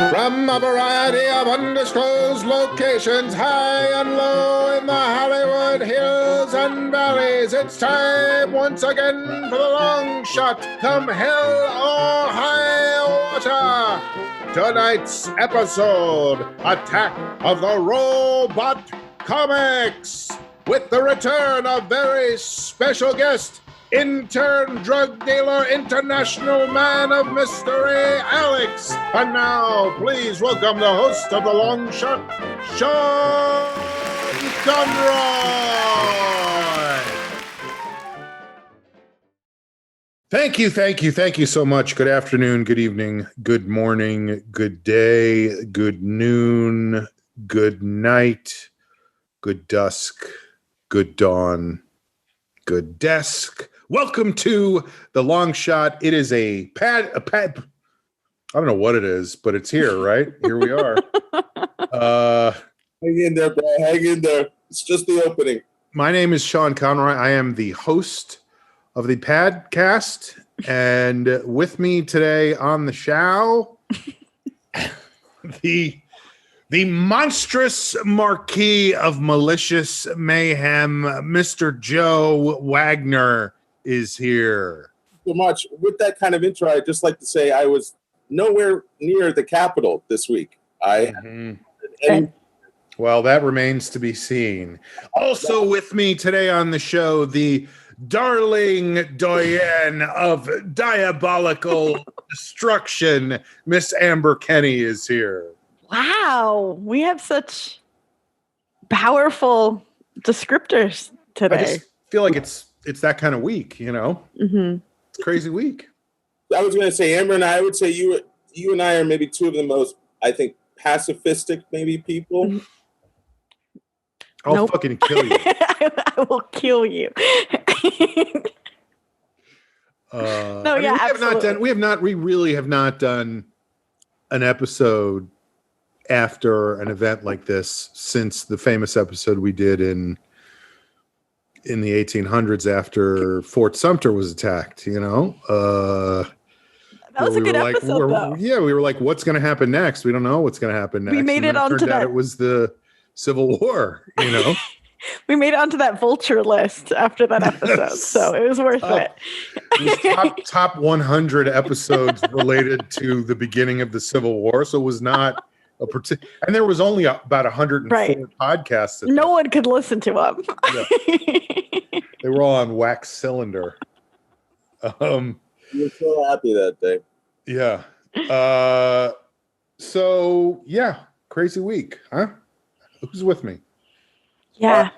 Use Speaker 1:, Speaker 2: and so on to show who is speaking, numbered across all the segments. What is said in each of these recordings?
Speaker 1: From a variety of undisclosed locations, high and low in the Hollywood hills and valleys, it's time once again for the long shot, come hell or high water. Tonight's episode, Attack of the Robot Comics, with the return of very special guest, intern drug dealer, international man of mystery, Alex. And now, please welcome the host of the long shot, Sean Conroy. Thank you so much. Good afternoon, good evening, good morning, good day, good noon, good night, good dusk, good dawn, good desk. Welcome to the long shot. It is a pad. I don't know what it is, but it's here, right? Here we are.
Speaker 2: Hang in there, bro. Hang in there. It's just the opening.
Speaker 1: My name is Sean Conroy. I am the host of the Padcast, and with me today on the show, the monstrous marquis of malicious mayhem, Mr. Joe Wagner, is here.
Speaker 2: So much. With that kind of intro, I'd just like to say I was nowhere near the Capitol this week.
Speaker 1: Well, that remains to be seen. Also with me today on the show, the darling doyenne of diabolical destruction, Miss Amber Kenny, is here.
Speaker 3: Wow, we have such powerful descriptors today.
Speaker 1: I just feel like it's that kind of week, you know?
Speaker 3: Mm-hmm.
Speaker 1: It's a crazy week.
Speaker 2: I was going to say, Amber and I would say you and I are maybe two of the most, I think, pacifistic maybe people.
Speaker 3: Mm-hmm.
Speaker 1: I'll fucking kill you.
Speaker 3: I will kill you.
Speaker 1: We really have not done an episode after an event like this since the famous episode we did in the 1800s after Fort Sumter was attacked, you know?
Speaker 3: That was a good episode, though.
Speaker 1: Yeah, we were like, what's going to happen next? We don't know what's going to happen next.
Speaker 3: We made it onto that.
Speaker 1: It was the Civil War, you know?
Speaker 3: We made it onto that vulture list after that episode, so it was worth it.
Speaker 1: It was top 100 episodes related to the beginning of the Civil War, so it was not a particular. And there was only about 104 podcasts.
Speaker 3: No one could listen to them.
Speaker 1: Yeah. They were all on wax cylinder.
Speaker 2: You were so happy that day.
Speaker 1: Yeah. So yeah, crazy week, huh? Who's with me?
Speaker 3: Yeah.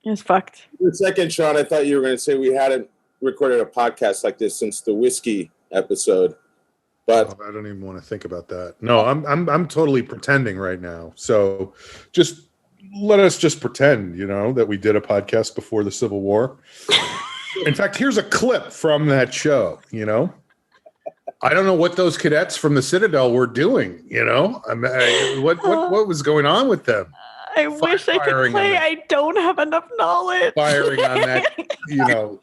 Speaker 3: It was fucked.
Speaker 2: For a second, Sean, I thought you were going to say we hadn't recorded a podcast like this since the whiskey episode. But
Speaker 1: I don't even want to think about that. No, I'm totally pretending right now. So just let us just pretend, you know, that we did a podcast before the Civil War. In fact, here's a clip from that show, you know. I don't know what those cadets from the Citadel were doing, you know. What was going on with them?
Speaker 3: I wish I could play. I don't have enough knowledge.
Speaker 1: Firing on that, you know.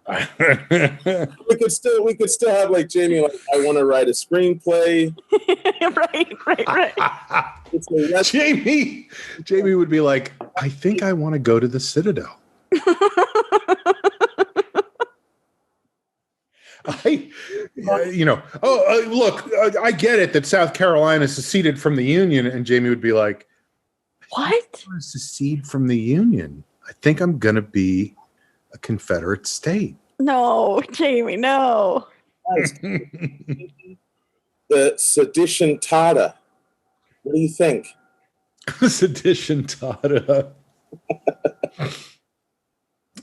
Speaker 2: we could still have like Jamie, like, I want to write a screenplay.
Speaker 3: right.
Speaker 1: Jamie would be like, I think I want to go to the Citadel. Look, I get it that South Carolina seceded from the Union, and Jamie would be like,
Speaker 3: what?
Speaker 1: I want to secede from the Union. I think I'm going to be a Confederate state.
Speaker 3: No, Jamie, no.
Speaker 2: The sedition tata. What do you think?
Speaker 1: Sedition tata.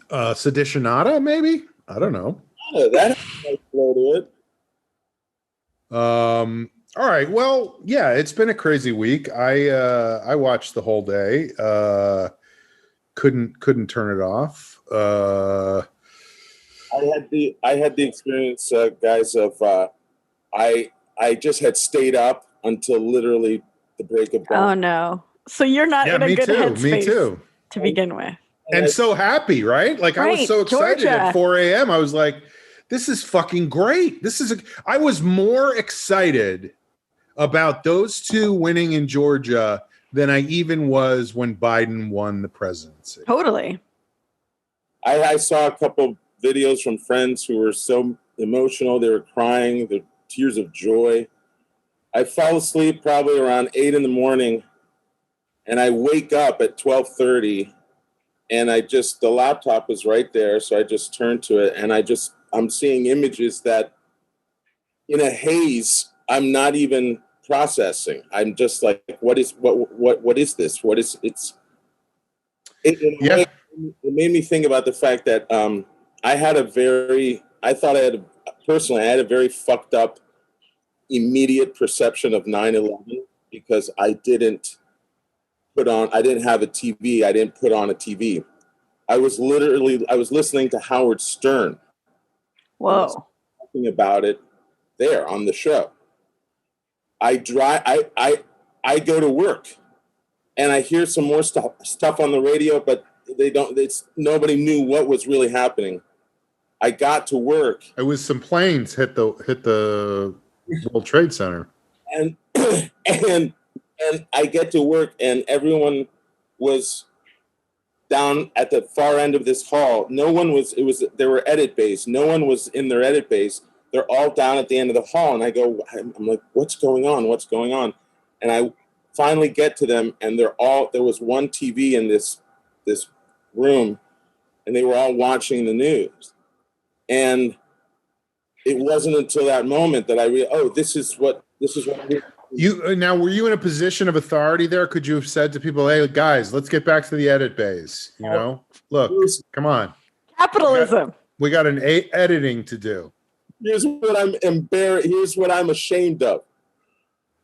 Speaker 1: Seditionata, maybe? I don't know.
Speaker 2: That might flow to it.
Speaker 1: All right. Well, yeah, it's been a crazy week. I watched the whole day. Couldn't turn it off.
Speaker 2: I had the experience, guys, of I just had stayed up until literally the break of dawn.
Speaker 3: Oh no! So you're not in a good headspace to begin with.
Speaker 1: And so happy, right? Like I was so excited
Speaker 3: Georgia.
Speaker 1: at 4 a.m. I was like, this is fucking great. I was more excited about those two winning in Georgia than I even was when Biden won the presidency.
Speaker 3: Totally.
Speaker 2: I saw a couple videos from friends who were so emotional. They were crying, the tears of joy. I fell asleep probably around 8 in the morning, and I wake up at 12:30, and the laptop was right there, so I just turned to it, and I'm seeing images that in a haze I'm not even processing. I'm just like, what is this? What is it's it, in a way, it made me think about the fact that I had a very very fucked up immediate perception of 9/11 because I didn't have a TV. I didn't put on a TV. I was listening to Howard Stern.
Speaker 3: Whoa.
Speaker 2: Talking about it there on the show. I go to work and I hear some more stuff on the radio, but nobody knew what was really happening. I got to work.
Speaker 1: It was some planes hit the World Trade Center.
Speaker 2: And I get to work and everyone was down at the far end of this hall. There were edit bays. No one was in their edit bays. They're all down at the end of the hall. And I'm like, what's going on? What's going on? And I finally get to them and there was one TV in this room and they were all watching the news. And it wasn't until that moment that I realized, this is what
Speaker 1: Now, were you in a position of authority there? Could you have said to people, hey, guys, let's get back to the edit bays? Look, come on.
Speaker 3: Capitalism.
Speaker 1: We got an editing to do.
Speaker 2: Here's what I'm embarrassed. Here's what I'm ashamed of.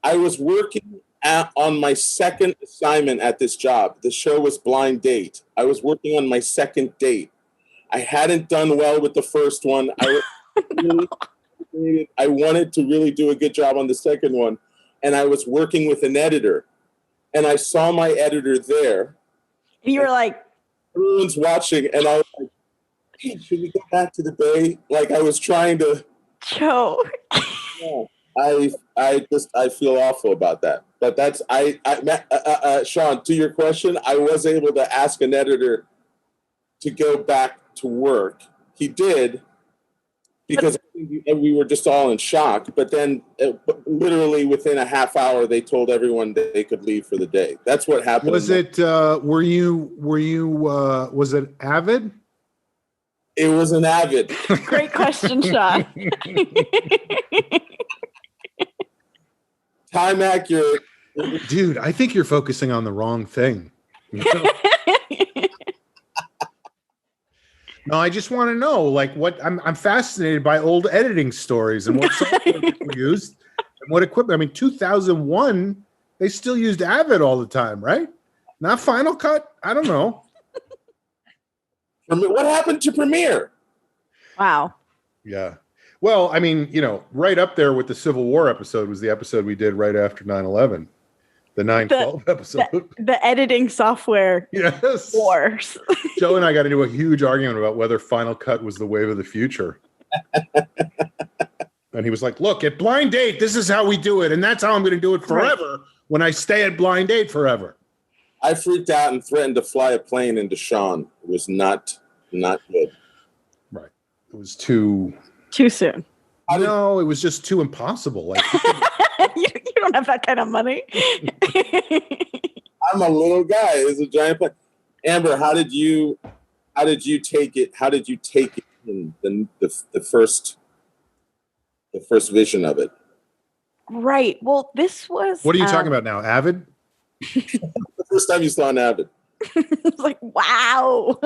Speaker 2: I was working on my second assignment at this job. The show was Blind Date. I was working on my second date. I hadn't done well with the first one. I wanted to really do a good job on the second one. And I was working with an editor. And I saw my editor there.
Speaker 3: And you were like...
Speaker 2: Everyone's watching. And I was like, hey, should we go back to the bay? Like I was trying to...
Speaker 3: Joe.
Speaker 2: I feel awful about that. But that's... Sean, to your question, I was able to ask an editor to go back to work. He did, because we were just all in shock. But then literally within a half hour, they told everyone that they could leave for the day. That's what happened.
Speaker 1: Was it, was it Avid?
Speaker 2: It was an Avid.
Speaker 3: Great question, Sean.
Speaker 2: Time accurate.
Speaker 1: Dude, I think you're focusing on the wrong thing. No, I just want to know, like, what I'm fascinated by old editing stories and what software people used and what equipment. I mean, 2001, they still used Avid all the time, right? Not Final Cut. I don't know.
Speaker 2: What happened to Premiere?
Speaker 3: Wow.
Speaker 1: Yeah. Well, I mean, right up there with the Civil War episode was the episode we did right after 9/11. The 9/12 episode.
Speaker 3: The editing software wars.
Speaker 1: Joe and I got into a huge argument about whether Final Cut was the wave of the future. And he was like, look, at Blind Date, this is how we do it. And that's how I'm going to do it forever when I stay at Blind Date forever.
Speaker 2: I freaked out and threatened to fly a plane into Sean. It was not good. Right.
Speaker 1: It was too
Speaker 3: soon.
Speaker 1: No, it was just too impossible. Like
Speaker 3: you don't have that kind of money.
Speaker 2: I'm a little guy. It's a giant plane. Amber, how did you take it? How did you take it in the first vision of it?
Speaker 3: Right. Well, this was...
Speaker 1: What are you talking about now? Avid?
Speaker 2: The first time you saw an Avid.
Speaker 3: It's like, wow.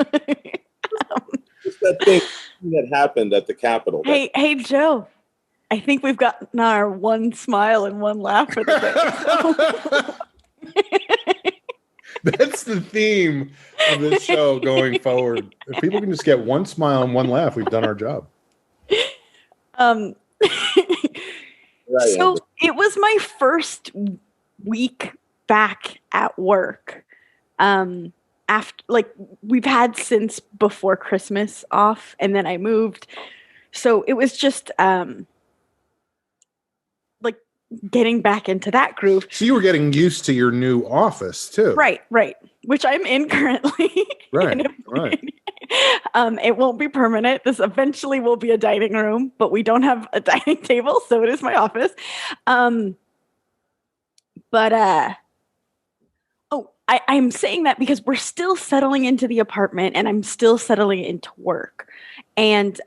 Speaker 2: It's that thing that happened at the Capitol.
Speaker 3: Hey, Joe. I think we've gotten our one smile and one laugh for the day.
Speaker 1: That's the theme of this show going forward. If people can just get one smile and one laugh, we've done our job.
Speaker 3: So it was my first week back at work. After, like, we've had since before Christmas off, and then I moved. So it was just like getting back into that groove.
Speaker 1: So you were getting used to your new office too.
Speaker 3: Right. Which I'm in currently.
Speaker 1: Right.
Speaker 3: It won't be permanent. This eventually will be a dining room, but we don't have a dining table, so it is my office. I'm saying that because we're still settling into the apartment and I'm still settling into work. And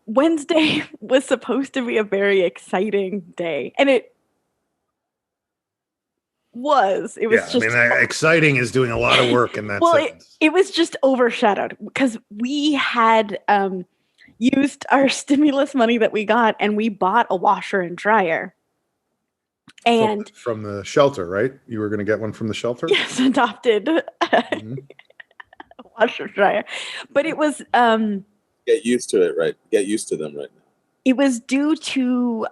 Speaker 3: Wednesday was supposed to be a very exciting day, and it was. It was just
Speaker 1: exciting is doing a lot of work in that sentence.
Speaker 3: It was just overshadowed because we had used our stimulus money that we got, and we bought a washer and dryer. And
Speaker 1: from the shelter, right? You were going to get one from the shelter?
Speaker 3: Yes, adopted washer dryer. But it was
Speaker 2: get used to it, right? Get used to them right now.
Speaker 3: It was due to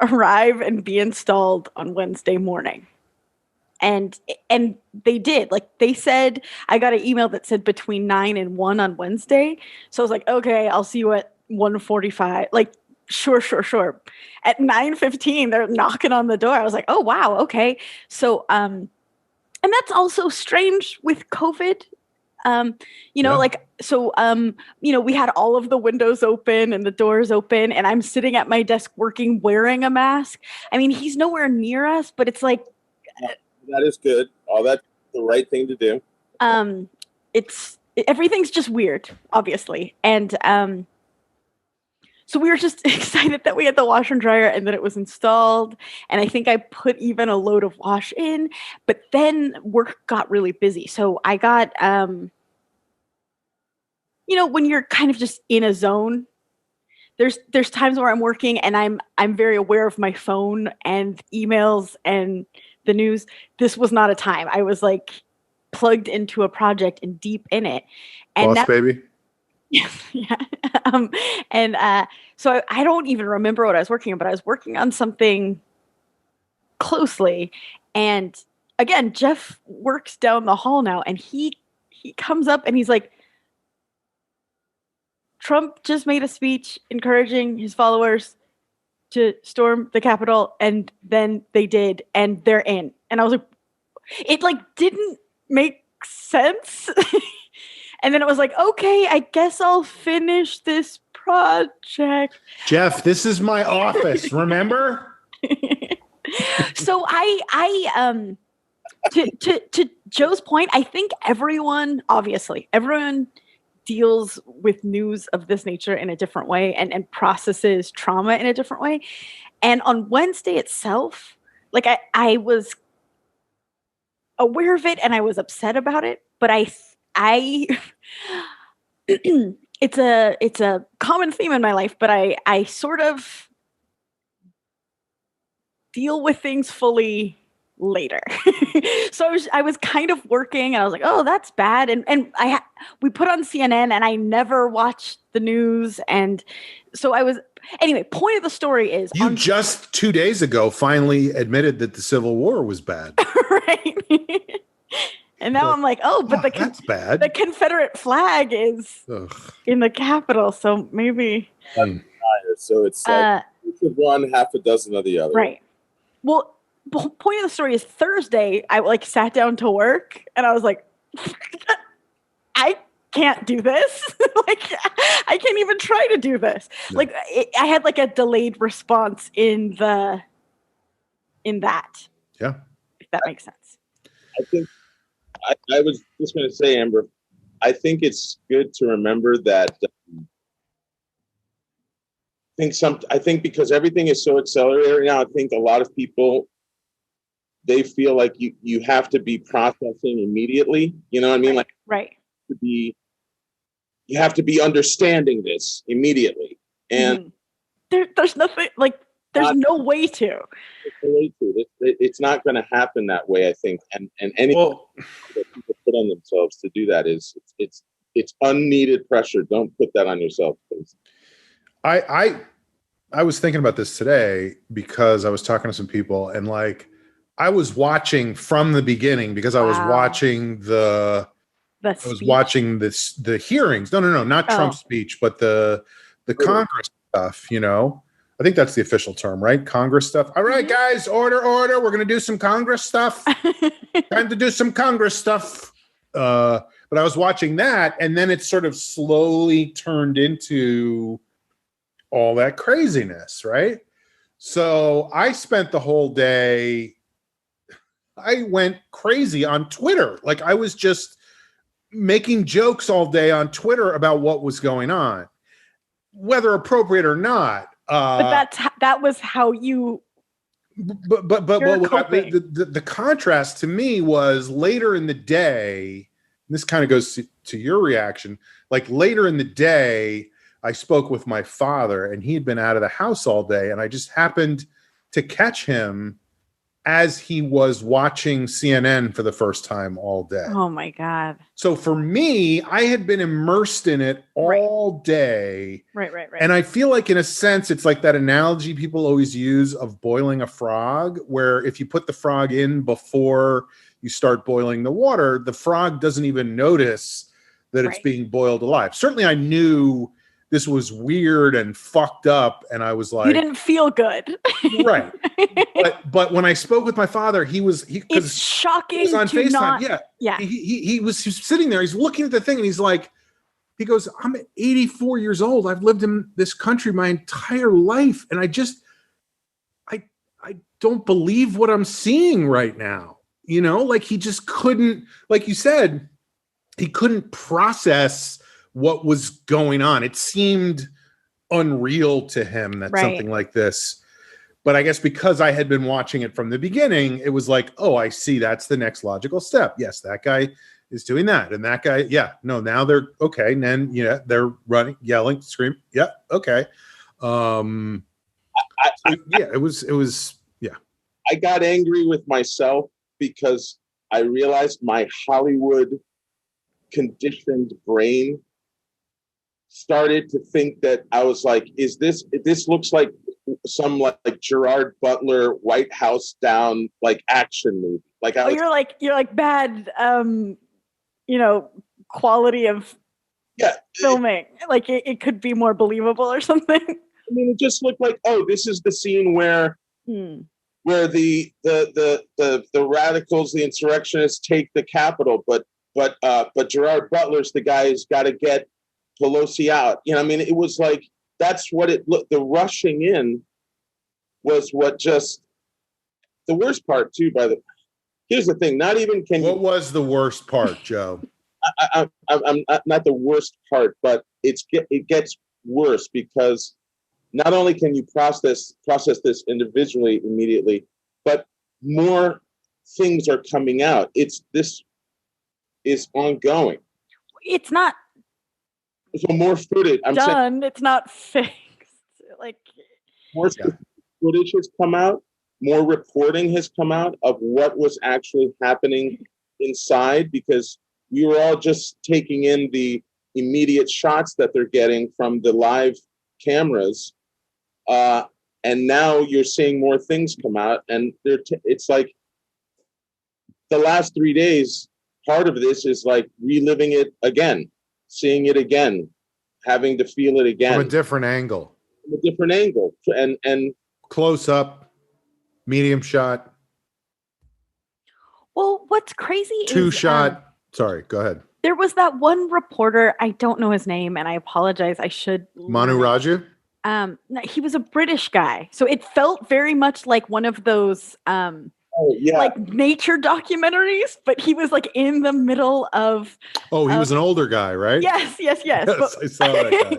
Speaker 3: arrive and be installed on Wednesday morning. And they did. Like, they said, I got an email that said between 9 and 1 on Wednesday. So I was like, okay, I'll see you at 1:45. Like, sure. At 9:15, they're knocking on the door. I was like, oh, wow, okay. So, and that's also strange with COVID. We had all of the windows open and the doors open, and I'm sitting at my desk working, wearing a mask. I mean, he's nowhere near us, but it's like,
Speaker 2: that is good. All that's the right thing to do.
Speaker 3: Everything's just weird, obviously. And so we were just excited that we had the washer and dryer and that it was installed. And I think I put even a load of wash in, but then work got really busy. So I got, when you're kind of just in a zone, there's times where I'm working and I'm very aware of my phone and emails and the news. This was not a time. I was like plugged into a project and deep in it. And
Speaker 1: Boss baby.
Speaker 3: Yeah. So I don't even remember what I was working on, but I was working on something closely. And again, Jeff works down the hall now, and he comes up and he's like, Trump just made a speech encouraging his followers to storm the Capitol, and then they did, and they're in. And I was like, it didn't make sense. And then it was like, okay, I guess I'll finish this project.
Speaker 1: Jeff, this is my office, remember?
Speaker 3: So I to Joe's point, I think everyone deals with news of this nature in a different way and processes trauma in a different way. And on Wednesday itself, like I was aware of it and I was upset about it, but it's a common theme in my life, but I sort of deal with things fully later. So I was kind of working and I was like, oh, that's bad. And we put on CNN and I never watched the news. And so anyway, point of the story is
Speaker 1: you just 2 days ago finally admitted that the Civil War was bad. Right.
Speaker 3: And now I'm like, but
Speaker 1: that's bad.
Speaker 3: The Confederate flag is in the Capitol, so maybe.
Speaker 2: So it's like each of one, half a dozen of the other.
Speaker 3: Right. Well, the point of the story is Thursday, I sat down to work, and I was like, I can't do this. I can't even try to do this. No. I had a delayed response in that.
Speaker 1: Yeah.
Speaker 3: If that makes sense.
Speaker 2: I think. I was just going to say, Amber, I think it's good to remember that I think because everything is so accelerated right now, I think a lot of people, they feel like you have to be processing immediately. You know what I mean?
Speaker 3: Right.
Speaker 2: You have to be understanding this immediately. And
Speaker 3: there's nothing there's no way to.
Speaker 2: It's not going to happen that way, I think. And anything that people put on themselves to do that is it's unneeded pressure. Don't put that on yourself, please.
Speaker 1: I was thinking about this today because I was talking to some people and I was watching from the beginning because I was watching the hearings. No, not Trump's speech, but the Congress stuff, I think that's the official term, right? Congress stuff. All right, guys, order. We're going to do some Congress stuff. Time to do some Congress stuff. But I was watching that, and then it sort of slowly turned into all that craziness, right? So I spent the whole day, I went crazy on Twitter. Like I was just making jokes all day on Twitter about what was going on, whether appropriate or not.
Speaker 3: But that was how you.
Speaker 1: But the contrast to me was later in the day. This kind of goes to your reaction. Like later in the day, I spoke with my father, and he had been out of the house all day, and I just happened to catch him as he was watching CNN for the first time all day.
Speaker 3: Oh my God.
Speaker 1: So for me, I had been immersed in it all day.
Speaker 3: Right.
Speaker 1: And I feel like in a sense, it's like that analogy people always use of boiling a frog, where if you put the frog in before you start boiling the water, the frog doesn't even notice that it's being boiled alive. Certainly I knew this was weird and fucked up, and I was like,
Speaker 3: you didn't feel good.
Speaker 1: Right. But when I spoke with my father, it's
Speaker 3: shocking.
Speaker 1: He was on FaceTime.
Speaker 3: Not,
Speaker 1: yeah. He was sitting there, he's looking at the thing, and he's like, he goes, I'm 84 years old. I've lived in this country my entire life, and I don't believe what I'm seeing right now. You know, like he just couldn't, like you said, he couldn't process what was going on. It seemed unreal to him that something like this. But I guess because I had been watching it from the beginning, it was like, oh, I see. That's the next logical step. Yes, that guy is doing that. And that guy, now they're okay. And then, they're running, yelling, screaming. Yeah. Okay. It was.
Speaker 2: I got angry with myself because I realized my Hollywood conditioned brain started to think that I was like, this looks like some like Gerard Butler White House Down like action movie. Like you're
Speaker 3: like bad quality of filming. It could be more believable or something.
Speaker 2: I mean, it just looked like, oh, this is the scene where the radicals, the insurrectionists take the Capitol, but Gerard Butler's the guy who's got to get Pelosi out. I mean, it was like, that's what it looked. The rushing in was what just the worst part too. Here's the thing. Not even can.
Speaker 1: What was the worst part, Joe?
Speaker 2: I'm not the worst part, but it gets worse because not only can you process this individually immediately, but more things are coming out. This is ongoing.
Speaker 3: It's not.
Speaker 2: So more footage.
Speaker 3: It's not fixed.
Speaker 2: More footage has come out. More reporting has come out of what was actually happening inside, because we were all just taking in the immediate shots that they're getting from the live cameras, and now you're seeing more things come out, and it's like the last 3 days. Part of this is like reliving it again. Seeing it again, having to feel it again.
Speaker 1: From a different angle.
Speaker 2: And
Speaker 1: close up, medium shot.
Speaker 3: Well, what's crazy
Speaker 1: Two shot. Sorry, go ahead.
Speaker 3: There was that one reporter, I don't know his name, and I apologize. I should.
Speaker 1: Manu Raju?
Speaker 3: No, he was a British guy. So it felt very much like one of those like nature documentaries, but he was like in the middle of.
Speaker 1: Oh, he was an older guy, right?
Speaker 3: Yes.
Speaker 1: Yes, I saw that guy.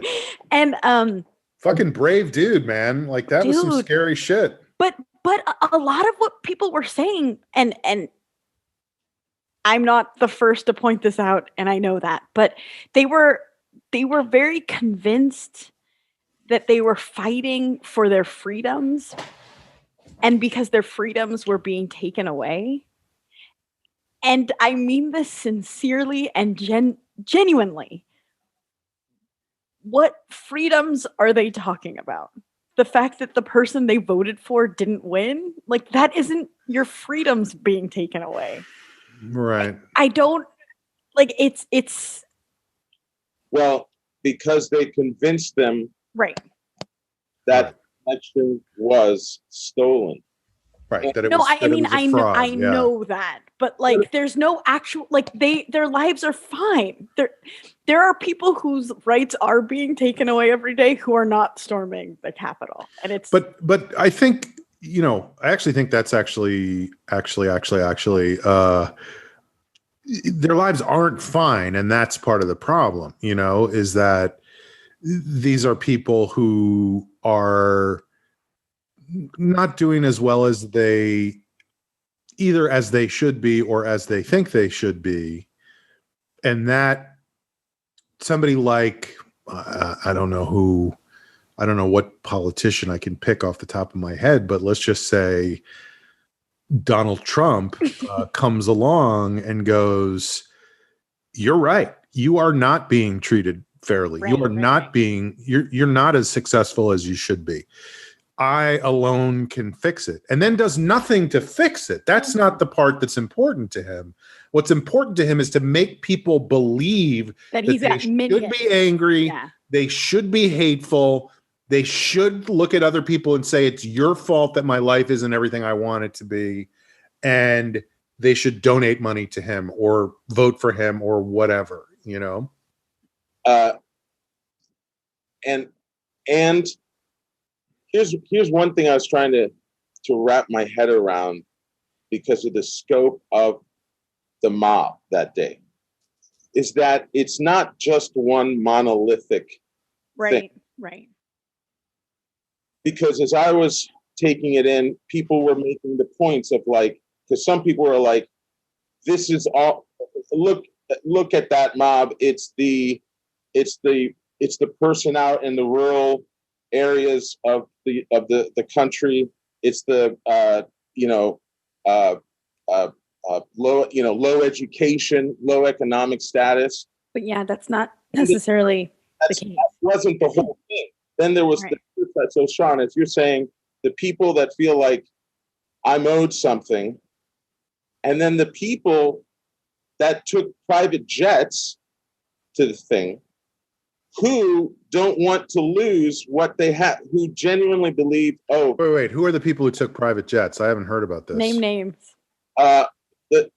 Speaker 3: And
Speaker 1: fucking brave dude, man. Like that was some scary shit.
Speaker 3: But a lot of what people were saying, and I'm not the first to point this out, and I know that, but they were very convinced that they were fighting for their freedoms. And because their freedoms were being taken away. And I mean this sincerely and genuinely. What freedoms are they talking about? The fact that the person they voted for didn't win? Like, that isn't your freedoms being taken away.
Speaker 1: Right.
Speaker 3: I don't, like, it's.
Speaker 2: Well, because they convinced them.
Speaker 3: Right.
Speaker 2: That election was stolen.
Speaker 1: Right. That it
Speaker 3: No,
Speaker 1: was,
Speaker 3: I
Speaker 1: that it
Speaker 3: mean,
Speaker 1: was a
Speaker 3: I know,
Speaker 1: fraud.
Speaker 3: I
Speaker 1: Yeah.
Speaker 3: know that, but like, there's no actual, like, their lives are fine. There are people whose rights are being taken away every day who are not storming the Capitol, and it's.
Speaker 1: But I think, I actually think that's actually, their lives aren't fine, and that's part of the problem. Is that these are people who are not doing as well as they should be or as they think they should be. And that somebody like, I don't know what politician I can pick off the top of my head, but let's just say Donald Trump comes along and goes, "You're right. You are not being treated fairly.
Speaker 3: Right,
Speaker 1: you are not being, you're not as successful as you should be. I alone can fix it," and then does nothing to fix it. That's not the part that's important to him. What's important to him is to make people believe
Speaker 3: that he's
Speaker 1: they should be angry.
Speaker 3: Yeah.
Speaker 1: They should be hateful. They should look at other people and say, it's your fault that my life isn't everything I want it to be. And they should donate money to him or vote for him or whatever,
Speaker 2: And here's one thing I was trying to wrap my head around because of the scope of the mob that day, is that it's not just one monolithic thing.
Speaker 3: Right.
Speaker 2: Because as I was taking it in, people were making the points of like, because some people were like, this is all, look at that mob. It's the person out in the rural areas of the country. It's the low education, low economic status.
Speaker 3: But yeah, that's not necessarily the case.
Speaker 2: That wasn't the whole thing. Then there was the other side. So Sean, as you're saying, the people that feel like I'm owed something, and then the people that took private jets to the thing, who don't want to lose what they have, who genuinely believe,
Speaker 1: wait, who are the people who took private jets? I haven't heard about this.
Speaker 3: Name names.
Speaker 2: It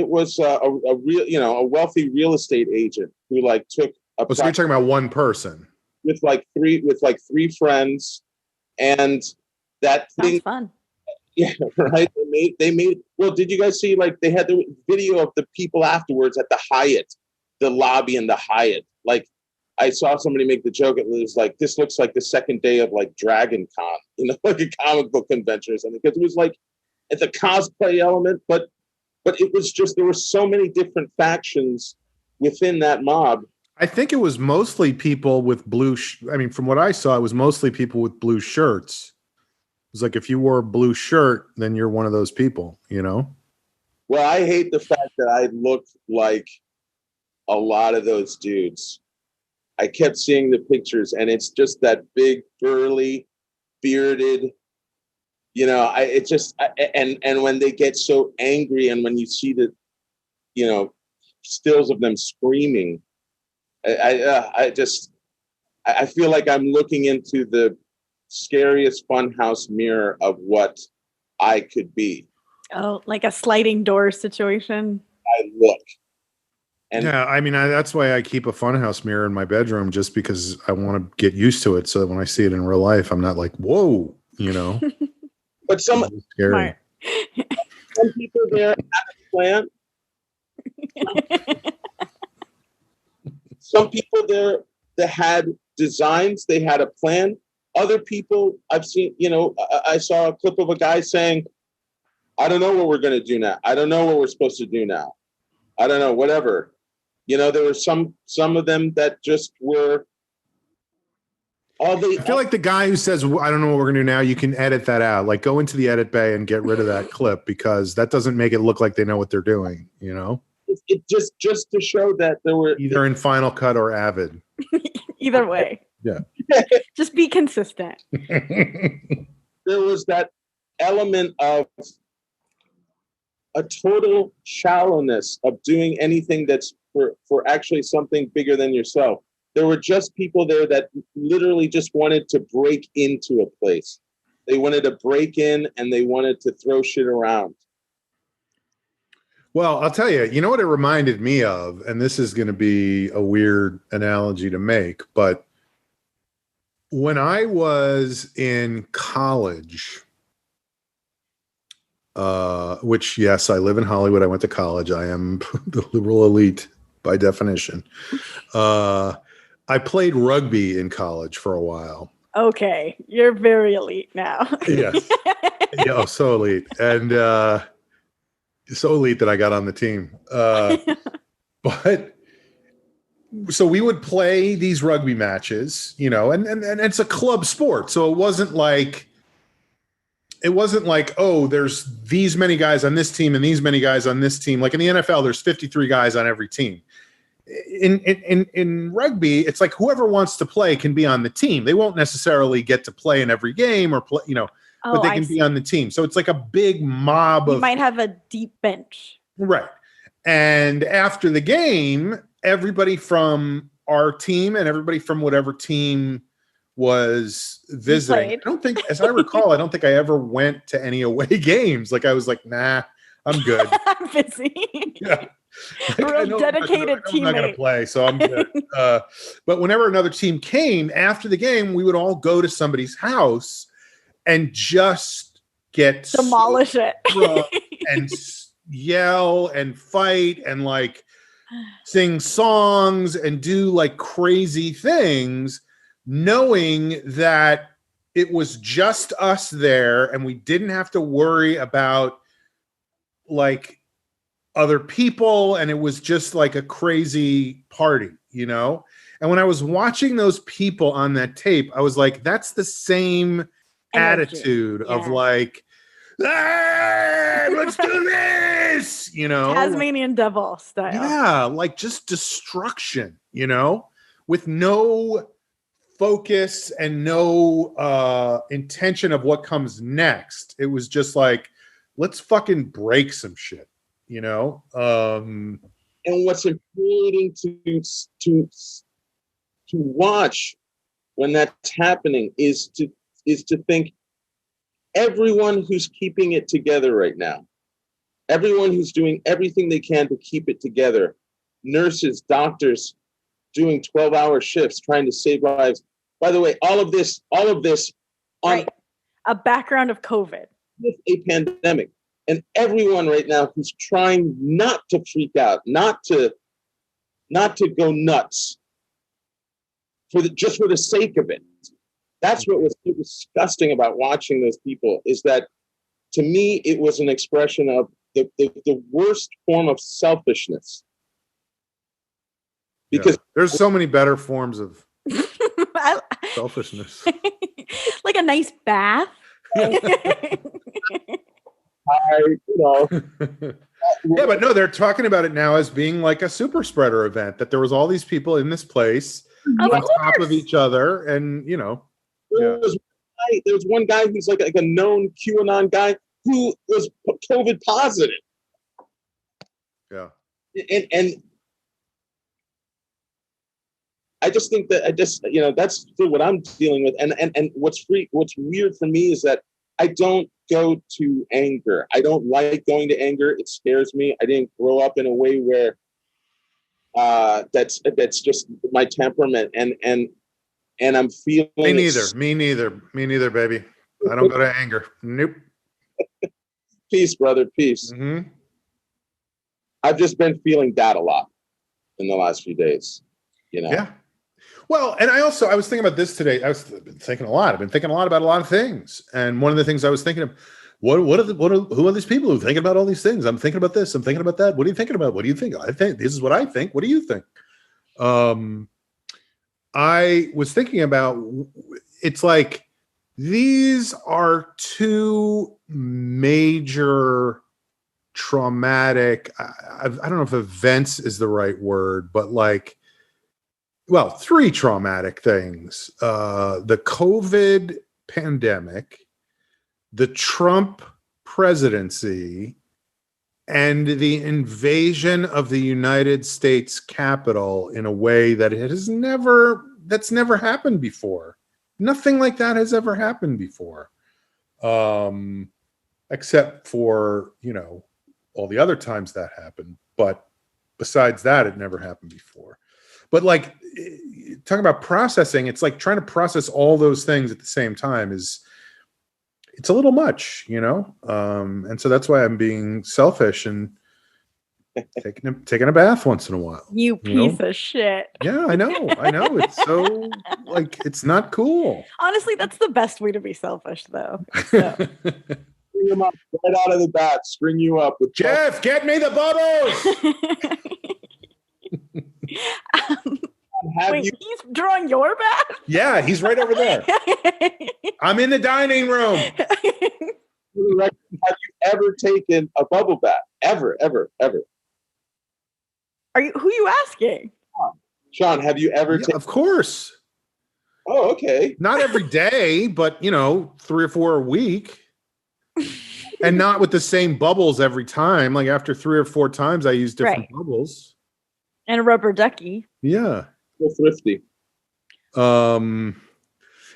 Speaker 2: was a wealthy real estate agent who like took
Speaker 1: so you're talking about one person
Speaker 2: with three friends, and that thing.
Speaker 3: Sounds fun.
Speaker 2: Yeah, right. They made. Well, did you guys see? Like, they had the video of the people afterwards at the Hyatt, the lobby in the Hyatt. Like, I saw somebody make the joke. It was like, this looks like the second day of like Dragon Con, like a comic book convention or something. Because it was like, it's a cosplay element, but it was just, there were so many different factions within that mob.
Speaker 1: I think it was mostly people with blue. From what I saw, it was mostly people with blue shirts. It was like, if you wore a blue shirt, then you're one of those people,
Speaker 2: Well, I hate the fact that I look like a lot of those dudes. I kept seeing the pictures, and it's just that big, burly, bearded, and when they get so angry, and when you see the, stills of them screaming, I feel like I'm looking into the scariest Funhouse mirror of what I could be.
Speaker 3: Oh, like a sliding door situation.
Speaker 2: I look. And
Speaker 1: yeah, that's why I keep a Funhouse mirror in my bedroom, just because I want to get used to it, so that when I see it in real life, I'm not like, whoa,
Speaker 2: But some
Speaker 1: scary.
Speaker 2: Some people there had a plan. Some people there that had designs, they had a plan. Other people I've seen, I saw a clip of a guy saying, I don't know what we're going to do now. I don't know what we're supposed to do now. I don't know, whatever. There were some of them that just were. I
Speaker 1: feel like the guy who says, I don't know what we're going to do now, you can edit that out. Like, go into the edit bay and get rid of that clip, because that doesn't make it look like they know what they're doing,
Speaker 2: It just to show that there were
Speaker 1: either in Final Cut or Avid.
Speaker 3: Either way.
Speaker 1: Yeah.
Speaker 3: Just be consistent.
Speaker 2: There was that element of a total shallowness of doing anything that's for actually something bigger than yourself. There were just people there that literally just wanted to break into a place. They wanted to break in and they wanted to throw shit around.
Speaker 1: Well, I'll tell you, you know what it reminded me of, and this is going to be a weird analogy to make, but when I was in college, which, yes, I live in Hollywood. I went to college. I am the liberal elite by definition. I played rugby in college for a while.
Speaker 3: Okay, you're very elite now.
Speaker 1: Yes. Yeah, so elite. And so elite that I got on the team. But so we would play these rugby matches, you know, and it's a club sport. So it wasn't like, oh, there's these many guys on this team and these many guys on this team. Like in the NFL, there's 53 guys on every team. In rugby, it's like whoever wants to play can be on the team. They won't necessarily get to play in every game or play, you know, but they can be on the team. So it's like a big mob
Speaker 3: you might have a deep bench.
Speaker 1: Right. And after the game, everybody from our team and everybody from whatever team was visiting. I don't think, as I recall, I don't think I ever went to any away games. Like I was like, nah, I'm good.
Speaker 3: I'm busy.
Speaker 1: Yeah.
Speaker 3: Like, real dedicated teammate. I'm
Speaker 1: not going to play, so I'm good. But whenever another team came after the game, we would all go to somebody's house and just get
Speaker 3: demolish it
Speaker 1: and yell and fight and like sing songs and do like crazy things, knowing that it was just us there and we didn't have to worry about like other people, and it was just like a crazy party, you know? And when I was watching those people on that tape, I was like, that's the same attitude of like, let's do this, you know?
Speaker 3: Tasmanian devil style.
Speaker 1: Yeah, like just destruction, you know? With no focus and no intention of what comes next. It was just like, let's fucking break some shit. You know,
Speaker 2: and what's infuriating to watch when that's happening is to think everyone who's keeping it together right now, everyone who's doing everything they can to keep it together, nurses, doctors, doing 12-hour shifts trying to save lives. By the way, all of this on
Speaker 3: a background of COVID,
Speaker 2: with a pandemic. And everyone right now who's trying not to freak out, not to go nuts just for the sake of it. That's what was so disgusting about watching those people, is that to me, it was an expression of the worst form of selfishness. Because
Speaker 1: there's so many better forms of selfishness.
Speaker 3: Like a nice bath.
Speaker 1: Yeah, but no, they're talking about it now as being like a super spreader event, that there was all these people in this place on top of each other, and you know,
Speaker 2: there was one guy who's like a known QAnon guy who was COVID positive.
Speaker 1: Yeah,
Speaker 2: and I just think that that's still what I'm dealing with, and what's weird for me is that I don't go to anger. I don't like going to anger. It scares me. I didn't grow up in a way where that's just my temperament, and I'm feeling.
Speaker 1: Me neither, baby. I don't go to anger. Nope.
Speaker 2: Peace, brother. Peace.
Speaker 1: Mm-hmm.
Speaker 2: I've just been feeling that a lot in the last few days. You know.
Speaker 1: Yeah. Well, and I was thinking about this today. I've been thinking a lot. I've been thinking a lot about a lot of things. And one of the things I was thinking of, who are these people who are thinking about all these things? I'm thinking about this. I'm thinking about that. What are you thinking about? What do you think? I think this is what I think. What do you think? I was thinking about, it's like, these are two major traumatic, I don't know if events is the right word, but like, well, three traumatic things: the COVID pandemic, the Trump presidency, and the invasion of the United States Capitol in a way that that's never happened before. Nothing like that has ever happened before. Except for, all the other times that happened. But besides that, it never happened before. But like talking about processing, it's like trying to process all those things at the same time it's a little much, and so that's why I'm being selfish and taking a bath once in a while.
Speaker 3: You piece of shit.
Speaker 1: Yeah, I know. It's so it's not cool.
Speaker 3: Honestly, that's the best way to be selfish, though. So.
Speaker 2: String him up right out of the bat. String you up with
Speaker 1: Jeff. Get me the bubbles.
Speaker 3: Wait, he's drawing your bath?
Speaker 1: Yeah, he's right over there. I'm in the dining room.
Speaker 2: Have you ever taken a bubble bath? Ever?
Speaker 3: Who are you asking?
Speaker 2: Sean, have you ever taken?
Speaker 1: Of course.
Speaker 2: Oh, okay.
Speaker 1: Not every day, but 3 or 4 a week. And not with the same bubbles every time. Like after 3 or 4 times I use different bubbles.
Speaker 3: And a rubber ducky.
Speaker 1: Yeah.
Speaker 2: So thrifty.
Speaker 1: And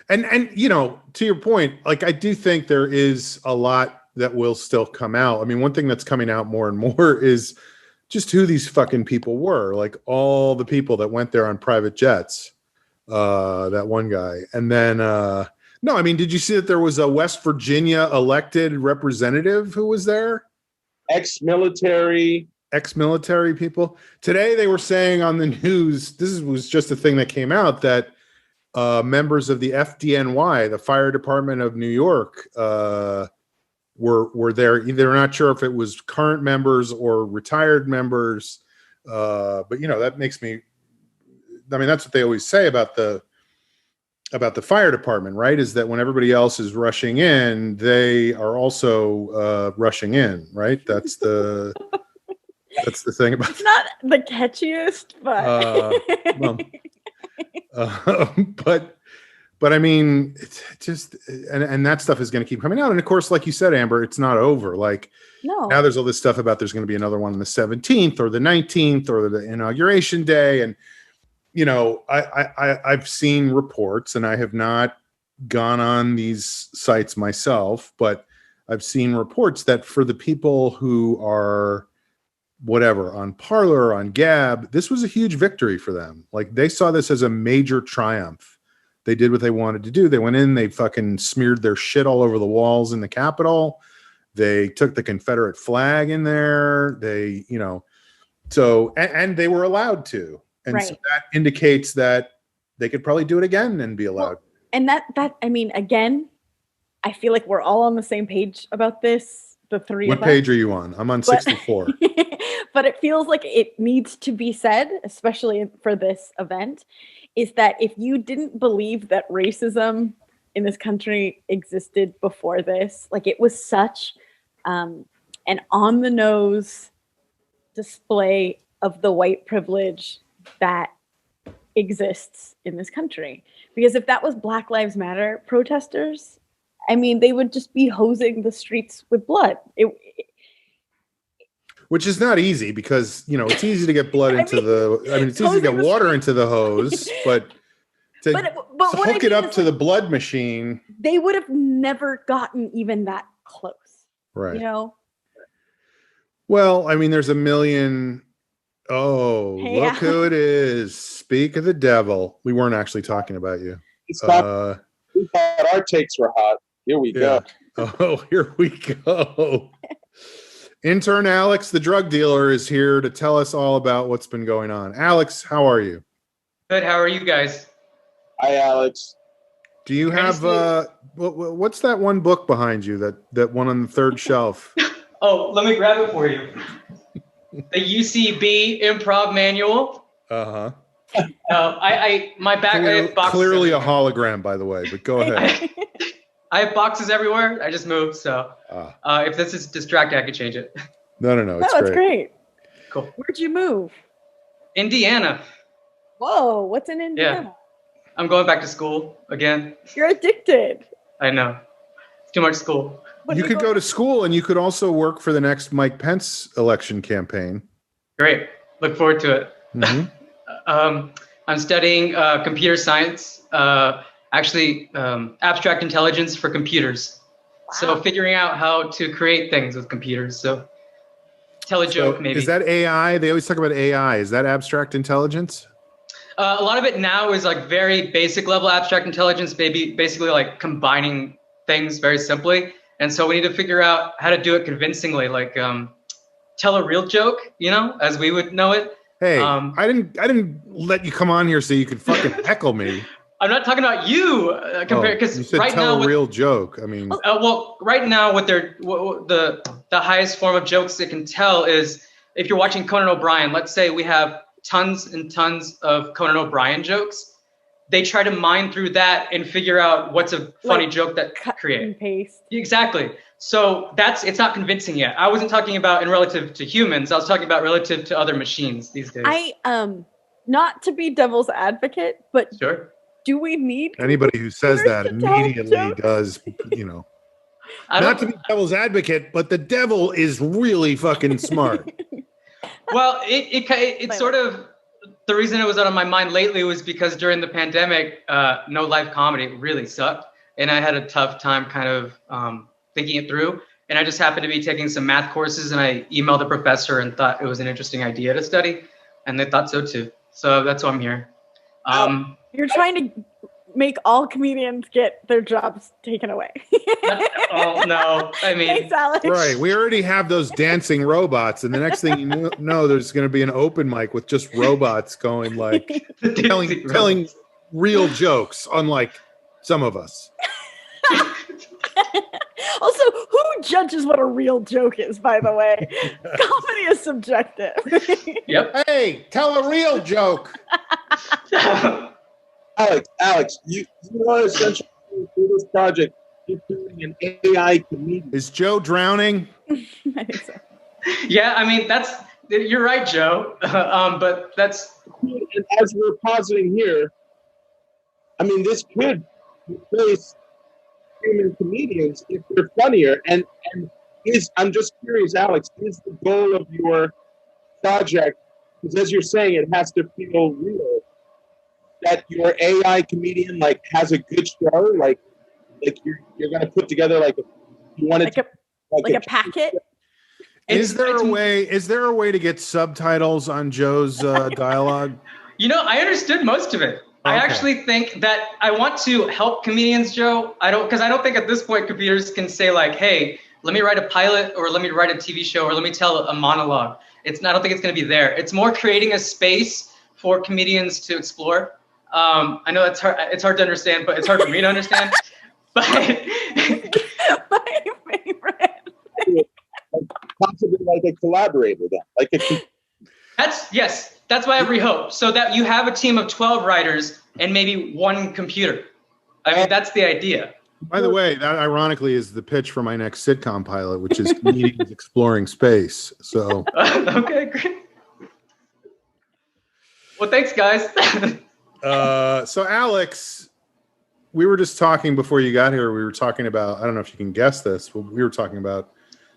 Speaker 1: to your point, like I do think there is a lot that will still come out. I mean, one thing that's coming out more and more is just who these fucking people were. Like all the people that went there on private jets. That one guy. And then no, I mean, did you see that there was a West Virginia elected representative who was there?
Speaker 2: Ex-military
Speaker 1: people. Today they were saying on the news, was just a thing that came out, that members of the FDNY, the fire department of New York, were there. They're not sure if it was current members or retired members. But that makes me, that's what they always say about the fire department, right? Is that when everybody else is rushing in, they are also rushing in, right? That's the thing about
Speaker 3: it's not the catchiest, but
Speaker 1: but I mean, it's just and that stuff is going to keep coming out. And of course, like you said, Amber, it's not over. Like now there's all this stuff about there's going to be another one on the 17th or the 19th or the inauguration day. And I've seen reports, and I have not gone on these sites myself, but I've seen reports that for the people who are whatever on Parler, on Gab, this was a huge victory for them. Like they saw this as a major triumph. They did what they wanted to do. They went in, they fucking smeared their shit all over the walls in the Capitol. They took the Confederate flag in there. They, so, and they were allowed to. And so that indicates that they could probably do it again and be allowed.
Speaker 3: Well, and that, I mean, again, I feel like we're all on the same page about this. The three
Speaker 1: What
Speaker 3: of us.
Speaker 1: page are you on? I'm on 64.
Speaker 3: But it feels like it needs to be said, especially for this event, is that if you didn't believe that racism in this country existed before this, like it was such an on-the-nose display of the white privilege that exists in this country. Because if that was Black Lives Matter protesters, I mean, they would just be hosing the streets with blood.
Speaker 1: Which is not easy because, it's easy to get blood into it's easy to get water into the hose, but to hook it up to the blood machine.
Speaker 3: They would have never gotten even that close.
Speaker 1: Right. Well, I mean, there's a million. Oh,
Speaker 3: hey,
Speaker 1: look who it is. Speak of the devil. We weren't actually talking about you.
Speaker 2: We thought our takes were hot. Here we go.
Speaker 1: Oh, here we go. Intern Alex, the drug dealer, is here to tell us all about what's been going on. Alex, how are you?
Speaker 4: Good. How are you guys?
Speaker 2: Hi, Alex.
Speaker 1: Do you have what's that one book behind you? That one on the third shelf?
Speaker 4: Oh, let me grab it for you. The UCB Improv Manual.
Speaker 1: Uh-huh.
Speaker 4: My back. I have boxes
Speaker 1: clearly
Speaker 4: everywhere.
Speaker 1: a hologram, by the way. But go ahead.
Speaker 4: I have boxes everywhere. I just moved, so if this is distracting, I could change it.
Speaker 1: No, it's
Speaker 3: great.
Speaker 4: Cool.
Speaker 3: Where'd you move?
Speaker 4: Indiana.
Speaker 3: Whoa, what's in Indiana?
Speaker 4: Yeah. I'm going back to school again.
Speaker 3: You're addicted.
Speaker 4: I know. Too much school.
Speaker 1: You could go to school, and you could also work for the next Mike Pence election campaign.
Speaker 4: Great. Look forward to it.
Speaker 1: Mm-hmm.
Speaker 4: I'm studying computer science, abstract intelligence for computers. Wow. So figuring out how to create things with computers. So tell a joke, maybe.
Speaker 1: Is that AI? They always talk about AI. Is that abstract intelligence?
Speaker 4: A lot of it now is like very basic level abstract intelligence, basically like combining things very simply. And so we need to figure out how to do it convincingly, like tell a real joke, as we would know it.
Speaker 1: Hey, I didn't let you come on here so you could fucking heckle me.
Speaker 4: I'm not talking about you because right now
Speaker 1: tell a real joke. I mean,
Speaker 4: right now the highest form of jokes they can tell is if you're watching Conan O'Brien. Let's say we have tons and tons of Conan O'Brien jokes. They try to mine through that and figure out what's a funny joke that create
Speaker 3: and paste.
Speaker 4: Exactly. So it's not convincing yet. I wasn't talking about in relative to humans. I was talking about relative to other machines these days.
Speaker 3: Not to be devil's advocate, but
Speaker 4: sure.
Speaker 3: Do we need
Speaker 1: anybody who says that immediately does, not to be devil's advocate, but the devil is really fucking smart.
Speaker 4: Well, it's sort of the reason it was out of my mind lately was because during the pandemic, no live comedy really sucked. And I had a tough time kind of thinking it through. And I just happened to be taking some math courses and I emailed the professor and thought it was an interesting idea to study. And they thought so too. So that's why I'm here.
Speaker 3: You're trying to make all comedians get their jobs taken away.
Speaker 4: Oh, no. I mean,
Speaker 3: thanks, Alex.
Speaker 1: Right. We already have those dancing robots. And the next thing you know, there's going to be an open mic with just robots going like telling real jokes, unlike some of us.
Speaker 3: Also, who judges what a real joke is, by the way? Comedy is subjective.
Speaker 2: Yep.
Speaker 1: Hey, tell a real joke.
Speaker 2: Alex, you are essentially through this project, you're doing an AI comedian.
Speaker 1: Is Joe drowning?
Speaker 3: I think so.
Speaker 4: Yeah, I mean, you're right, Joe. But that's...
Speaker 2: And as we're positing here, I mean, this could replace human comedians if they're funnier. And I'm just curious, Alex, is the goal of your project, because as you're saying, it has to feel real, that your AI comedian has a good show, like you're going to put together a
Speaker 3: packet.
Speaker 1: Is there a way to get subtitles on Joe's dialogue?
Speaker 4: I understood most of it. Okay. I actually think that I want to help comedians, Joe. Because I don't think at this point computers can say hey, let me write a pilot or let me write a TV show or let me tell a monologue. I don't think it's going to be there. It's more creating a space for comedians to explore. I know that's hard. It's hard to understand, but it's hard for me to understand. But
Speaker 3: my favorite.
Speaker 2: Possibly a collaborator then.
Speaker 4: That's why every hope. So that you have a team of 12 writers and maybe one computer. I mean, that's the idea.
Speaker 1: By the way, that ironically is the pitch for my next sitcom pilot, which is comedians exploring space. So
Speaker 4: okay, great. Well, thanks, guys.
Speaker 1: So Alex, we were just talking before you got here. We were talking about, I don't know if you can guess this, but we were talking about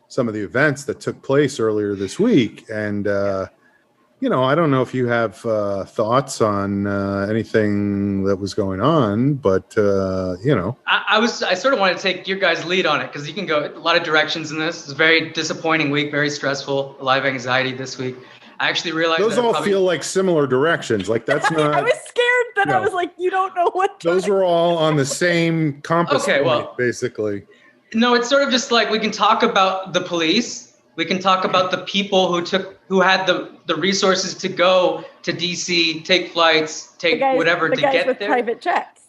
Speaker 1: some of the events that took place earlier this week. And, I don't know if you have thoughts on anything that was going on, but,
Speaker 4: I sort of want to take your guys' lead on it because you can go a lot of directions in this. It's a very disappointing week, very stressful, a lot of anxiety this week. I actually realized
Speaker 1: those all feel like similar directions. That's not.
Speaker 3: I was scared that I was like, you don't know what.
Speaker 1: Those were all on the same compass point,
Speaker 4: well,
Speaker 1: basically.
Speaker 4: No, it's sort of just we can talk about the police. We can talk about the people who had the resources to go to DC, take flights, whatever to get there.
Speaker 3: Private jets.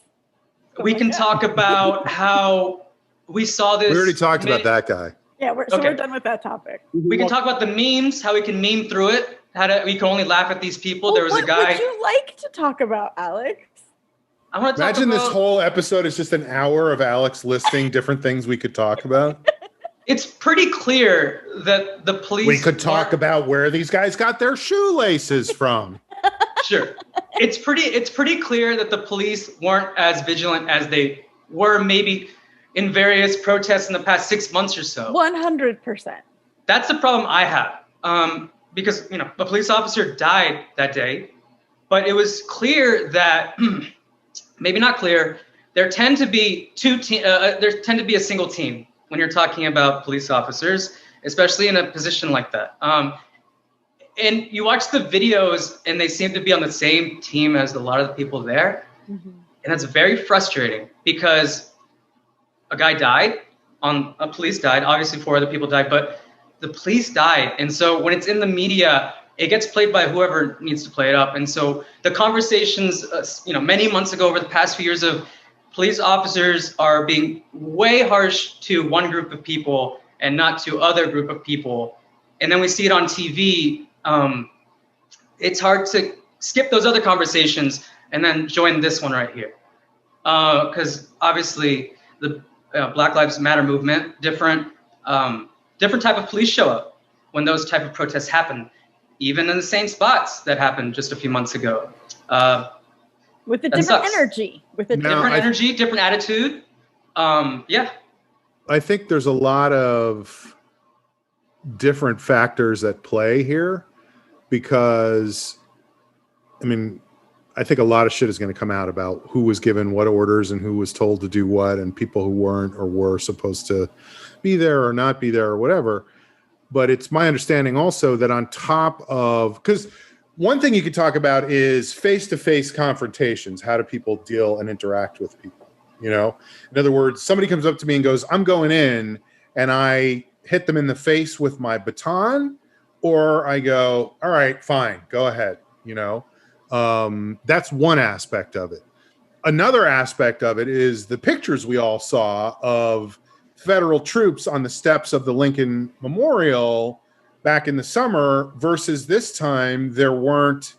Speaker 4: We can talk about how we saw this.
Speaker 1: We already talked about that guy.
Speaker 3: Yeah, we're done with that topic.
Speaker 4: We can talk about the memes, how we can meme through it. We can only laugh at these people.
Speaker 3: Well,
Speaker 4: there was a guy.
Speaker 3: What would you like to talk about, Alex?
Speaker 4: I want to
Speaker 1: Imagine this whole episode is just an hour of Alex listing different things we could talk about.
Speaker 4: It's pretty clear that the police.
Speaker 1: We could talk about where these guys got their shoelaces from.
Speaker 4: Sure. It's pretty clear that the police weren't as vigilant as they were maybe in various protests in the past 6 months or so.
Speaker 3: 100%.
Speaker 4: That's the problem I have. Because, you know, a police officer died that day, but it was clear that, maybe not clear, there tend to be a single team when you're talking about police officers, especially in a position like that. And you watch the videos and they seem to be on the same team as a lot of the people there. Mm-hmm. And that's very frustrating because a guy died, police died, obviously 4 other people died, but the police died. And so when it's in the media, it gets played by whoever needs to play it up. And so the conversations, many months ago over the past few years of police officers are being way harsh to one group of people and not to other group of people. And then we see it on TV. It's hard to skip those other conversations and then join this one right here. Because obviously the Black Lives Matter movement, different type of police show up when those type of protests happen, even in the same spots that happened just a few months ago.
Speaker 3: With a different energy. Different attitude. Yeah.
Speaker 1: I think there's a lot of different factors at play here because, I think a lot of shit is going to come out about who was given what orders and who was told to do what and people who weren't or were supposed to be there or not be there or whatever. But it's my understanding also that on top of, because one thing you could talk about is face-to-face confrontations. How do people deal and interact with people? You know, in other words, somebody comes up to me and goes, I'm going in, and I hit them in the face with my baton, or I go, all right, fine, go ahead. You know, that's one aspect of it. Another aspect of it is the pictures we all saw of federal troops on the steps of the Lincoln Memorial back in the summer versus this time. There weren't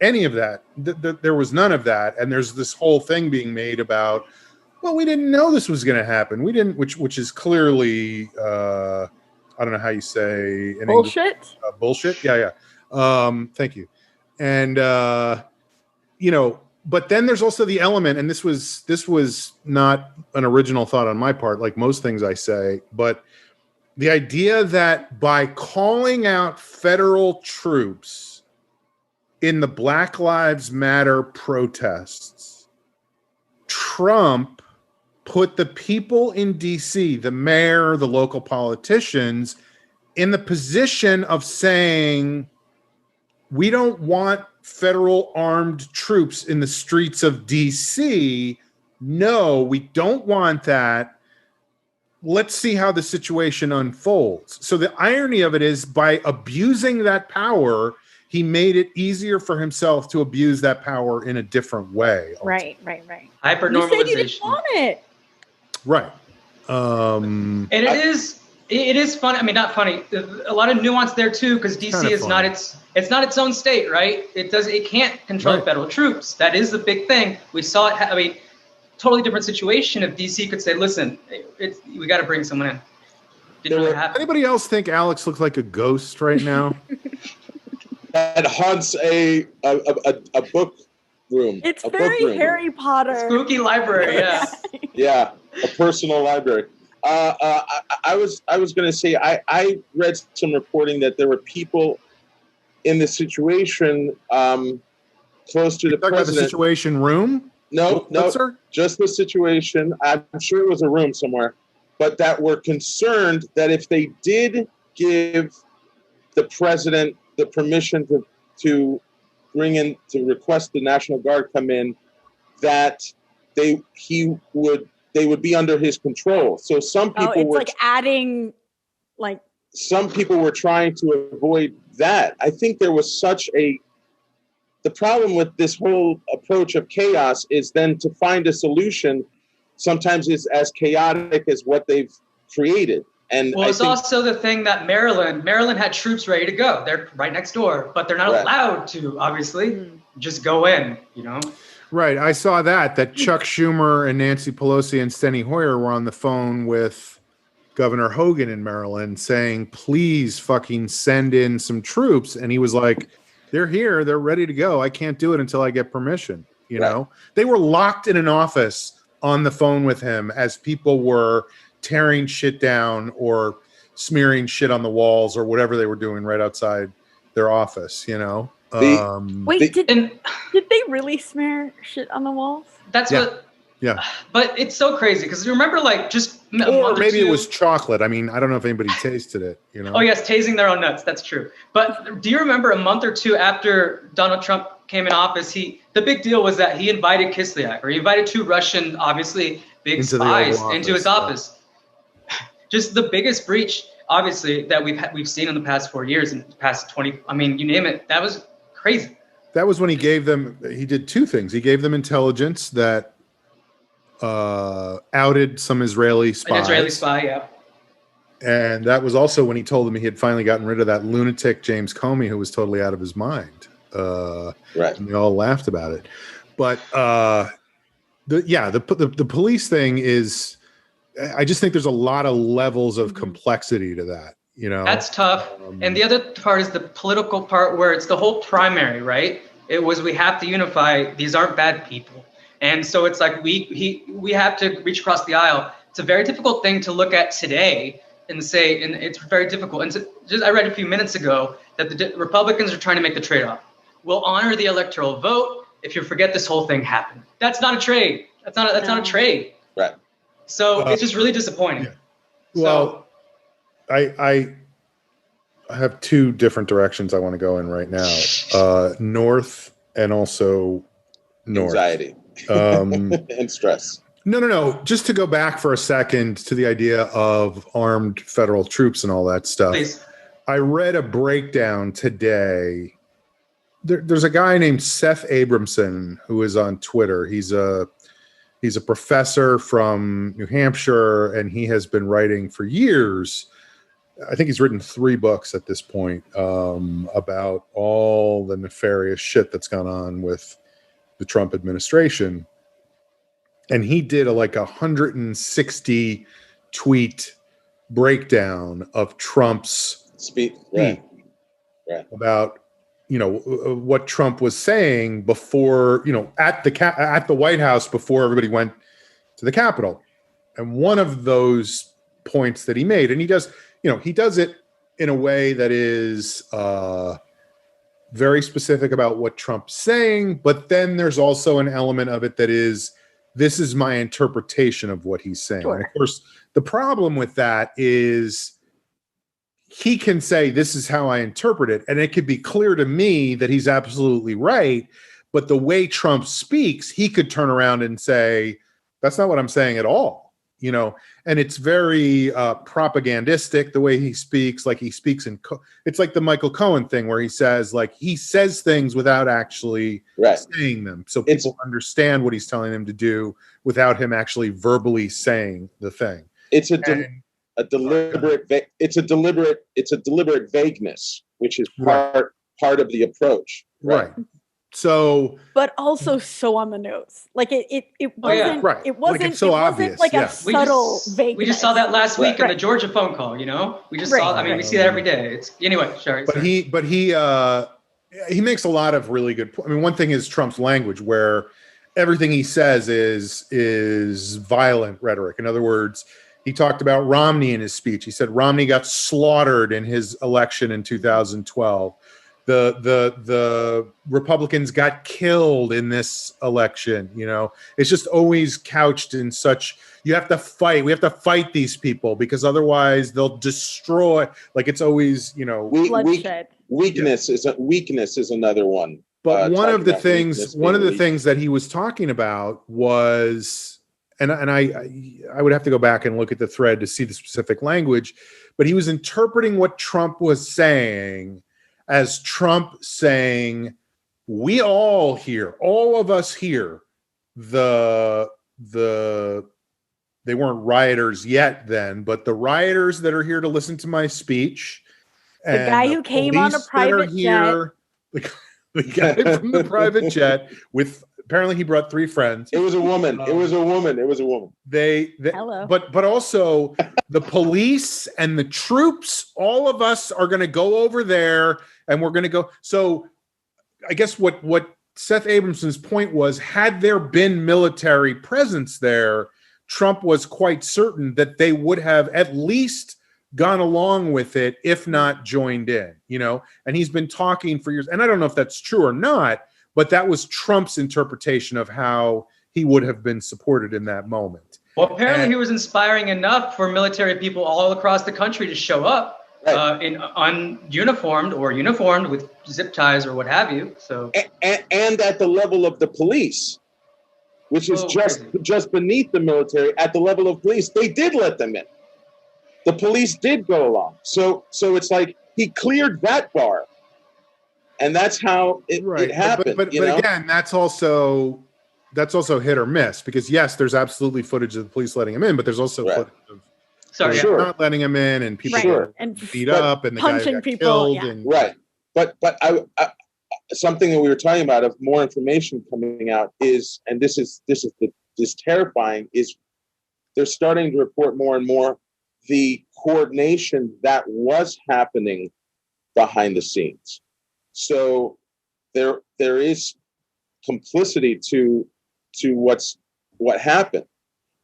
Speaker 1: any of that. There was none of that. And there's this whole thing being made about, well, we didn't know this was going to happen. We didn't, which is clearly, I don't know how you say in
Speaker 3: bullshit.
Speaker 1: English, bullshit. Yeah. Thank you. And, but then there's also the element, and this was not an original thought on my part, like most things I say, but the idea that by calling out federal troops in the Black Lives Matter protests, Trump put the people in DC, the mayor, the local politicians, in the position of saying, we don't want federal armed troops in the streets of DC. No, we don't want that. Let's see how the situation unfolds. So the irony of it is, by abusing that power, he made it easier for himself to abuse that power in a different way.
Speaker 3: Right.
Speaker 4: Hyper-normalization.
Speaker 3: You said you didn't want it.
Speaker 1: Right.
Speaker 4: And it is funny. I mean, not funny. A lot of nuance there too, because DC is not its own state, right? It can't control federal troops. That is the big thing. We saw it. Totally different situation if DC could say, listen, we got to bring someone in. Didn't really happen.
Speaker 1: Anybody else think Alex looks like a ghost right now?
Speaker 2: That haunts a book room.
Speaker 3: It's very Harry Potter.
Speaker 4: Spooky library, yeah.
Speaker 2: Yeah, a personal library. I was going to say, I read some reporting that there were people in the situation close to the president.
Speaker 1: About the situation room?
Speaker 2: No,
Speaker 1: sir?
Speaker 2: Just the situation. I'm sure it was a room somewhere, but that were concerned that if they did give the president the permission to bring in, to request the National Guard come in, that they would be under his control. So some people were
Speaker 3: like adding, like
Speaker 2: some people were trying to avoid that. I think there was the problem with this whole approach of chaos is then to find a solution sometimes is as chaotic as what they've created. And
Speaker 4: it's also the thing that Maryland had troops ready to go. They're right next door, but they're not allowed to, obviously, just go in, you know?
Speaker 1: Right. I saw that Chuck Schumer and Nancy Pelosi and Steny Hoyer were on the phone with Governor Hogan in Maryland saying, please fucking send in some troops. And he was like, they're here. They're ready to go. I can't do it until I get permission. You know, they were locked in an office on the phone with him as people were tearing shit down or smearing shit on the walls or whatever they were doing right outside their office, you know?
Speaker 3: Wait, did they really smear shit on the walls?
Speaker 4: That's what.
Speaker 1: Yeah.
Speaker 4: But it's so crazy because you remember, like, just
Speaker 1: or maybe it was chocolate. I mean, I don't know if anybody tasted it, you know?
Speaker 4: Oh, yes, tasting their own nuts. That's true. But do you remember a month or two after Donald Trump came in office, the big deal was that he invited Kislyak, or he invited two Russian, obviously, big spies into his office. Just the biggest breach, obviously, that we've seen in the past 4 years, in the past 20, I mean, you name it. That was crazy.
Speaker 1: That was when he did two things. He gave them intelligence that outed some Israeli spies.
Speaker 4: An Israeli spy, yeah.
Speaker 1: And that was also when he told them he had finally gotten rid of that lunatic James Comey who was totally out of his mind.
Speaker 2: Right.
Speaker 1: And they all laughed about it. But the police thing is, I just think there's a lot of levels of complexity to that. You know,
Speaker 4: that's tough. And the other part is the political part, where it's the whole primary, right? It was, we have to unify. These aren't bad people. And so it's like we have to reach across the aisle. It's a very difficult thing to look at today and say, and it's very difficult. And I read a few minutes ago that the Republicans are trying to make the trade-off. We'll honor the electoral vote if you forget this whole thing happened. That's not a trade. That's not a trade.
Speaker 2: Right.
Speaker 4: So it's just really disappointing.
Speaker 1: Yeah. Well, I have two different directions I want to go in right now. North and also north.
Speaker 2: Anxiety. And stress.
Speaker 1: No. Just to go back for a second to the idea of armed federal troops and all that stuff.
Speaker 4: Please.
Speaker 1: I read a breakdown today. There's a guy named Seth Abramson who is on Twitter. He's a professor from New Hampshire, and he has been writing for years. I think he's written 3 books at this point about all the nefarious shit that's gone on with the Trump administration. And he did a 160 tweet breakdown of Trump's
Speaker 2: speech
Speaker 1: about, what Trump was saying before, at the White House before everybody went to the Capitol. And one of those points that he made, and he does it in a way that is very specific about what Trump's saying, but then there's also an element of it that is, this is my interpretation of what he's saying.
Speaker 3: Sure.
Speaker 1: And of course, the problem with that is he can say, this is how I interpret it, and it could be clear to me that he's absolutely right, but the way Trump speaks, he could turn around and say, that's not what I'm saying at all. And it's very propagandistic the way he speaks. Like he speaks it's like the Michael Cohen thing where he says things without actually saying them. So people understand what he's telling them to do without him actually verbally saying the thing.
Speaker 2: It's a deliberate vagueness, which is part of the approach.
Speaker 1: Right. So,
Speaker 3: but also so on the nose. Like it wasn't.
Speaker 1: Right.
Speaker 3: It wasn't.
Speaker 1: Like it's so obvious.
Speaker 3: Like a subtle vagueness.
Speaker 4: We just saw that last week in the Georgia phone call. We just saw. I mean, we see that every day. Anyway. Sorry.
Speaker 1: But he makes a lot of really good. I mean, one thing is Trump's language, where everything he says is violent rhetoric. In other words, he talked about Romney in his speech. He said Romney got slaughtered in his election in 2012. The Republicans got killed in this election. It's just always couched in such, you have to fight. We have to fight these people because otherwise they'll destroy. Like it's always,
Speaker 3: bloodshed.
Speaker 2: Weakness is another one.
Speaker 1: But one of the things that he was talking about was, and I would have to go back and look at the thread to see the specific language, but he was interpreting what Trump was saying as Trump saying, we all here, all of us here, they weren't rioters yet then, but the rioters that are here to listen to my speech.
Speaker 3: The guy who came on a private jet.
Speaker 1: The guy from the private jet apparently he brought 3 friends.
Speaker 2: It was a woman.
Speaker 3: Hello.
Speaker 1: But also the police and the troops, all of us are going to go over there and we're going to go. So I guess what Seth Abramson's point was, had there been military presence there, Trump was quite certain that they would have at least gone along with it, if not joined in, and he's been talking for years. And I don't know if that's true or not, but that was Trump's interpretation of how he would have been supported in that moment.
Speaker 4: Well, apparently he was inspiring enough for military people all across the country to show up in ununiformed or uniformed with zip ties or what have you. So
Speaker 2: and at the level of the police, which is just beneath the military, at the level of police, they did let them in. The police did go along. So it's like he cleared that bar. And that's how it happened.
Speaker 1: But again, that's also hit or miss, because yes, there's absolutely footage of the police letting him in, but there's also footage of not letting him in, and people and beat up and the
Speaker 3: punching
Speaker 1: guy got
Speaker 3: people.
Speaker 1: Killed
Speaker 2: But I something that we were talking about of more information coming out is, and this is terrifying, is they're starting to report more and more the coordination that was happening behind the scenes. So there is complicity to what happened.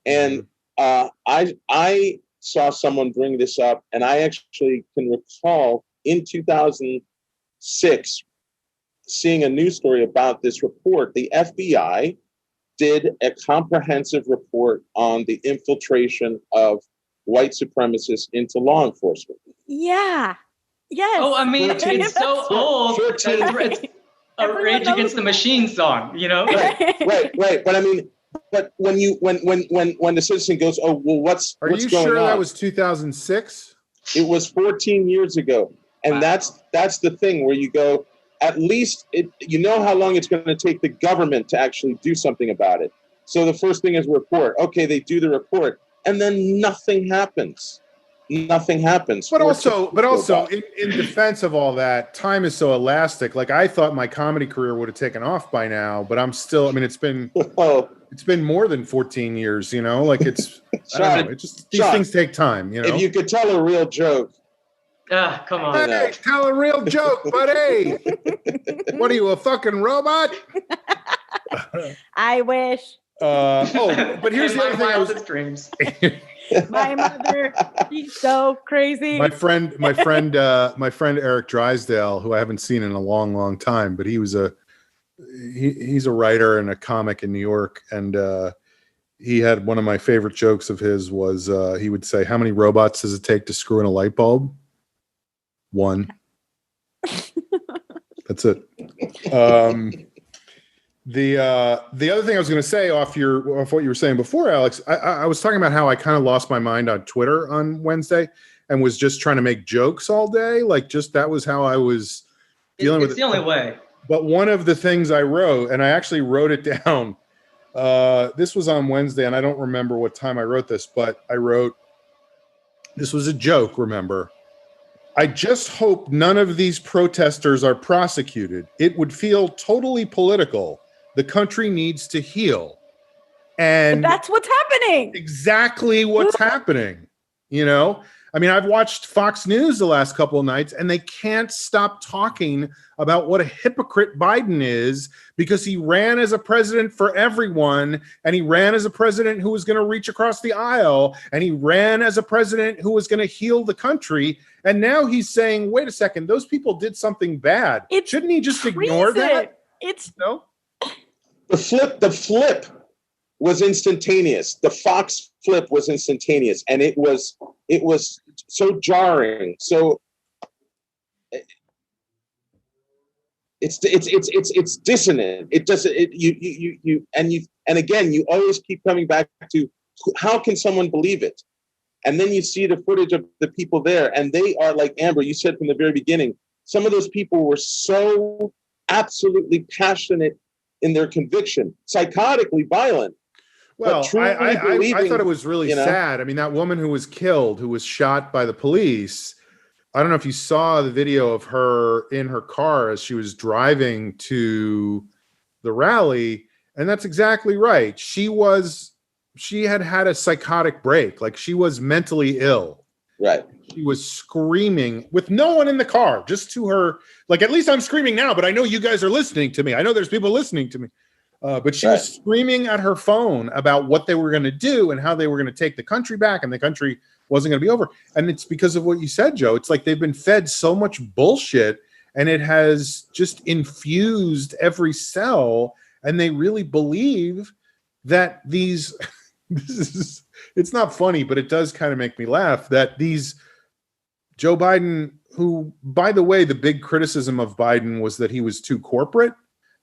Speaker 2: And I saw someone bring this up, and I actually can recall in 2006 seeing a news story about this report. The FBI did a comprehensive report on the infiltration of white supremacists into law enforcement.
Speaker 3: Yeah. Yes.
Speaker 4: Oh, I mean, it's so old. It's a Rage Against the Machine song,
Speaker 2: Right. But I mean, but when the citizen goes, oh, well, what's going on? Are you sure
Speaker 1: that was 2006?
Speaker 2: It was 14 years ago. And that's the thing where you go, at least how long it's going to take the government to actually do something about it. So the first thing is report. Okay, they do the report, and then nothing happens. Nothing happens.
Speaker 1: But also, in defense of all that, time is so elastic. Like, I thought my comedy career would have taken off by now, but I'm still. I mean, it's been more than 14 years. Like, it's. I don't know. It just these things take time.
Speaker 2: If you could tell a real joke.
Speaker 4: Come on.
Speaker 1: Hey, tell a real joke, buddy. What are you, a fucking robot?
Speaker 3: I wish.
Speaker 1: But here's the other thing.
Speaker 4: Wildest dreams.
Speaker 3: My mother, she's so crazy.
Speaker 1: My friend Eric Drysdale, who I haven't seen in a long, long time, but he's a writer and a comic in New York, and he had one of my favorite jokes of his was he would say, "How many robots does it take to screw in a light bulb?" One. That's it. The other thing I was going to say off what you were saying before, Alex, I was talking about how I kind of lost my mind on Twitter on Wednesday and was just trying to make jokes all day. Like, just that was how I was dealing with it.
Speaker 4: It's the only way.
Speaker 1: But one of the things I wrote, and I actually wrote it down. This was on Wednesday, and I don't remember what time I wrote this, but I wrote, this was a joke, remember. I just hope none of these protesters are prosecuted. It would feel totally political. The country needs to heal. And
Speaker 3: but that's what's happening.
Speaker 1: Exactly what's happening. I mean, I've watched Fox News the last couple of nights, and they can't stop talking about what a hypocrite Biden is, because he ran as a president for everyone, and he ran as a president who was going to reach across the aisle, and he ran as a president who was going to heal the country. And now he's saying, wait a second, those people did something bad. Shouldn't he just ignore that?
Speaker 2: The flip was instantaneous. The Fox flip was instantaneous, and it was so jarring. So it's dissonant. It doesn't. And again, you always keep coming back to, how can someone believe it? And then you see the footage of the people there, and they are, like Amber, you said from the very beginning, some of those people were so absolutely passionate in their conviction, psychotically violent.
Speaker 1: Well, I thought it was really sad. I mean, that woman who was killed, who was shot by the police, I don't know if you saw the video of her in her car as she was driving to the rally, and that's exactly right. She had a psychotic break. Like, she was mentally ill.
Speaker 2: Right.
Speaker 1: She was screaming with no one in the car, just to her. Like, at least I'm screaming now, but I know you guys are listening to me. I know there's people listening to me. But she was screaming at her phone about what they were going to do and how they were going to take the country back, and the country wasn't going to be over. And it's because of what you said, Joe. It's like they've been fed so much bullshit, and it has just infused every cell, and they really believe that these it's not funny, but it does kind of make me laugh that these Joe Biden, who, by the way, the big criticism of Biden was that he was too corporate,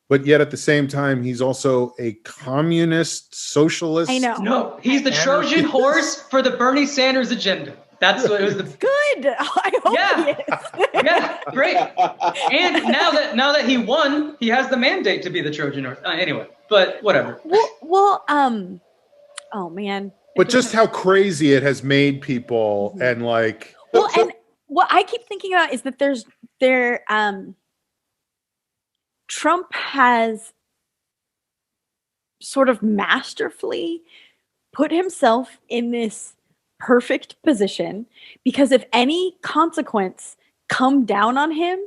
Speaker 1: but yet at the same time, he's also a communist, socialist.
Speaker 3: I know.
Speaker 4: No, he's the Trojan horse for the Bernie Sanders agenda. That's what it was.
Speaker 3: Good. I hope he is.
Speaker 4: Yeah, great. And now that he won, he has the mandate to be the Trojan horse. Anyway, but whatever.
Speaker 3: Well, oh man.
Speaker 1: But just how crazy it has made people, and like.
Speaker 3: Well, and what I keep thinking about is that Trump has sort of masterfully put himself in this perfect position, because if any consequence come down on him,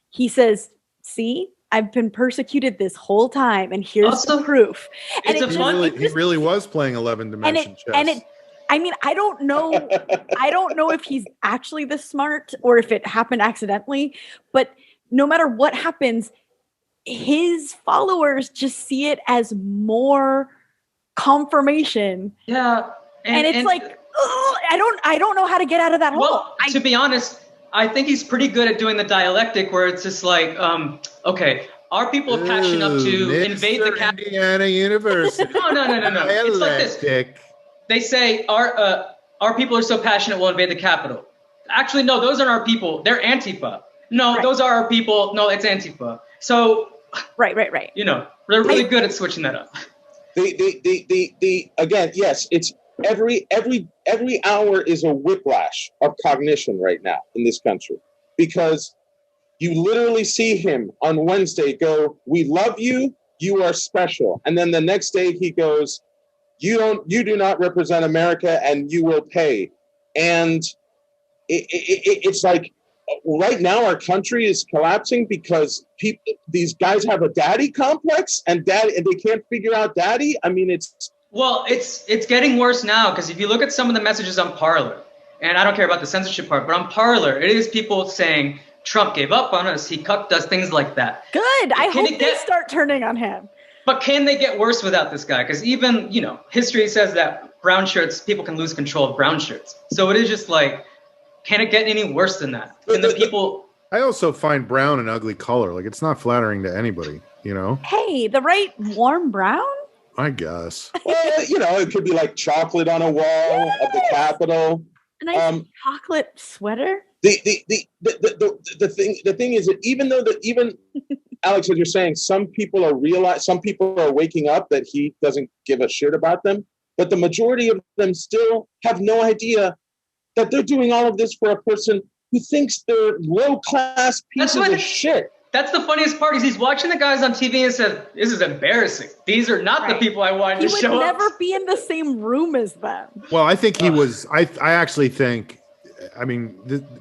Speaker 3: he says, see, I've been persecuted this whole time, and here's
Speaker 4: Also,
Speaker 3: the proof. And
Speaker 1: he really was playing 11 dimension chess.
Speaker 3: I mean, I don't know if he's actually this smart or if it happened accidentally, but no matter what happens, his followers just see it as more confirmation.
Speaker 4: Yeah.
Speaker 3: And it's like, ugh, I don't know how to get out of that hole.
Speaker 4: Well, to be honest, I think he's pretty good at doing the dialectic where it's just like, okay, our people are passionate enough to invade the capital.
Speaker 1: Indiana University.
Speaker 4: No. It's like this. They say our people are so passionate we'll invade the Capitol. Actually, no, those aren't our people. They're Antifa. No, those are our people. No, it's Antifa. So,
Speaker 3: right.
Speaker 4: You know, they're really good at switching that up.
Speaker 2: Again, yes, it's every hour is a whiplash of cognition right now in this country, because you literally see him on Wednesday go, "We love you. You are special," and then the next day he goes, You do not represent America, and you will pay. And it's like right now our country is collapsing because these guys have a daddy complex, and they can't figure out daddy. I mean, it's
Speaker 4: getting worse now, because if you look at some of the messages on Parler, and I don't care about the censorship part, but on Parler, it is people saying Trump gave up on us, he cucked us, things like that.
Speaker 3: Good. I hope they start turning on him.
Speaker 4: But can they get worse without this guy? Because even, history says that brown shirts, people can lose control of brown shirts. So it is just like, can it get any worse than that? And the people...
Speaker 1: I also find brown an ugly color. Like, it's not flattering to anybody,
Speaker 3: Hey, the right warm brown?
Speaker 1: I guess.
Speaker 2: Well, it could be like chocolate on a wall of the Capitol.
Speaker 3: A nice chocolate sweater?
Speaker 2: The thing is that even Alex, as you're saying, some people are waking up that he doesn't give a shit about them, but the majority of them still have no idea that they're doing all of this for a person who thinks they're low-class pieces of shit.
Speaker 4: That's the funniest part, is he's watching the guys on TV and said, "This is embarrassing. These are not the people I wanted to show up." He would
Speaker 3: never be in the same room as them.
Speaker 1: Well, I think he was. I actually think. I mean,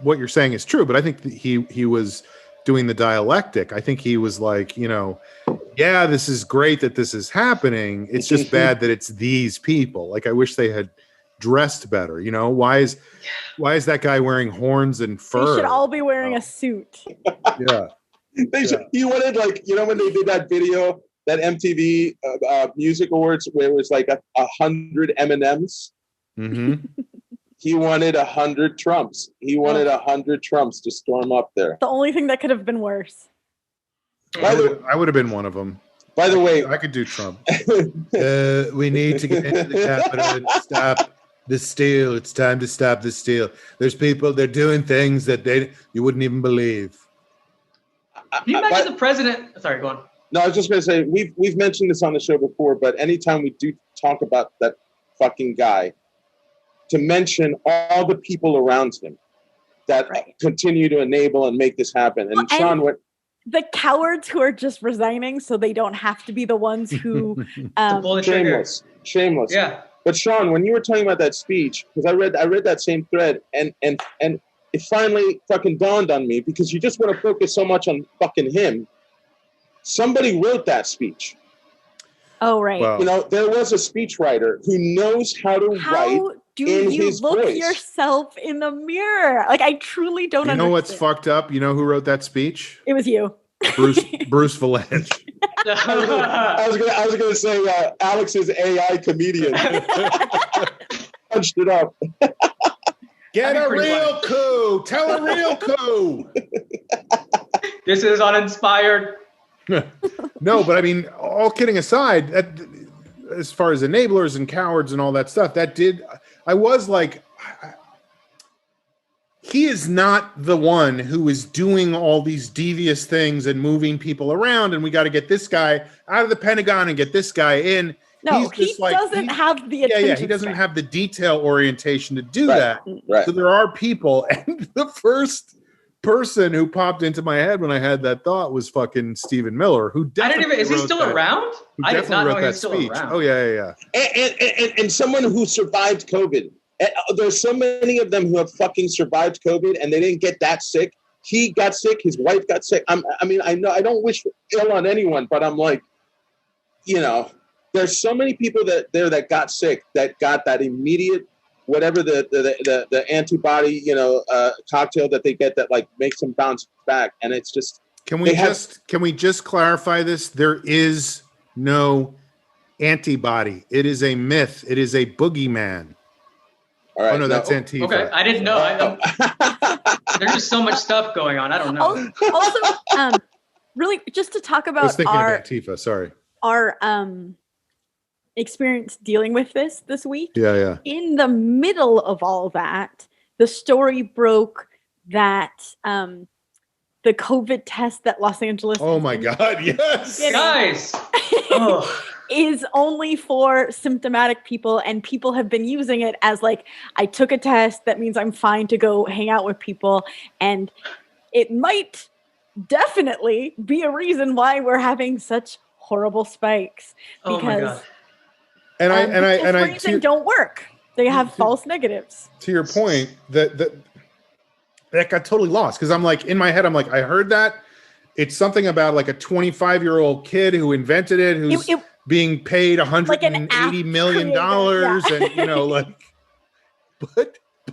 Speaker 1: what you're saying is true, but I think he was doing the dialectic. I think he was like, yeah, this is great that this is happening. It's just bad that it's these people. Like, I wish they had dressed better. Why is that guy wearing horns and fur?
Speaker 3: They should all be wearing a suit.
Speaker 1: Yeah.
Speaker 2: He wanted, like, when they did that video, that MTV Music Awards, where it was like 100 M&Ms.
Speaker 1: Mm-hmm.
Speaker 2: He wanted 100 Trumps. He wanted 100 Trumps to storm up there.
Speaker 3: The only thing that could have been worse.
Speaker 1: I would have been one of them.
Speaker 2: By the way,
Speaker 1: I could do Trump. We need to get into the Capitol and stop the steal. It's time to stop the steal. There's people, they're doing things that you wouldn't even believe.
Speaker 4: Can you imagine the president? Sorry, go on.
Speaker 2: No, I was just going to say, we've mentioned this on the show before, but anytime we do talk about that fucking guy, to mention all the people around him that continue to enable and make this happen. And Sean,
Speaker 3: the cowards who are just resigning so they don't have to be the ones who
Speaker 2: shameless.
Speaker 4: Yeah.
Speaker 2: But Sean, when you were talking about that speech, because I read that same thread, and it finally fucking dawned on me, because you just want to focus so much on fucking him. Somebody wrote that speech.
Speaker 3: Oh, right.
Speaker 1: Wow.
Speaker 2: You know, there was a speechwriter who knows how to write
Speaker 3: How do
Speaker 2: in
Speaker 3: you
Speaker 2: his
Speaker 3: look
Speaker 2: voice.
Speaker 3: yourself in the mirror? Like, I truly don't
Speaker 1: You
Speaker 3: understand.
Speaker 1: know what's fucked up? You know who wrote that speech?
Speaker 3: It was you.
Speaker 1: Bruce Valanche.
Speaker 2: I was gonna say Alex's AI comedian punched it up.
Speaker 1: Get a real coup. Tell a real coup.
Speaker 4: This is uninspired.
Speaker 1: No, but I mean, all kidding aside, as far as enablers and cowards and all that stuff, I was like, he is not the one who is doing all these devious things and moving people around, and we got to get this guy out of the Pentagon and get this guy in.
Speaker 3: No, he doesn't have the attention.
Speaker 1: Yeah, he doesn't have the detail orientation to do that.
Speaker 2: Right.
Speaker 1: So there are people, and the first person who popped into my head when I had that thought was fucking Stephen Miller, who definitely
Speaker 4: is he still around? I did not know he was still
Speaker 1: speech.
Speaker 4: around.
Speaker 1: Oh yeah.
Speaker 2: And someone who survived COVID. There's so many of them who have fucking survived COVID, and they didn't get that sick. He got sick. His wife got sick. I know I don't wish ill on anyone, but I'm like, you know, there's so many people that got sick, that got that immediate, whatever the antibody, cocktail that they get that like makes them bounce back. And it's just, can we just clarify this? There is no antibody. It is a myth. It is a boogeyman.
Speaker 1: All right, that's Antifa.
Speaker 4: Okay, I didn't know. There's just so much stuff going on. I don't know.
Speaker 3: Also, really, just to talk about
Speaker 1: I was thinking of Antifa. Sorry.
Speaker 3: Our experience dealing with this week.
Speaker 1: Yeah.
Speaker 3: In the middle of all that, the story broke that the COVID test that Los Angeles.
Speaker 1: Oh my God! Yes,
Speaker 4: guys.
Speaker 3: Is only for symptomatic people, and people have been using it as like, I took a test, that means I'm fine to go hang out with people, and it might definitely be a reason why we're having such horrible spikes, because and don't work. They have false negatives.
Speaker 1: To your point, that got totally lost, because I'm like, in my head, I'm like, I heard that it's something about like a 25-year-old kid who invented it, who's being paid $180 million, and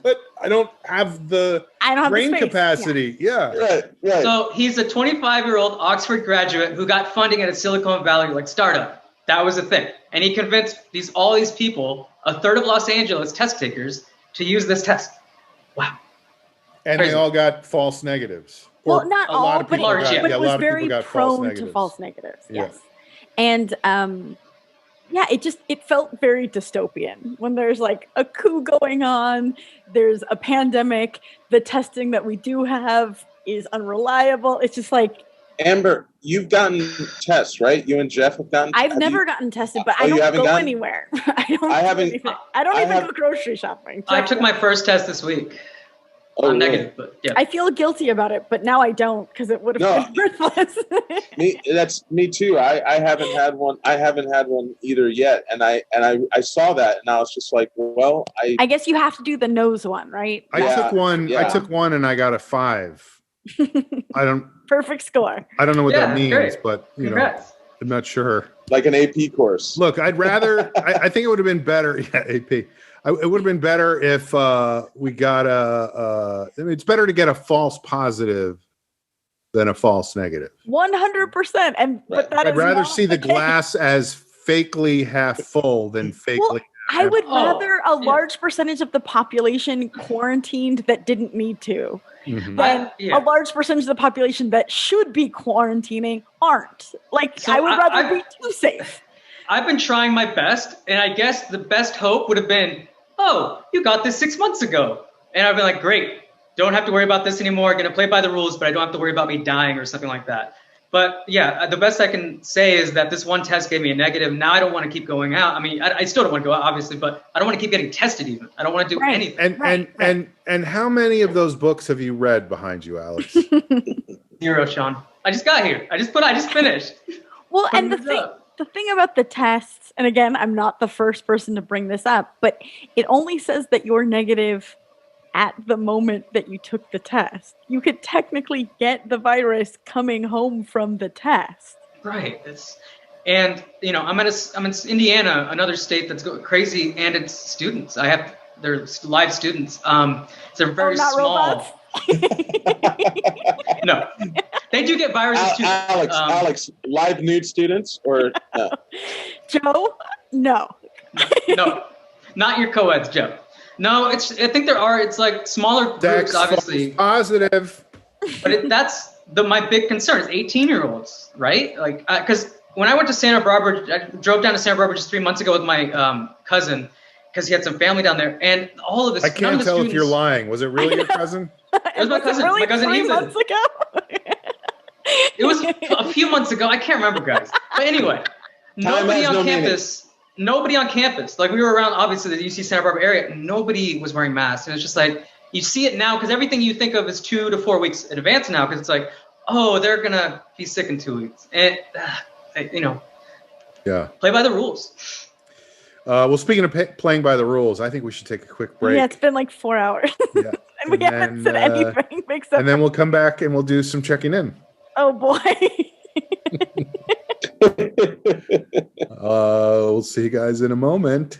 Speaker 1: but I don't have the brain capacity. Yeah. Right.
Speaker 4: So he's a 25-year-old Oxford graduate who got funding at a Silicon Valley startup. That was a thing, and he convinced all these people, a third of Los Angeles test takers, to use this test. Wow.
Speaker 1: And crazy. They all got false negatives.
Speaker 3: Well, not all, but it was very prone to false negatives. Yes. And it felt very dystopian when there's like a coup going on, there's a pandemic, the testing that we do have is unreliable. It's just like,
Speaker 2: Amber, you've gotten tests, right? You and Jeff have gotten.
Speaker 3: I've never gotten tested, but I don't go anywhere. I don't even go grocery shopping.
Speaker 4: I took my first test this week. I'm negative, but yeah.
Speaker 3: I feel guilty about it, but now I don't, because it would have been worthless.
Speaker 2: Me too. I haven't had one. I haven't had one either yet, and I saw that, and I was just like, well,
Speaker 3: I guess you have to do the nose one, right?
Speaker 1: I took one. Yeah. I took one, and I got a 5. I don't.
Speaker 3: Perfect score.
Speaker 1: I don't know what that means,
Speaker 4: great.
Speaker 1: But
Speaker 4: Congrats.
Speaker 1: I'm not sure.
Speaker 2: Like an AP course.
Speaker 1: Look, I'd rather. I think it would have been better. Yeah, AP. It would have been better if we got it's better to get a false positive than a false negative.
Speaker 3: 100%. But that
Speaker 1: I'd rather see the glass as fakely half full than fakely.
Speaker 3: Well, I would rather a large percentage of the population quarantined that didn't need to than a large percentage of the population that should be quarantining aren't. I would rather be too safe.
Speaker 4: I've been trying my best, and I guess the best hope would have been, oh, you got this 6 months ago. And I'd be like, great, don't have to worry about this anymore. Going to play by the rules, but I don't have to worry about me dying or something like that. But yeah, the best I can say is that this one test gave me a negative. Now I don't want to keep going out. I mean, I still don't want to go out, obviously, but I don't want to keep getting tested even. I don't want to do anything.
Speaker 1: And how many of those books have you read behind you, Alex?
Speaker 4: 0, Sean. I just got here. I just finished.
Speaker 3: Well, and the thing, the thing about the tests, and again, I'm not the first person to bring this up, but it only says that you're negative at the moment that you took the test. You could technically get the virus coming home from the test.
Speaker 4: Right. I'm in Indiana, another state that's going crazy, and it's students. They're live students. They're very small. No, they do get viruses too.
Speaker 2: Alex, live nude students or no?
Speaker 3: Joe? No.
Speaker 4: No, not your co-eds, Joe. No, I think there are. It's like smaller groups, obviously.
Speaker 1: Positive.
Speaker 4: But that's my big concern is 18-year-olds, right? Like, because when I went to Santa Barbara, I drove down to Santa Barbara just 3 months ago with my cousin because he had some family down there, and all of this.
Speaker 1: I can't tell if you're lying. Was it really your cousin?
Speaker 4: It was my cousin.
Speaker 3: Really
Speaker 4: my cousin
Speaker 3: 3
Speaker 4: Ethan.
Speaker 3: months ago?
Speaker 4: It was a few months ago. I can't remember, guys. But anyway, nobody on campus. Nobody on campus. Like we were around, obviously, the UC Santa Barbara area. Nobody was wearing masks, and it's just like you see it now because everything you think of is 2 to 4 weeks in advance now. Because it's like, oh, they're gonna be sick in 2 weeks, and
Speaker 1: Yeah.
Speaker 4: Play by the rules.
Speaker 1: Well, speaking of playing by the rules, I think we should take a quick break.
Speaker 3: Yeah, it's been like 4 hours.
Speaker 1: Yeah.
Speaker 3: and we haven't said anything.
Speaker 1: And then we'll come back and we'll do some checking in.
Speaker 3: Oh, boy.
Speaker 1: We'll see you guys in a moment.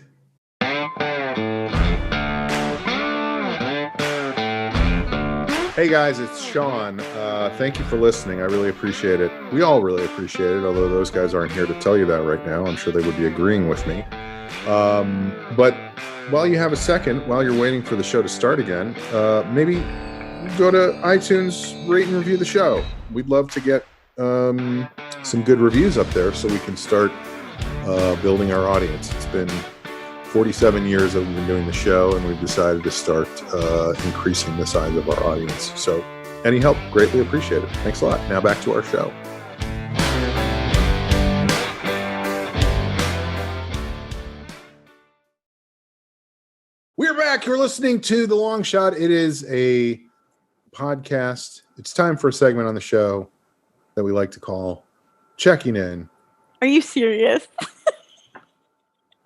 Speaker 1: Hey guys, it's Sean. Thank you for listening. I really appreciate it. We all really appreciate it, although those guys aren't here to tell you that right now. I'm sure they would be agreeing with me. But while you have a second, while you're waiting for the show to start again, maybe go to iTunes, rate and review the show. We'd love to get some good reviews up there so we can start building our audience. It's been 47 years that we've been doing the show, and we've decided to start increasing the size of our audience. So any help, greatly appreciate it. Thanks a lot. Now back to our show. We're back. You're listening to The Long Shot. It is a podcast. It's time for a segment on the show that we like to call Checking In.
Speaker 3: Are you serious?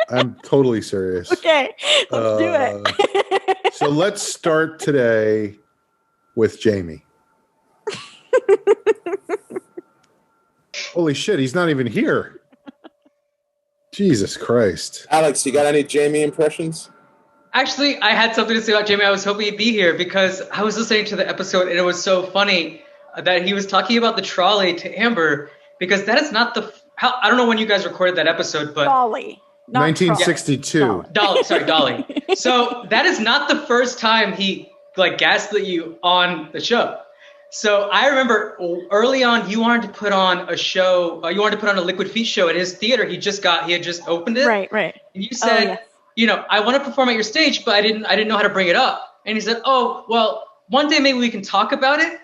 Speaker 1: I'm totally serious.
Speaker 3: Okay, let's do it.
Speaker 1: So let's start today with Jamie. Holy shit, he's not even here. Jesus Christ.
Speaker 2: Alex, you got any Jamie impressions?
Speaker 4: Actually, I had something to say about Jamie. I was hoping he'd be here because I was listening to the episode and it was so funny that he was talking about the trolley to Amber, because that is not I don't know when you guys recorded that episode, but
Speaker 3: Dolly.
Speaker 1: 1962.
Speaker 4: Dolly. So that is not the first time he gaslit you on the show. So I remember early on, you wanted to put on a show. You wanted to put on a Liquid Feet show at his theater. He had just opened it.
Speaker 3: Right.
Speaker 4: And you said, I want to perform at your stage, but I didn't know how to bring it up. And he said, oh, well, one day maybe we can talk about it.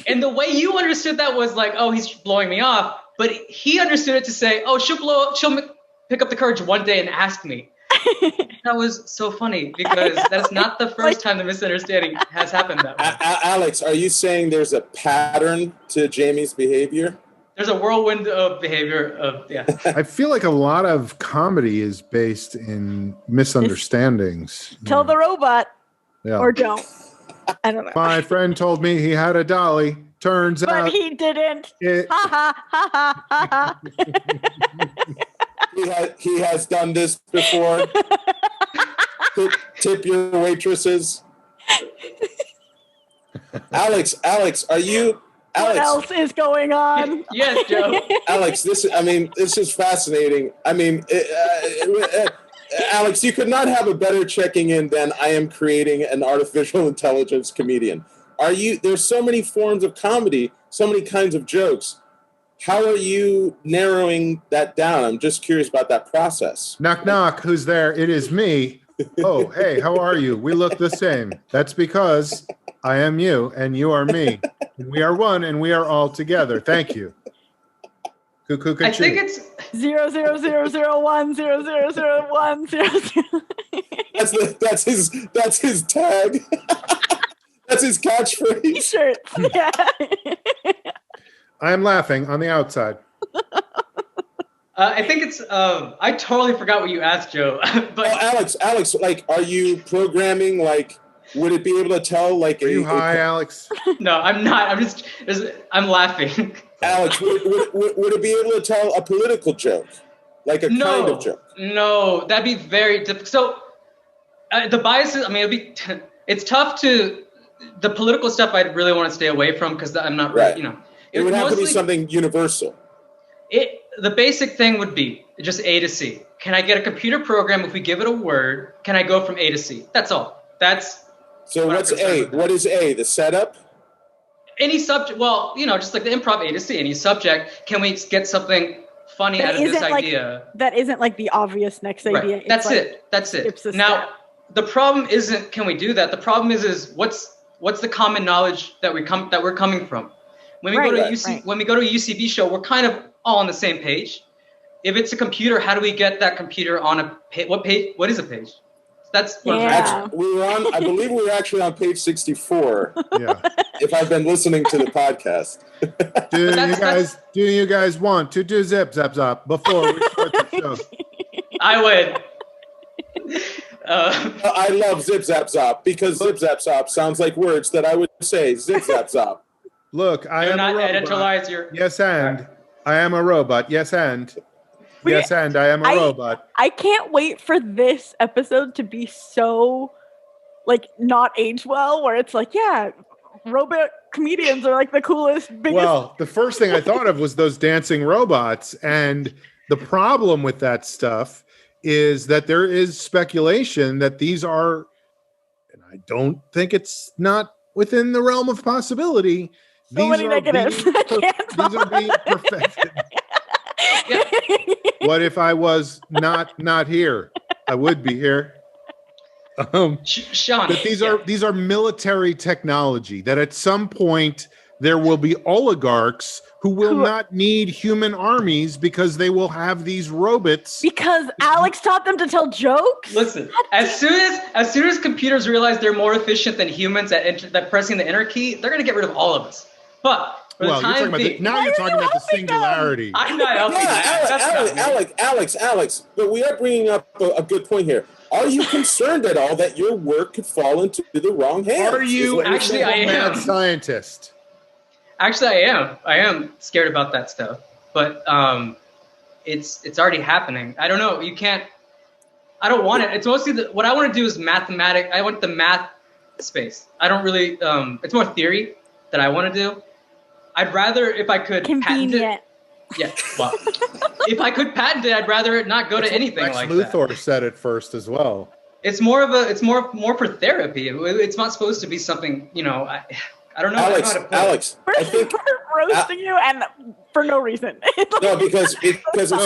Speaker 4: And the way you understood that was like, oh, he's blowing me off. But he understood it to say, oh, she'll pick up the courage one day and ask me. That was so funny because that's not the first time the misunderstanding has happened that way.
Speaker 2: Alex, are you saying there's a pattern to Jamie's behavior?
Speaker 4: There's a whirlwind of behavior
Speaker 1: I feel like a lot of comedy is based in misunderstandings.
Speaker 3: Tell the robot.
Speaker 1: Yeah.
Speaker 3: Or don't. I don't know.
Speaker 1: My friend told me he had a dolly. Turns out.
Speaker 3: But he didn't. Ha ha ha.
Speaker 2: He has done this before. Tip your waitresses. Alex, are you? Alex,
Speaker 3: what else is going on?
Speaker 4: Yes, Joe.
Speaker 2: Alex, this is fascinating. Alex, you could not have a better checking in than I am creating an artificial intelligence comedian. There's so many forms of comedy, so many kinds of jokes. How are you narrowing that down? I'm just curious about that process.
Speaker 1: Knock, knock. Who's there? It is me. Oh, hey, how are you? We look the same. That's because I am you and you are me. We are one and we are all together. Thank you.
Speaker 4: I think it's
Speaker 3: 00010001000.
Speaker 2: That's his tag. That's his catchphrase.
Speaker 3: T-shirt. Yeah.
Speaker 1: I am laughing on the outside.
Speaker 4: I think it's. I totally forgot what you asked, Joe. But
Speaker 2: Alex, like, are you programming? Like, would it be able to tell? Like,
Speaker 1: Are you high, Alex?
Speaker 4: no, I'm not. I'm laughing.
Speaker 2: Alex, would it be able to tell a political joke, like a kind of joke?
Speaker 4: No, that'd be very difficult. So the biases. I mean, it's tough to. The political stuff I'd really want to stay away from because I'm not really,
Speaker 2: Right. It would have to be something universal.
Speaker 4: The basic thing would be just A to C. Can I get a computer program if we give it a word? Can I go from A to C? That's all.
Speaker 2: So what's A? What is A? The setup?
Speaker 4: Any subject. Well, just like the improv A to C. Any subject. Can we get something funny out of this idea?
Speaker 3: That isn't like the obvious next idea.
Speaker 4: Right. That's it. Now, the problem isn't can we do that? The problem is what's the common knowledge that we're coming from? When we go to a UCB show, we're kind of all on the same page. If it's a computer, how do we get that computer on a page? What page? What is a page? That's what
Speaker 2: I believe we were actually on page 64.
Speaker 1: Yeah.
Speaker 2: If I've been listening to the podcast.
Speaker 1: Do you guys want to do zip zap zap before we start the show?
Speaker 4: I would.
Speaker 2: I love zip zap zop because zip zap zop sounds like words that I would say. Zip zap zop.
Speaker 1: Look, I am a robot. Yes, and I am a robot. Yes, and yes, and I am a robot.
Speaker 3: I can't wait for this episode to be so like not age well, where it's like, yeah, robot comedians are like the coolest, biggest.
Speaker 1: Well, the first thing I thought of was those dancing robots, and the problem with that stuff is that there is speculation that these are, and I don't think it's not within the realm of possibility.
Speaker 3: So many negatives.
Speaker 1: These are being perfected.
Speaker 4: Yeah.
Speaker 1: What if I was not here? I would be here.
Speaker 4: Sean,
Speaker 1: but these are military technology that at some point there will be oligarchs who will not need human armies because they will have these robots.
Speaker 3: Because Alex taught them to tell jokes?
Speaker 4: Listen, as soon as computers realize they're more efficient than humans at pressing the enter key, they're going to get rid of all of us. But for the time being,
Speaker 1: you're talking about the singularity.
Speaker 4: I'm not helping
Speaker 2: Alex, but we are bringing up a good point here. Are you concerned at all that your work could fall into the wrong hands?
Speaker 1: Are you
Speaker 4: actually a
Speaker 1: mad scientist?
Speaker 4: Actually, I am scared about that stuff, but it's already happening. I don't know. I don't want it. It's mostly what I want to do is mathematics. I want the math space. I don't really. It's more theory that I want to do. I'd rather if I could patent it. Yeah. Well, if I could patent it, I'd rather it not go to anything like that.
Speaker 1: Luthor said it first as well.
Speaker 4: It's more for therapy. It's not supposed to be something. I don't know.
Speaker 2: Alex, I think
Speaker 3: we're roasting you and for no reason.
Speaker 2: No, because it's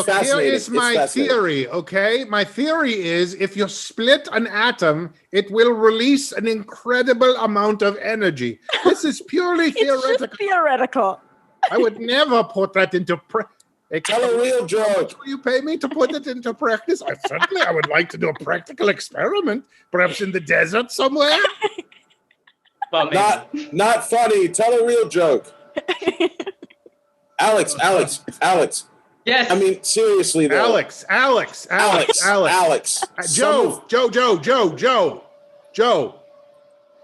Speaker 2: fascinating.
Speaker 1: Here is my theory, okay? My theory is if you split an atom, it will release an incredible amount of energy. This is purely theoretical.
Speaker 3: Just theoretical.
Speaker 1: I would never put that into practice.
Speaker 2: Tell a real joke.
Speaker 1: Will you pay me to put it into practice? I would like to do a practical experiment, perhaps in the desert somewhere.
Speaker 4: Well,
Speaker 2: not funny. Tell a real joke. Alex.
Speaker 4: Yes.
Speaker 2: I mean, seriously though.
Speaker 1: Alex. Joe.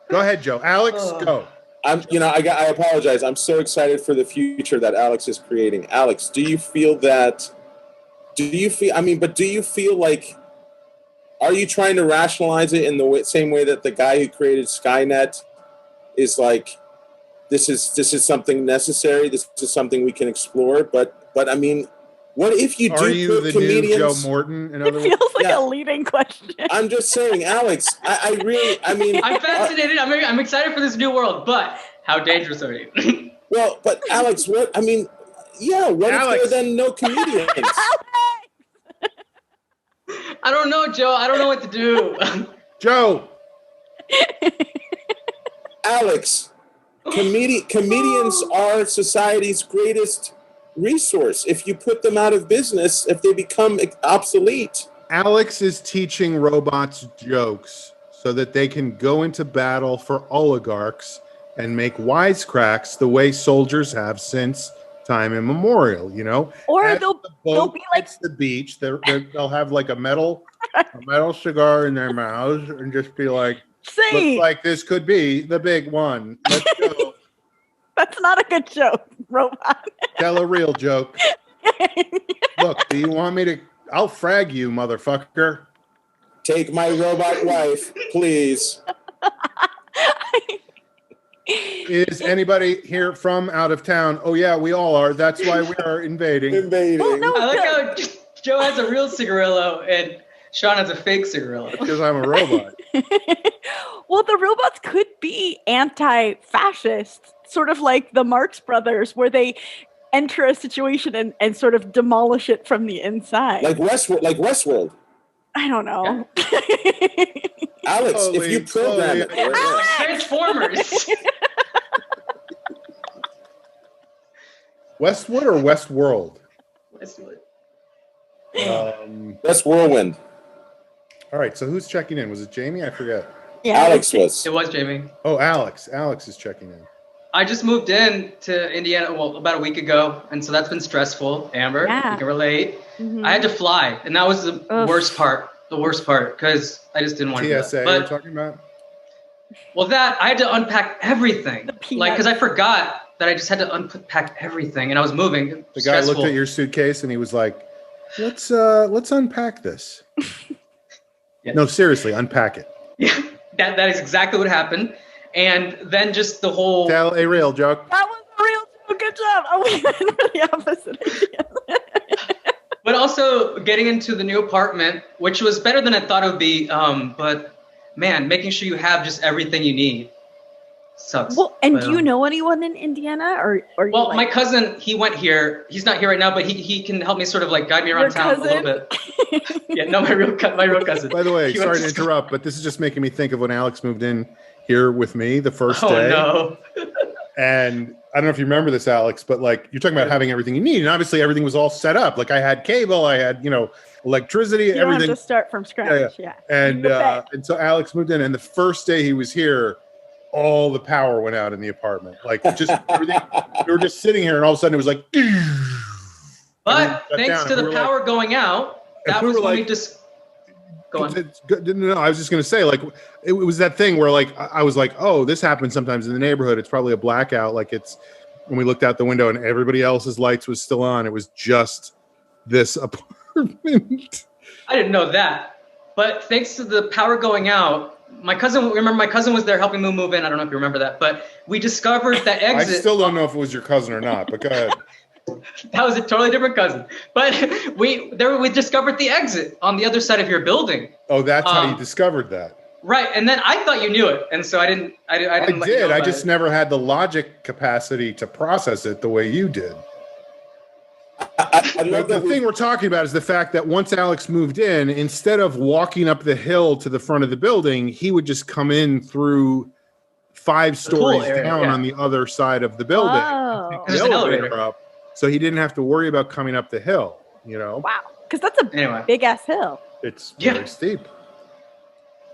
Speaker 1: Go ahead, Joe. Alex, go.
Speaker 2: I apologize. I'm so excited for the future that Alex is creating. Alex, do you feel like, are you trying to rationalize it in the same way that the guy who created Skynet is like, this is something necessary. This is something we can explore. But I mean, what if you do
Speaker 1: Are you
Speaker 2: put
Speaker 1: the
Speaker 2: comedians?
Speaker 1: New Joe Morton? In other
Speaker 3: It feels like a leading question.
Speaker 2: I'm just saying, Alex.
Speaker 4: I'm fascinated. I'm excited for this new world. But how dangerous are you?
Speaker 2: Well, but Alex, what? I mean, yeah. What
Speaker 1: Alex.
Speaker 2: if there are then no comedians?
Speaker 4: I don't know, Joe. I don't know what to do.
Speaker 1: Joe.
Speaker 2: Alex, comedians are society's greatest resource. If you put them out of business, if they become obsolete.
Speaker 1: Alex is teaching robots jokes so that they can go into battle for oligarchs and make wisecracks the way soldiers have since time immemorial, you know.
Speaker 3: Or
Speaker 1: As
Speaker 3: they'll
Speaker 1: the boat
Speaker 3: be like
Speaker 1: hits the beach, they'll have like a metal cigar in their mouths and just be like, looks like this could be the big one. Let's go.
Speaker 3: That's not a good joke, robot.
Speaker 1: Tell a real joke. Look, do you want me to? I'll frag you, motherfucker.
Speaker 2: Take my robot wife, please.
Speaker 1: Is anybody here from out of town? Oh yeah, we all are. That's why we are invading.
Speaker 3: Well, no,
Speaker 4: I like how Joe has a real cigarillo and Sean has a fake cigarillo.
Speaker 1: Because I'm a robot.
Speaker 3: Well, the robots could be anti-fascist, sort of like the Marx Brothers, where they enter a situation and sort of demolish it from the inside.
Speaker 2: Like Westworld.
Speaker 3: I don't know.
Speaker 2: Yeah. Alex, if you program it.
Speaker 3: Alex!
Speaker 4: Transformers.
Speaker 1: Westwood or Westworld?
Speaker 4: Westwood.
Speaker 2: That's Whirlwind.
Speaker 1: All right, so who's checking in? Was it Jamie? I forget.
Speaker 3: Yeah,
Speaker 2: Alex was.
Speaker 4: It was Jamie.
Speaker 1: Oh, Alex. Alex is checking in.
Speaker 4: I just moved in to Indiana, about a week ago, and so that's been stressful. Amber,
Speaker 3: Yeah.
Speaker 4: you can relate.
Speaker 3: Mhm.
Speaker 4: I had to fly, and that was the worst part. The worst part, because I just didn't want to do
Speaker 1: TSA
Speaker 4: that.
Speaker 1: you're
Speaker 4: But,
Speaker 1: talking about?
Speaker 4: well, I had to unpack everything.
Speaker 3: peanuts.
Speaker 4: Like, because I forgot that I just had to unpack everything, and I was moving.
Speaker 1: The guy looked at your suitcase and he was like, let's unpack this.
Speaker 4: Yeah.
Speaker 1: No, seriously, unpack it.
Speaker 4: Yeah, that is exactly what happened. And then just the whole...
Speaker 1: Tell a real joke.
Speaker 3: That was a real joke. Good job. Oh, we went for the opposite idea.
Speaker 4: But also getting into the new apartment, which was better than I thought it would be. But man, making sure you have just everything you need sucks.
Speaker 3: Well, and
Speaker 4: But,
Speaker 3: do you know anyone in Indiana, or you
Speaker 4: well,
Speaker 3: like,
Speaker 4: my cousin, he went here. He's not here right now, but he can help me sort of like guide me around
Speaker 3: Your
Speaker 4: town
Speaker 3: cousin?
Speaker 4: a little bit. Yeah, no, my real cousin.
Speaker 1: By the way,
Speaker 4: He went
Speaker 1: sorry to interrupt, but this is just making me think of when Alex moved in here with me the first day.
Speaker 4: Oh no.
Speaker 1: And I don't know if you remember this, Alex, but like you're talking about having everything you need, and obviously everything was all set up. Like I had cable, I had electricity,
Speaker 3: you don't
Speaker 1: everything.
Speaker 3: have to start from scratch. Yeah.
Speaker 1: And
Speaker 3: You bet.
Speaker 1: and so Alex moved in, and the first day he was here, all the power went out in the apartment. Like just everything. We were just sitting here, and all of a sudden it was like.
Speaker 4: But thanks to the power going out, that was when we just. Go on.
Speaker 1: No, I was just going to say, like, it was that thing where, like, I was like, oh, this happens sometimes in the neighborhood. It's probably a blackout. Like, it's when we looked out the window and everybody else's lights was still on. It was just this apartment.
Speaker 4: I didn't know that. But thanks to the power going out, my cousin was there helping me move in. I don't know if you remember that. But we discovered that exit.
Speaker 1: I still don't know if it was your cousin or not, but go ahead.
Speaker 4: That was a totally different cousin. But we discovered the exit on the other side of your building.
Speaker 1: Oh, that's how you discovered that.
Speaker 4: Right. And then I thought you knew it. And so I didn't
Speaker 1: I
Speaker 4: let you
Speaker 1: did.
Speaker 4: know
Speaker 1: I
Speaker 4: about
Speaker 1: just
Speaker 4: it.
Speaker 1: never had the logic capacity to process it the way you did.
Speaker 2: I love
Speaker 1: The
Speaker 2: that
Speaker 1: thing we're talking about is the fact that once Alex moved in, instead of walking up the hill to the front of the building, he would just come in through 5 stories
Speaker 4: area,
Speaker 1: down
Speaker 4: yeah.
Speaker 1: on the other side of the building.
Speaker 3: Oh.
Speaker 1: Pick the
Speaker 4: There's an
Speaker 1: elevator
Speaker 4: elevator.
Speaker 1: up, so he didn't have to worry about coming up the hill.
Speaker 3: Wow. Because that's a
Speaker 4: Anyway.
Speaker 3: big ass hill.
Speaker 1: It's
Speaker 4: Yeah.
Speaker 1: very steep.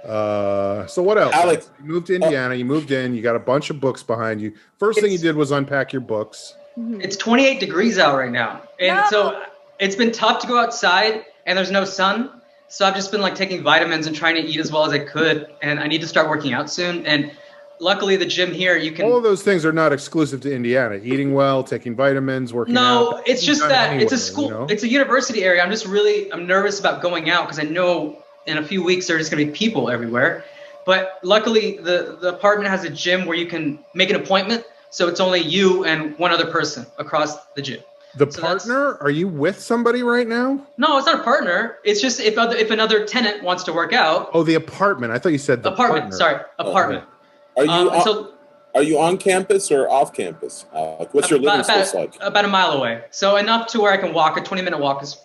Speaker 1: So what else?
Speaker 2: Alex-
Speaker 1: You moved to Indiana. You moved in. You got a bunch of books behind you. First thing you did was unpack your books.
Speaker 4: It's 28 degrees out right now. And
Speaker 3: No.
Speaker 4: so it's been tough to go outside and there's no sun. So I've just been like taking vitamins and trying to eat as well as I could. And I need to start working out soon. And luckily the gym here, you can.
Speaker 1: All of those things are not exclusive to Indiana. Eating well, taking vitamins, working out.
Speaker 4: No, it's
Speaker 1: You've
Speaker 4: just
Speaker 1: done
Speaker 4: that
Speaker 1: anywhere,
Speaker 4: it's a school,
Speaker 1: you know?
Speaker 4: it's a university area. I'm nervous about going out because I know in a few weeks there's just gonna be people everywhere. But luckily the apartment has a gym where you can make an appointment. So it's only you and one other person across the gym.
Speaker 1: The
Speaker 4: So
Speaker 1: partner? Are you with somebody right now?
Speaker 4: No, it's not a partner. It's just if another tenant wants to work out.
Speaker 1: Oh, the apartment. I thought you said the
Speaker 4: Apartment.
Speaker 1: partner.
Speaker 4: Sorry, apartment.
Speaker 2: Are you
Speaker 4: So
Speaker 2: are you on campus or off campus? What's your living space like?
Speaker 4: About a mile away. So enough to where I can walk. A 20-minute walk is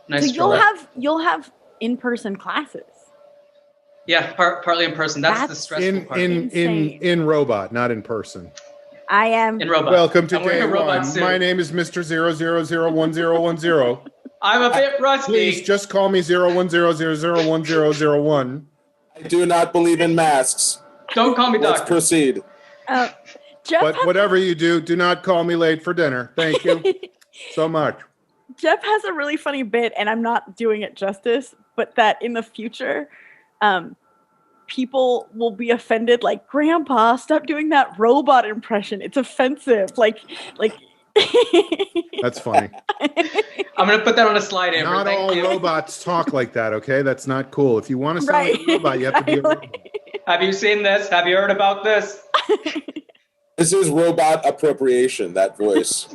Speaker 4: nice.
Speaker 3: So
Speaker 4: stroll.
Speaker 3: you'll have in-person classes.
Speaker 4: Yeah, partly in person. That's the
Speaker 3: That's
Speaker 4: stressful part.
Speaker 1: In robot, not in person.
Speaker 3: I am.
Speaker 4: In robot.
Speaker 1: Welcome to
Speaker 4: I'm wearing
Speaker 1: day
Speaker 4: a robot
Speaker 1: one.
Speaker 4: suit.
Speaker 1: My name is Mr. 0001010.
Speaker 4: I'm a bit rusty.
Speaker 1: Please just call me 010001001.
Speaker 2: I do not believe in masks.
Speaker 4: Don't call me
Speaker 2: Let's
Speaker 4: doctor.
Speaker 2: proceed.
Speaker 1: But whatever you do, do not call me late for dinner. Thank you so much.
Speaker 3: Jeff has a really funny bit, and I'm not doing it justice, but that in the future, people will be offended, like, Grandpa, stop doing that robot impression. It's offensive. Like.
Speaker 1: That's funny.
Speaker 4: I'm going to put that on a slide, Amber.
Speaker 1: Not
Speaker 4: Thank
Speaker 1: all
Speaker 4: you.
Speaker 1: robots talk like that, okay? That's not cool. If you want to sound like a robot, you have to be a robot.
Speaker 4: Have you seen this? Have you heard about this?
Speaker 2: This is robot appropriation, that voice.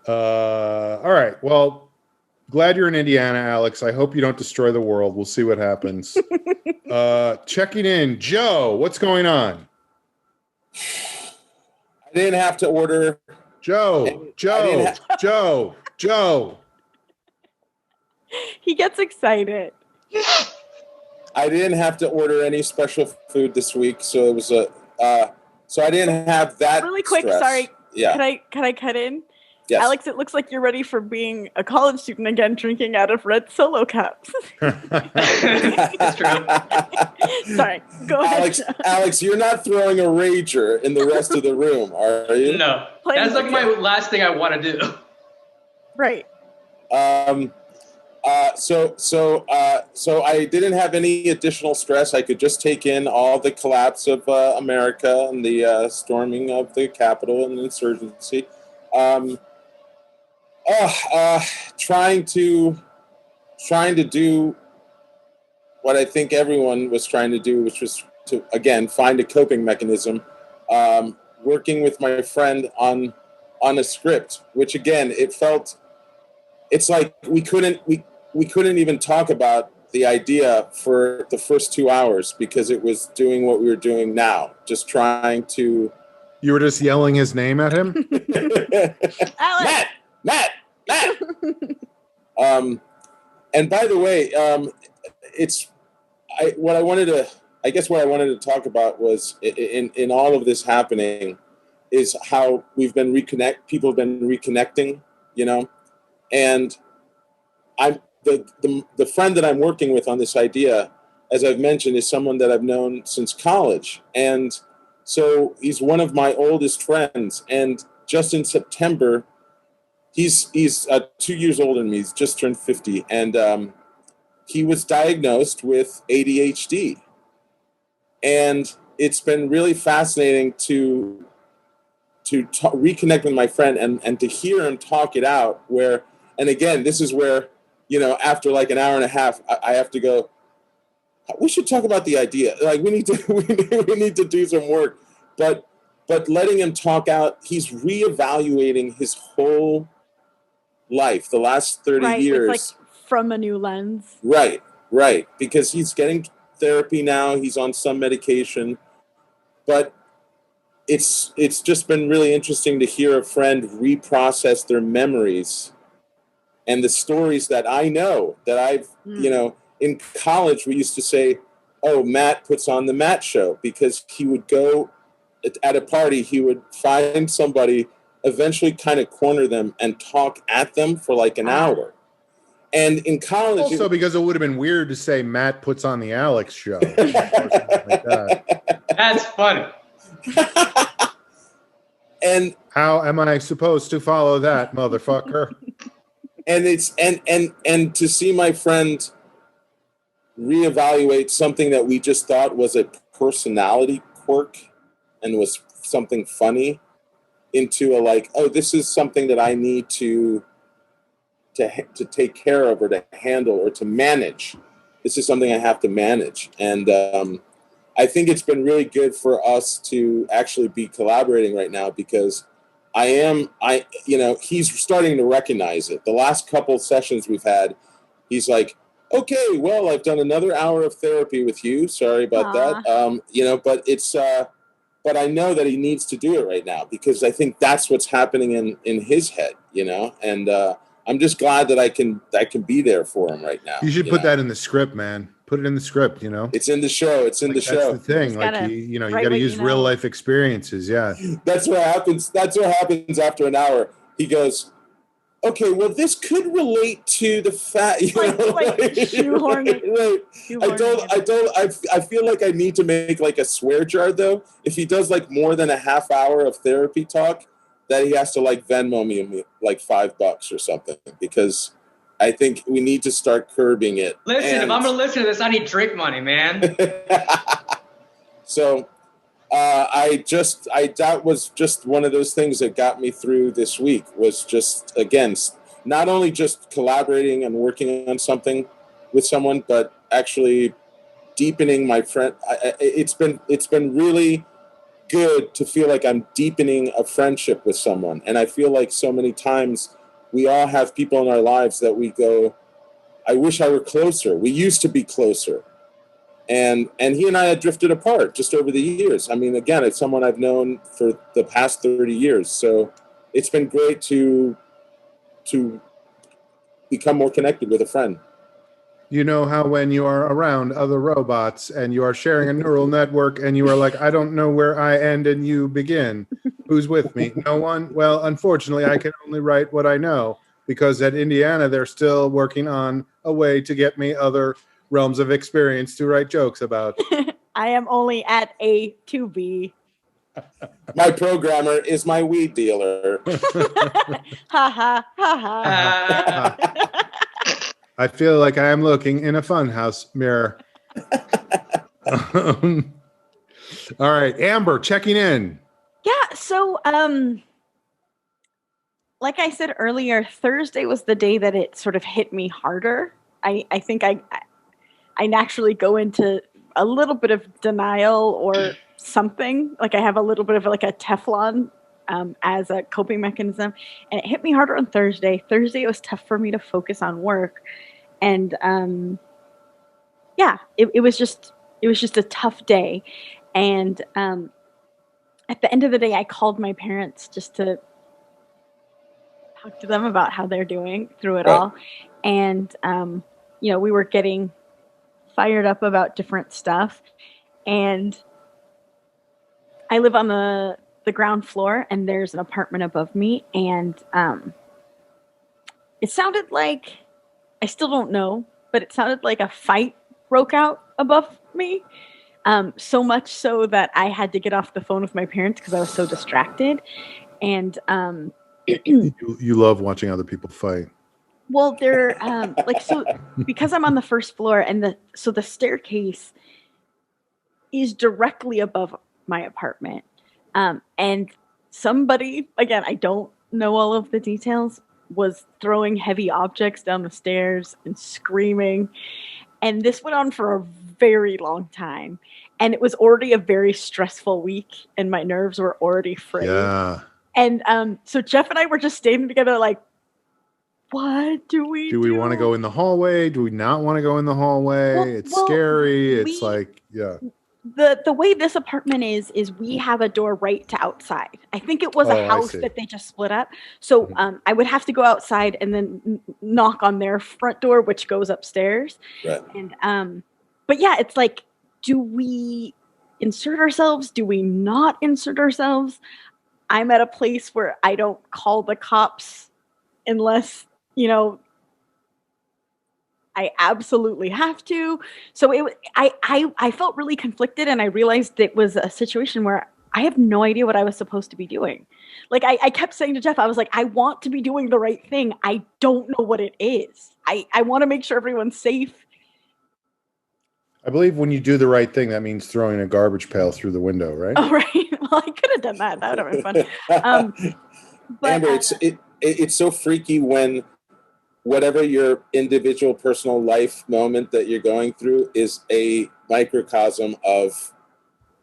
Speaker 1: All right. Well, glad you're in Indiana, Alex. I hope you don't destroy the world. We'll see what happens. Checking in. Joe, what's going on?
Speaker 2: I didn't have to order.
Speaker 1: Joe.
Speaker 3: He gets excited.
Speaker 2: I didn't have to order any special food this week, so it was so I didn't have that.
Speaker 3: Really quick,
Speaker 2: stress.
Speaker 3: sorry.
Speaker 2: Yeah.
Speaker 3: Can I cut in?
Speaker 2: Yes.
Speaker 3: Alex, it looks like you're ready for being a college student again, drinking out of red Solo cups.
Speaker 4: It's true.
Speaker 3: Sorry, go ahead.
Speaker 2: Alex, you're not throwing a rager in the rest of the room, are you?
Speaker 4: No. That's like my last thing I want to do.
Speaker 3: Right.
Speaker 2: So I didn't have any additional stress. I could just take in all the collapse of America and the storming of the Capitol and the insurgency. Trying to do what I think everyone was trying to do, which was to, again, find a coping mechanism. Working with my friend on a script, which again, it's like we couldn't even talk about the idea for the first 2 hours because it was doing what we were doing now, just trying to.
Speaker 1: You were just yelling his name at him?
Speaker 3: Alex!
Speaker 2: Matt! And by the way, what I wanted to talk about was in all of this happening is how we've been people have been reconnecting, and I'm the friend that I'm working with on this idea, as I've mentioned, is someone that I've known since college. And so he's one of my oldest friends. And just in September, he's 2 years older than me. He's just turned 50. And he was diagnosed with ADHD. And it's been really fascinating to reconnect with my friend and to hear him talk it out and again, this is where, after like an hour and a half, I have to go, we should talk about the idea. Like we need to do some work, but letting him talk out, he's reevaluating his whole life, the last 30 years.
Speaker 3: It's like from a new lens.
Speaker 2: Right. Because he's getting therapy now. He's on some medication, but it's just been really interesting to hear a friend reprocess their memories and the stories that I know that I've, in college, we used to say, oh, Matt puts on the Matt show, because he would go at a party, he would find somebody, eventually kind of corner them and talk at them for like an hour. And in college...
Speaker 1: Also, because it would have been weird to say Matt puts on the Alex show. Like that.
Speaker 4: That's funny.
Speaker 2: And
Speaker 1: how am I supposed to follow that, motherfucker?
Speaker 2: And it's and to see my friend reevaluate something that we just thought was a personality quirk and was something funny into a like, oh, this is something that I need to take care of or to handle or to manage. This is something I have to manage. And I think it's been really good for us to actually be collaborating right now, because he's starting to recognize it. The last couple sessions we've had, he's like, okay, well, I've done another hour of therapy with you. Sorry about that. But it's, but I know that he needs to do it right now, because I think that's what's happening in his head, and I'm just glad that I can be there for him right now.
Speaker 1: You should put that in the script, man. Put it in the script,
Speaker 2: It's in the show. It's in the show.
Speaker 1: That's the thing. Like, you got to use real life experiences. Yeah.
Speaker 2: That's what happens. That's what happens after an hour. He goes, Okay, well, this could relate to the fact,
Speaker 3: Shoehorning.
Speaker 2: I feel like I need to make like a swear jar though. If he does like more than a half hour of therapy talk, that he has to like Venmo me like $5 or something, because I think we need to start curbing it.
Speaker 4: Listen, if I'm gonna listen to this, I need drink money, man.
Speaker 2: So that was just one of those things that got me through this week, was just, again, not only just collaborating and working on something with someone, but actually deepening my friend. It's been really good to feel like I'm deepening a friendship with someone. And I feel like so many times we all have people in our lives that we go, I wish I were closer. We used to be closer. And he and I had drifted apart just over the years. I mean, again, it's someone I've known for the past 30 years. So it's been great to become more connected with a friend.
Speaker 1: You know how when you are around other robots and you are sharing a neural network and you are like, I don't know where I end and you begin. Who's with me? No one? Well, unfortunately, I can only write what I know, because at Indiana, they're still working on a way to get me other realms of experience to write jokes about.
Speaker 3: I am only at A to B.
Speaker 2: My programmer is my weed dealer.
Speaker 3: Ha ha ha ha.
Speaker 1: I feel like I am looking in a funhouse mirror. All right, Amber, checking in.
Speaker 3: Yeah, so like I said earlier, Thursday was the day that it sort of hit me harder. I think I naturally go into a little bit of denial or something. Like I have a little bit of like a Teflon as a coping mechanism. And it hit me harder on Thursday. Thursday, it was tough for me to focus on work. And it was just a tough day. And at the end of the day, I called my parents just to talk to them about how they're doing through it all. And, we were getting fired up about different stuff. And I live on the ground floor, and there's an apartment above me. And it sounded like, I still don't know, but it sounded like a fight broke out above me. So much so that I had to get off the phone with my parents because I was so distracted. And
Speaker 1: you love watching other people fight.
Speaker 3: Well, they're because I'm on the first floor, and the staircase is directly above my apartment. And somebody, again, I don't know all of the details, was throwing heavy objects down the stairs and screaming. And this went on for a very long time. And it was already a very stressful week, and my nerves were already frayed.
Speaker 1: Yeah.
Speaker 3: And so Jeff and I were just standing together like, what do we do?
Speaker 1: Do we want to go in the hallway? Do we not want to go in the hallway? It's scary. It's like, yeah.
Speaker 3: The way this apartment is we have a door right to outside. I think it was a house that they just split up. So I would have to go outside and then knock on their front door, which goes upstairs.
Speaker 2: Right.
Speaker 3: And but yeah, it's like, do we insert ourselves? Do we not insert ourselves? I'm at a place where I don't call the cops unless, I absolutely have to. So I felt really conflicted, and I realized it was a situation where I have no idea what I was supposed to be doing. Like I kept saying to Jeff, I was like, I want to be doing the right thing. I don't know what it is. I want to make sure everyone's safe.
Speaker 1: I believe when you do the right thing, that means throwing a garbage pail through the window, right?
Speaker 3: Oh, right. Well, I could have done that. That would have been fun. But,
Speaker 2: Amber, it's so freaky when whatever your individual personal life moment that you're going through is a microcosm of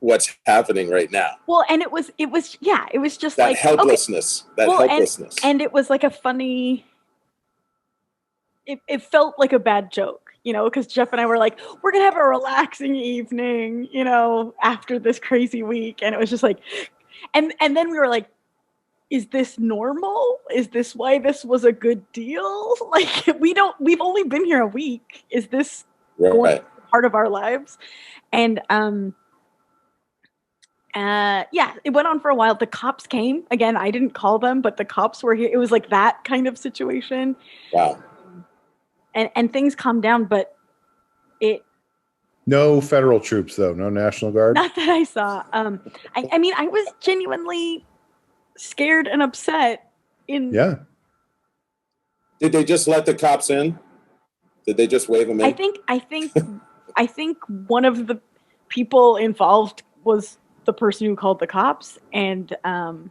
Speaker 2: what's happening right now.
Speaker 3: Well, and it was just
Speaker 2: that
Speaker 3: like
Speaker 2: helplessness, helplessness.
Speaker 3: And it was like a funny, it felt like a bad joke, because Jeff and I were like, we're going to have a relaxing evening, after this crazy week. And it was just like, and then we were like, is this normal? Is this why this was a good deal? Like, we've only been here a week. Is this going to be part of our lives? And Yeah, it went on for a while. The cops came. Again, I didn't call them, but the cops were here. It was like that kind of situation.
Speaker 2: Wow.
Speaker 3: And things calmed down, but
Speaker 1: no federal troops, though. No National Guard.
Speaker 3: Not that I saw. I mean, I was genuinely scared and upset.
Speaker 1: Yeah.
Speaker 2: Did they just let the cops in? Did they just wave them in?
Speaker 3: I think one of the people involved was the person who called the cops, and one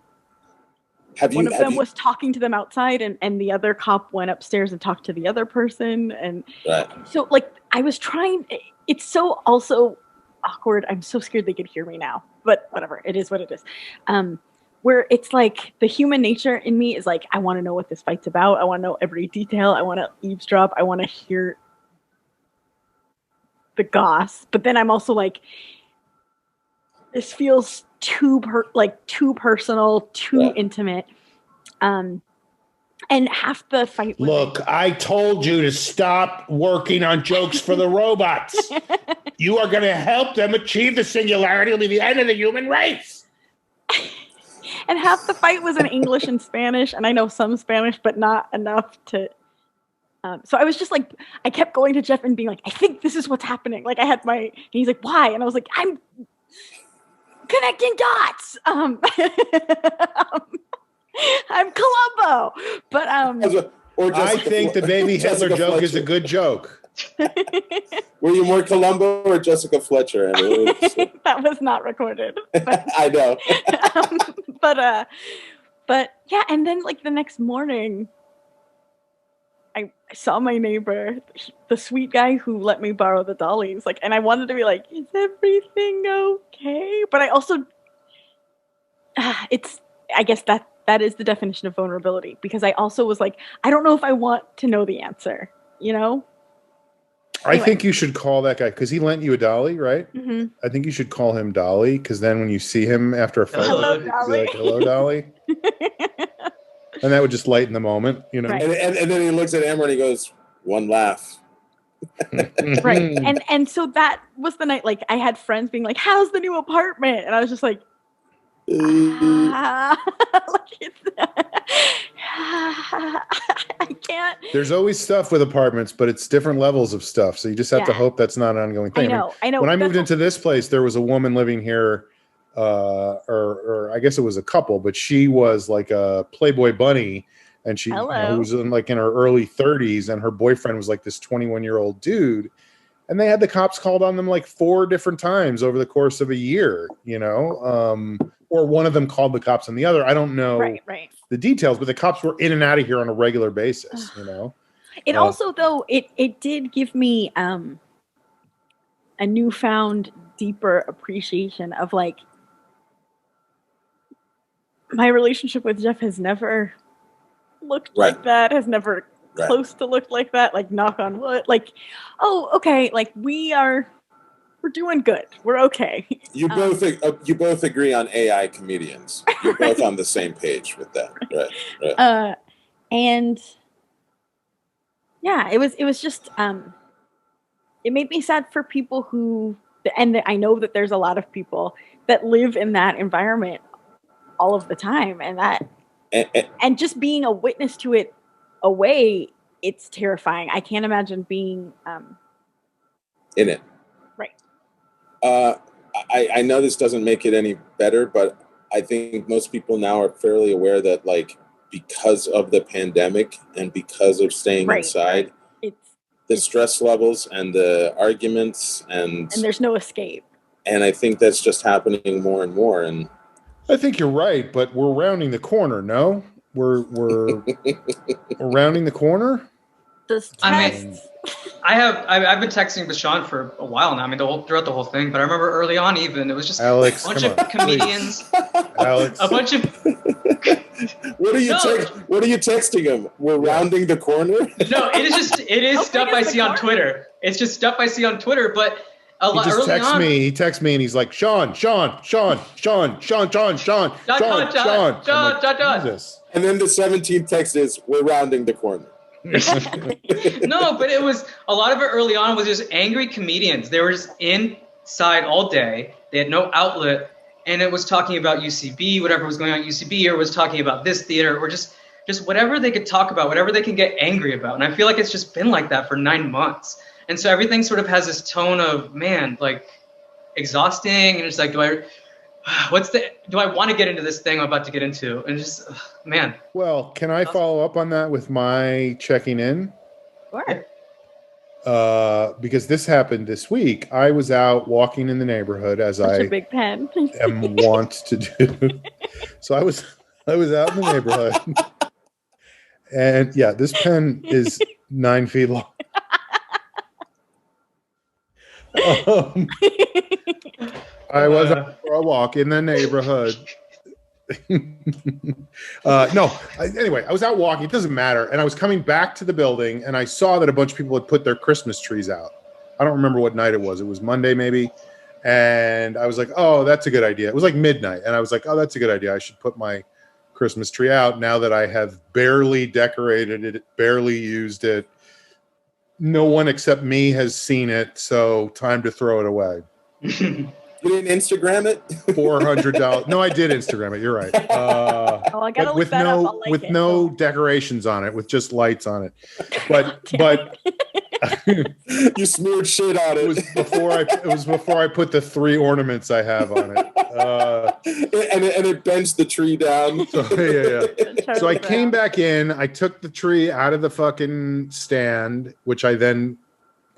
Speaker 3: of them was talking to them outside, and the other cop went upstairs and talked to the other person, and so like I was trying. It's so also awkward. I'm so scared they could hear me now, but whatever. It is what it is. Where it's like the human nature in me is like, I want to know what this fight's about. I want to know every detail. I want to eavesdrop. I want to hear the goss. But then I'm also like, this feels too personal, too intimate. And half the fight.
Speaker 5: Look, I told you to stop working on jokes for the robots. You are going to help them achieve the singularity. It'll be the end of the human race.
Speaker 3: And half the fight was in English and Spanish, and I know some Spanish, but not enough to. So I was just like, I kept going to Jeff and being like, I think this is what's happening. Like I had and he's like, why? And I was like, I'm connecting dots. I'm Columbo, but
Speaker 1: I think the baby Hitler joke is a good joke.
Speaker 2: Were you more Columbo or Jessica Fletcher? I mean,
Speaker 3: that was not recorded. But,
Speaker 2: I know.
Speaker 3: But yeah, and then like the next morning, I saw my neighbor, the sweet guy who let me borrow the dollies, like, and I wanted to be like, is everything okay? But I also, I guess that is the definition of vulnerability, because I also was like, I don't know if I want to know the answer, you know?
Speaker 1: Anyway. I think you should call that guy, because he lent you a dolly, right? Mm-hmm. I think you should call him Dolly, because then when you see him after a fight,
Speaker 3: hello, Dolly.
Speaker 1: Be like, hello, Dolly. And that would just lighten the moment, you know?
Speaker 3: Right.
Speaker 2: And then he looks at Amber and he goes, one laugh.
Speaker 3: Right. And so that was the night, like, I had friends being like, how's the new apartment? And I was just like, I can't.
Speaker 1: There's always stuff with apartments, but it's different levels of stuff. So you just have to hope that's not an ongoing thing.
Speaker 3: I know.
Speaker 1: When I moved into this place, there was a woman living here, or I guess it was a couple, but she was like a Playboy bunny, and she was in her early 30s, and her boyfriend was like this 21-year-old dude. And they had the cops called on them like 4 different times over the course of a year, you know? Or one of them called the cops on the other. I don't know the details, but the cops were in and out of here on a regular basis, you know?
Speaker 3: It also, though, it did give me a newfound, deeper appreciation of, like, my relationship with Jeff has never looked like that, has never close to look like that, like, knock on wood, like, oh, okay, like, we're doing good, we're okay.
Speaker 2: You both agree on AI comedians. You're both on the same page with that, right?
Speaker 3: And yeah, it was just it made me sad for people who, and I know that there's a lot of people that live in that environment all of the time, and that and just being a witness to it away, it's terrifying. I can't imagine being
Speaker 2: in it.
Speaker 3: Right.
Speaker 2: I know this doesn't make it any better, but I think most people now are fairly aware that, like, because of the pandemic and because of staying inside, the stress levels and the arguments and
Speaker 3: there's no escape.
Speaker 2: And I think that's just happening more and more. And
Speaker 1: I think you're right, but we're rounding the corner. No, we're rounding the corner.
Speaker 4: I've been texting with Sean for a while now. I mean, throughout the whole thing. But I remember early on, even it was just
Speaker 1: Alex,
Speaker 4: a bunch of comedians.
Speaker 1: Alex,
Speaker 4: a bunch of.
Speaker 2: What are you texting him? We're rounding the corner.
Speaker 4: No, it is stuff I see on Twitter. It's just stuff I see on Twitter, but.
Speaker 1: He texts me and he's like, Sean.
Speaker 2: Jesus. And then the 17th text is, we're rounding the corner.
Speaker 4: No, but it was a lot of it early on was just angry comedians. They were just inside all day. They had no outlet. and it was talking about UCB, whatever was going on at UCB, or was talking about this theater, or just whatever they could talk about, whatever they can get angry about. And I feel like it's just been like that for 9 months. And so everything sort of has this tone of, man, like exhausting. And it's like, do I want to get into this thing I'm about to get into? And just, man.
Speaker 1: Well, can I follow up on that with my checking in?
Speaker 3: Sure.
Speaker 1: Because this happened this week. I was out walking in the neighborhood as
Speaker 3: Such
Speaker 1: I
Speaker 3: a big pen.
Speaker 1: am wont to do. So I was out in the neighborhood. And yeah, this pen is 9 feet long. I was out for a walk in the neighborhood. Anyway, I was out walking. It doesn't matter. And I was coming back to the building, and I saw that a bunch of people had put their Christmas trees out. I don't remember what night it was. It was Monday, maybe. And I was like, oh, that's a good idea. It was like midnight. And I was like, oh, that's a good idea. I should put my Christmas tree out now that I have barely decorated it, barely used it. No one except me has seen it, so time to throw it away.
Speaker 2: You didn't Instagram it?
Speaker 1: $400. No, I did Instagram it. You're right.
Speaker 3: I gotta look that up. I'll like it.
Speaker 1: No decorations on it, with just lights on it. But
Speaker 2: you smeared shit on it.
Speaker 1: It was before I put the 3 ornaments I have on it.
Speaker 2: And it bends the tree down.
Speaker 1: So I came back in. I took the tree out of the fucking stand, which I then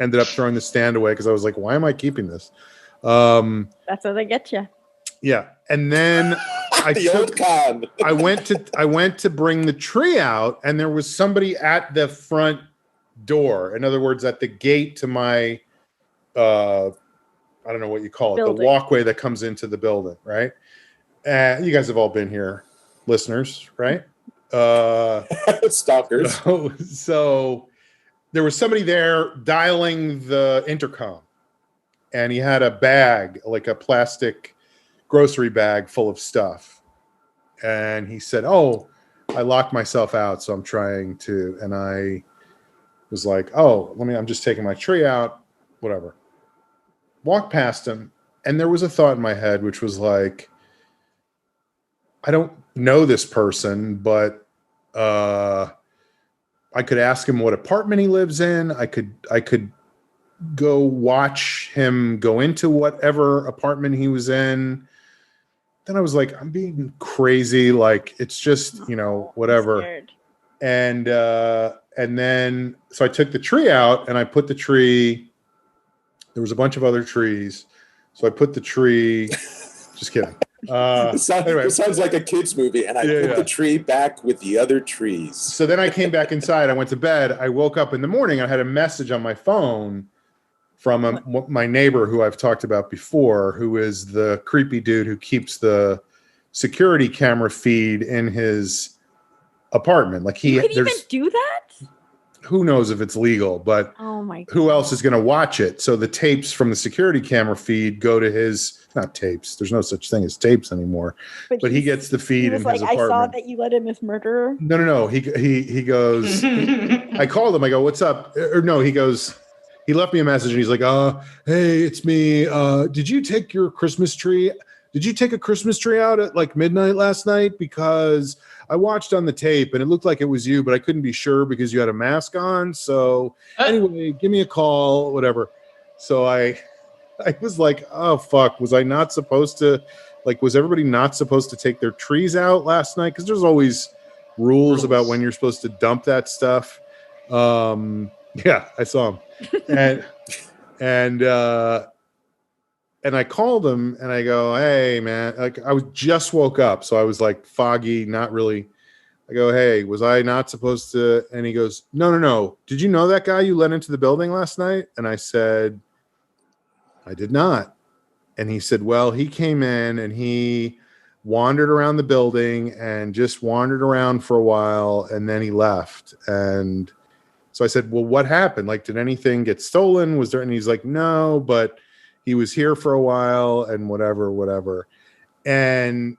Speaker 1: ended up throwing the stand away because I was like, why am I keeping this?
Speaker 3: That's how they get you.
Speaker 1: Yeah, and then I went to bring the tree out, and there was somebody at the front door. In other words, at the gate to my I don't know what you call it, the walkway that comes into the building, right? You guys have all been here, listeners, right?
Speaker 2: Stalkers.
Speaker 1: So there was somebody there dialing the intercom, and he had a bag, like a plastic grocery bag full of stuff. And he said, oh, I locked myself out, so I'm trying to. And I was like, oh, I'm just taking my tree out, whatever. Walked past him, and there was a thought in my head, which was like, I don't know this person, but I could ask him what apartment he lives in. I could go watch him go into whatever apartment he was in. Then I was like, I'm being crazy. Like, it's just, whatever. And then, so I took the tree out, and I put the tree. There was a bunch of other trees. So I put the tree, just kidding.
Speaker 2: It sounds like a kid's movie. And I put the tree back with the other trees.
Speaker 1: So then I came back inside. I went to bed. I woke up in the morning. I had a message on my phone from my neighbor who I've talked about before, who is the creepy dude who keeps the security camera feed in his apartment. Like
Speaker 3: you can even do that?
Speaker 1: Who knows if it's legal, but
Speaker 3: oh my God.
Speaker 1: Who else is going to watch it? So the tapes from the security camera feed go to his, not tapes. There's no such thing as tapes anymore, but he gets the feed in his apartment.
Speaker 3: I saw that you let in this murderer.
Speaker 1: No. He goes, I called him. I go, what's up? Or no, he goes, he left me a message and he's like, hey, it's me. Did you take your Christmas tree? Did you take a Christmas tree out at like midnight last night? Because I watched on the tape and it looked like it was you, but I couldn't be sure because you had a mask on. So anyway, give me a call, whatever. So I was like, oh, fuck. Was I not supposed to, was everybody not supposed to take their trees out last night? Because there's always rules about when you're supposed to dump that stuff. Yeah, I saw him. And I called him and I go, hey, man, I just woke up. So I was like foggy, not really. I go, hey, was I not supposed to? And he goes, no. Did you know that guy you let into the building last night? And I said, I did not. And he said, well, he came in and he wandered around the building and just wandered around for a while. And then he left. And so I said, well, what happened? Did anything get stolen? Was there? And he's like, no, but he was here for a while and whatever. And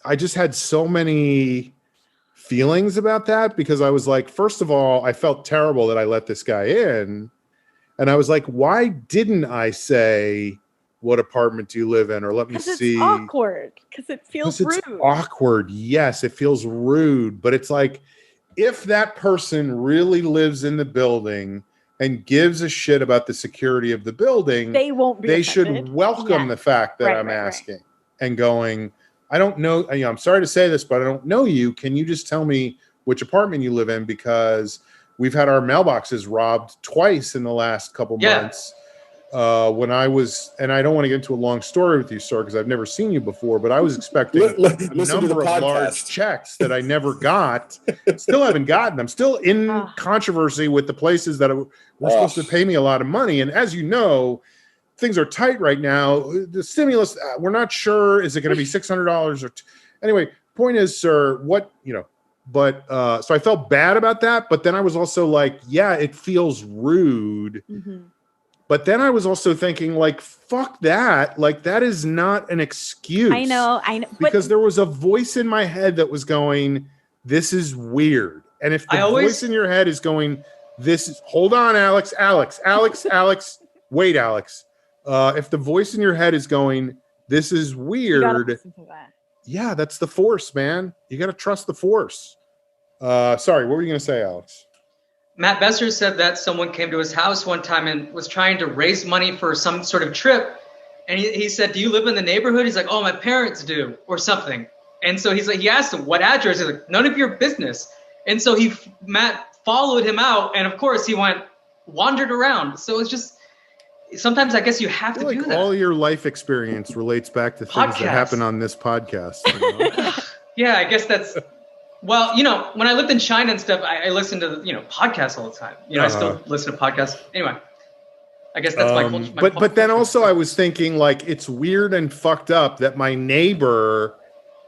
Speaker 1: I just had so many feelings about that because I was like, first of all, I felt terrible that I let this guy in. And I was like, why didn't I say, what apartment do you live in? Or let me see.
Speaker 3: It's awkward because it feels rude.
Speaker 1: It's awkward. Yes, it feels rude. But it's like, if that person really lives in the building and gives a shit about the security of the building,
Speaker 3: they won't be
Speaker 1: They
Speaker 3: offended.
Speaker 1: should welcome the fact that I'm asking and going, I don't know. I'm sorry to say this, but I don't know you. Can you just tell me which apartment you live in? Because we've had our mailboxes robbed twice in the last couple months. When I was, and I don't want to get into a long story with you, sir, because I've never seen you before, but I was expecting a number of large checks that I never got. Still haven't gotten. I'm still in controversy with the places that were supposed to pay me a lot of money. And as you know, things are tight right now. The stimulus, we're not sure. Is it going to be $600 or anyway? Point is, sir, but so I felt bad about that. But then I was also like, yeah, it feels rude. Mm-hmm. But then I was also thinking, like, fuck that. Like, that is not an excuse.
Speaker 3: I know.
Speaker 1: Because there was a voice in my head that was going, this is weird. And if the voice in your head is going, hold on, Alex, wait, Alex. If the voice in your head is going, this is weird. Yeah, that's the force, man. You got to trust the force. Sorry, what were you going to say, Alex?
Speaker 4: Matt Besser said that someone came to his house one time and was trying to raise money for some sort of trip. And he said, do you live in the neighborhood? He's like, oh, my parents do, or something. And so he's like, he asked him what address. He's like, none of your business. And so Matt followed him out. And of course he wandered around. So it's just, sometimes I guess you have to do that.
Speaker 1: All your life experience relates back to things that happen on this podcast. You know?
Speaker 4: Yeah, I guess that's, well, when I lived in China and stuff, I listened to, podcasts all the time. I still listen to podcasts. Anyway, I guess that's my culture.
Speaker 1: But then also I was thinking, like, it's weird and fucked up that my neighbor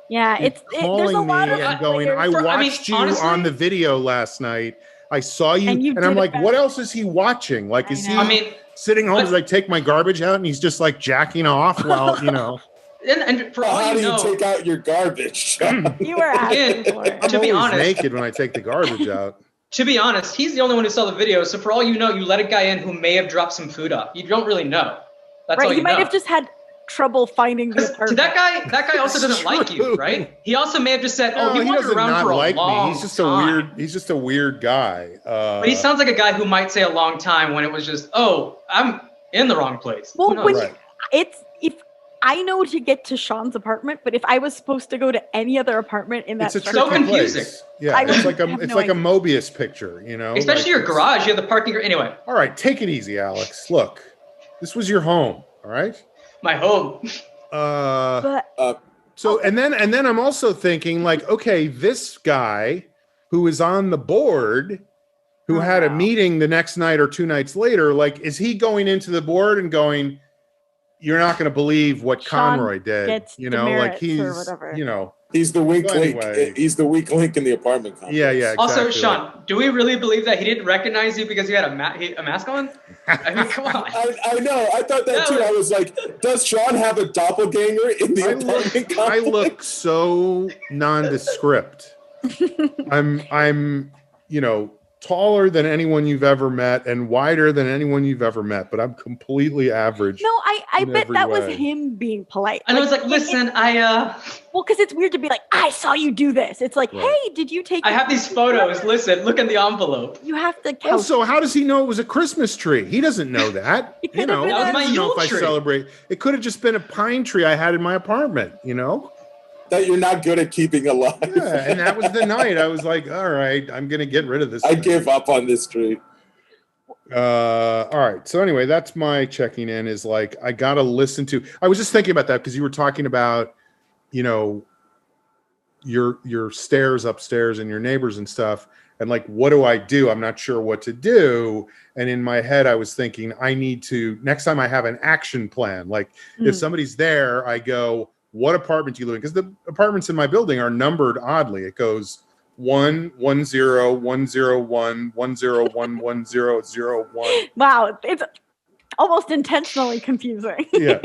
Speaker 3: there's a lot of
Speaker 1: and going, I watched you honestly, on the video last night. I saw you. And I'm like, what else is he watching? Like, is he sitting home to, like, take my garbage out and he's just, like, jacking off while,
Speaker 4: And for all
Speaker 2: how
Speaker 4: you
Speaker 2: do
Speaker 4: know,
Speaker 2: you take out your garbage?
Speaker 3: You were asking for it.
Speaker 1: I'm always naked when I take the garbage out.
Speaker 4: To be honest, he's the only one who saw the video. So for all you know, you let a guy in who may have dropped some food off. You don't really know. That's all you know.
Speaker 3: He might have just had trouble finding the apartment.
Speaker 4: That guy also doesn't like you, right? He also may have just said, he wandered around for a long time.
Speaker 1: He's just a weird guy.
Speaker 4: But he sounds like a guy who might say a long time when it was just, I'm in the wrong place.
Speaker 3: Well, I know to get to Sean's apartment, but if I was supposed to go to any other apartment in that,
Speaker 1: it's so confusing. Yeah, it's like a Mobius picture,
Speaker 4: Especially your garage. You have the parking. Anyway.
Speaker 1: All right, take it easy, Alex. Look, this was your home. All right.
Speaker 4: My home.
Speaker 1: And then I'm also thinking, like, okay, this guy who is on the board, who had a meeting the next night or 2 nights later, like, is he going into the board and going, you're not going to believe what
Speaker 3: Sean
Speaker 1: Conroy did,
Speaker 3: like he's,
Speaker 2: he's the weak link. He's the weak link in the apartment complex.
Speaker 1: Yeah, exactly.
Speaker 4: Also, Sean, do we really believe that he didn't recognize you because you had a mask on? I mean, come on.
Speaker 2: I know. I thought that too. I was like, does Sean have a doppelganger in the apartment complex?
Speaker 1: I look so nondescript. I'm taller than anyone you've ever met and wider than anyone you've ever met, but I'm completely average.
Speaker 3: No, I bet that was him being polite.
Speaker 4: And I was like, listen,
Speaker 3: well, because it's weird to be like, I saw you do this. It's like, hey, did you take?
Speaker 4: I have these photos. Listen, look in the envelope.
Speaker 3: You have to.
Speaker 1: Also, how does he know it was a Christmas tree? He doesn't know that.
Speaker 4: That was my Yule tree.
Speaker 1: If I celebrate, it could have just been a pine tree I had in my apartment.
Speaker 2: That you're not good at keeping alive.
Speaker 1: Yeah, and that was the night I was like, all right, I'm going to get rid of this.
Speaker 2: I give up on this tree.
Speaker 1: All right. So anyway, that's my checking in is like, I got to listen to, I was just thinking about that because you were talking about, your stairs upstairs and your neighbors and stuff. And like, what do I do? I'm not sure what to do. And in my head, I was thinking I need to, next time I have an action plan, like if somebody's there, I go, what apartment do you live in? Because the apartments in my building are numbered oddly. It goes 110 101 101 1001.
Speaker 3: Wow, it's almost intentionally confusing.
Speaker 1: Yeah.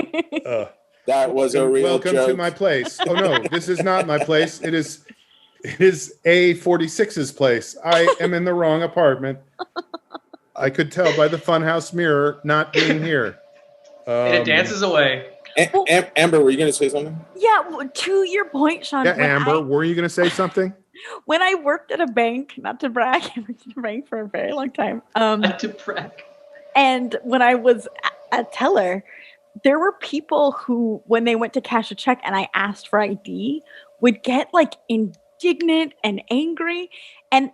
Speaker 2: That was a real
Speaker 1: welcome
Speaker 2: joke.
Speaker 1: to my place. Oh no, this is not my place. It is A46's place. I am in the wrong apartment. I could tell by the Funhouse mirror not being here.
Speaker 4: And it dances away.
Speaker 2: Amber, were you going to say something?
Speaker 3: Yeah, to your point, Sean.
Speaker 1: Yeah, Amber, were you going to say something?
Speaker 3: When I worked at a bank, not to brag, I worked at a bank for a very long time.
Speaker 4: Not to brag.
Speaker 3: And when I was a teller, there were people who, when they went to cash a check and I asked for ID, would get like indignant and angry. And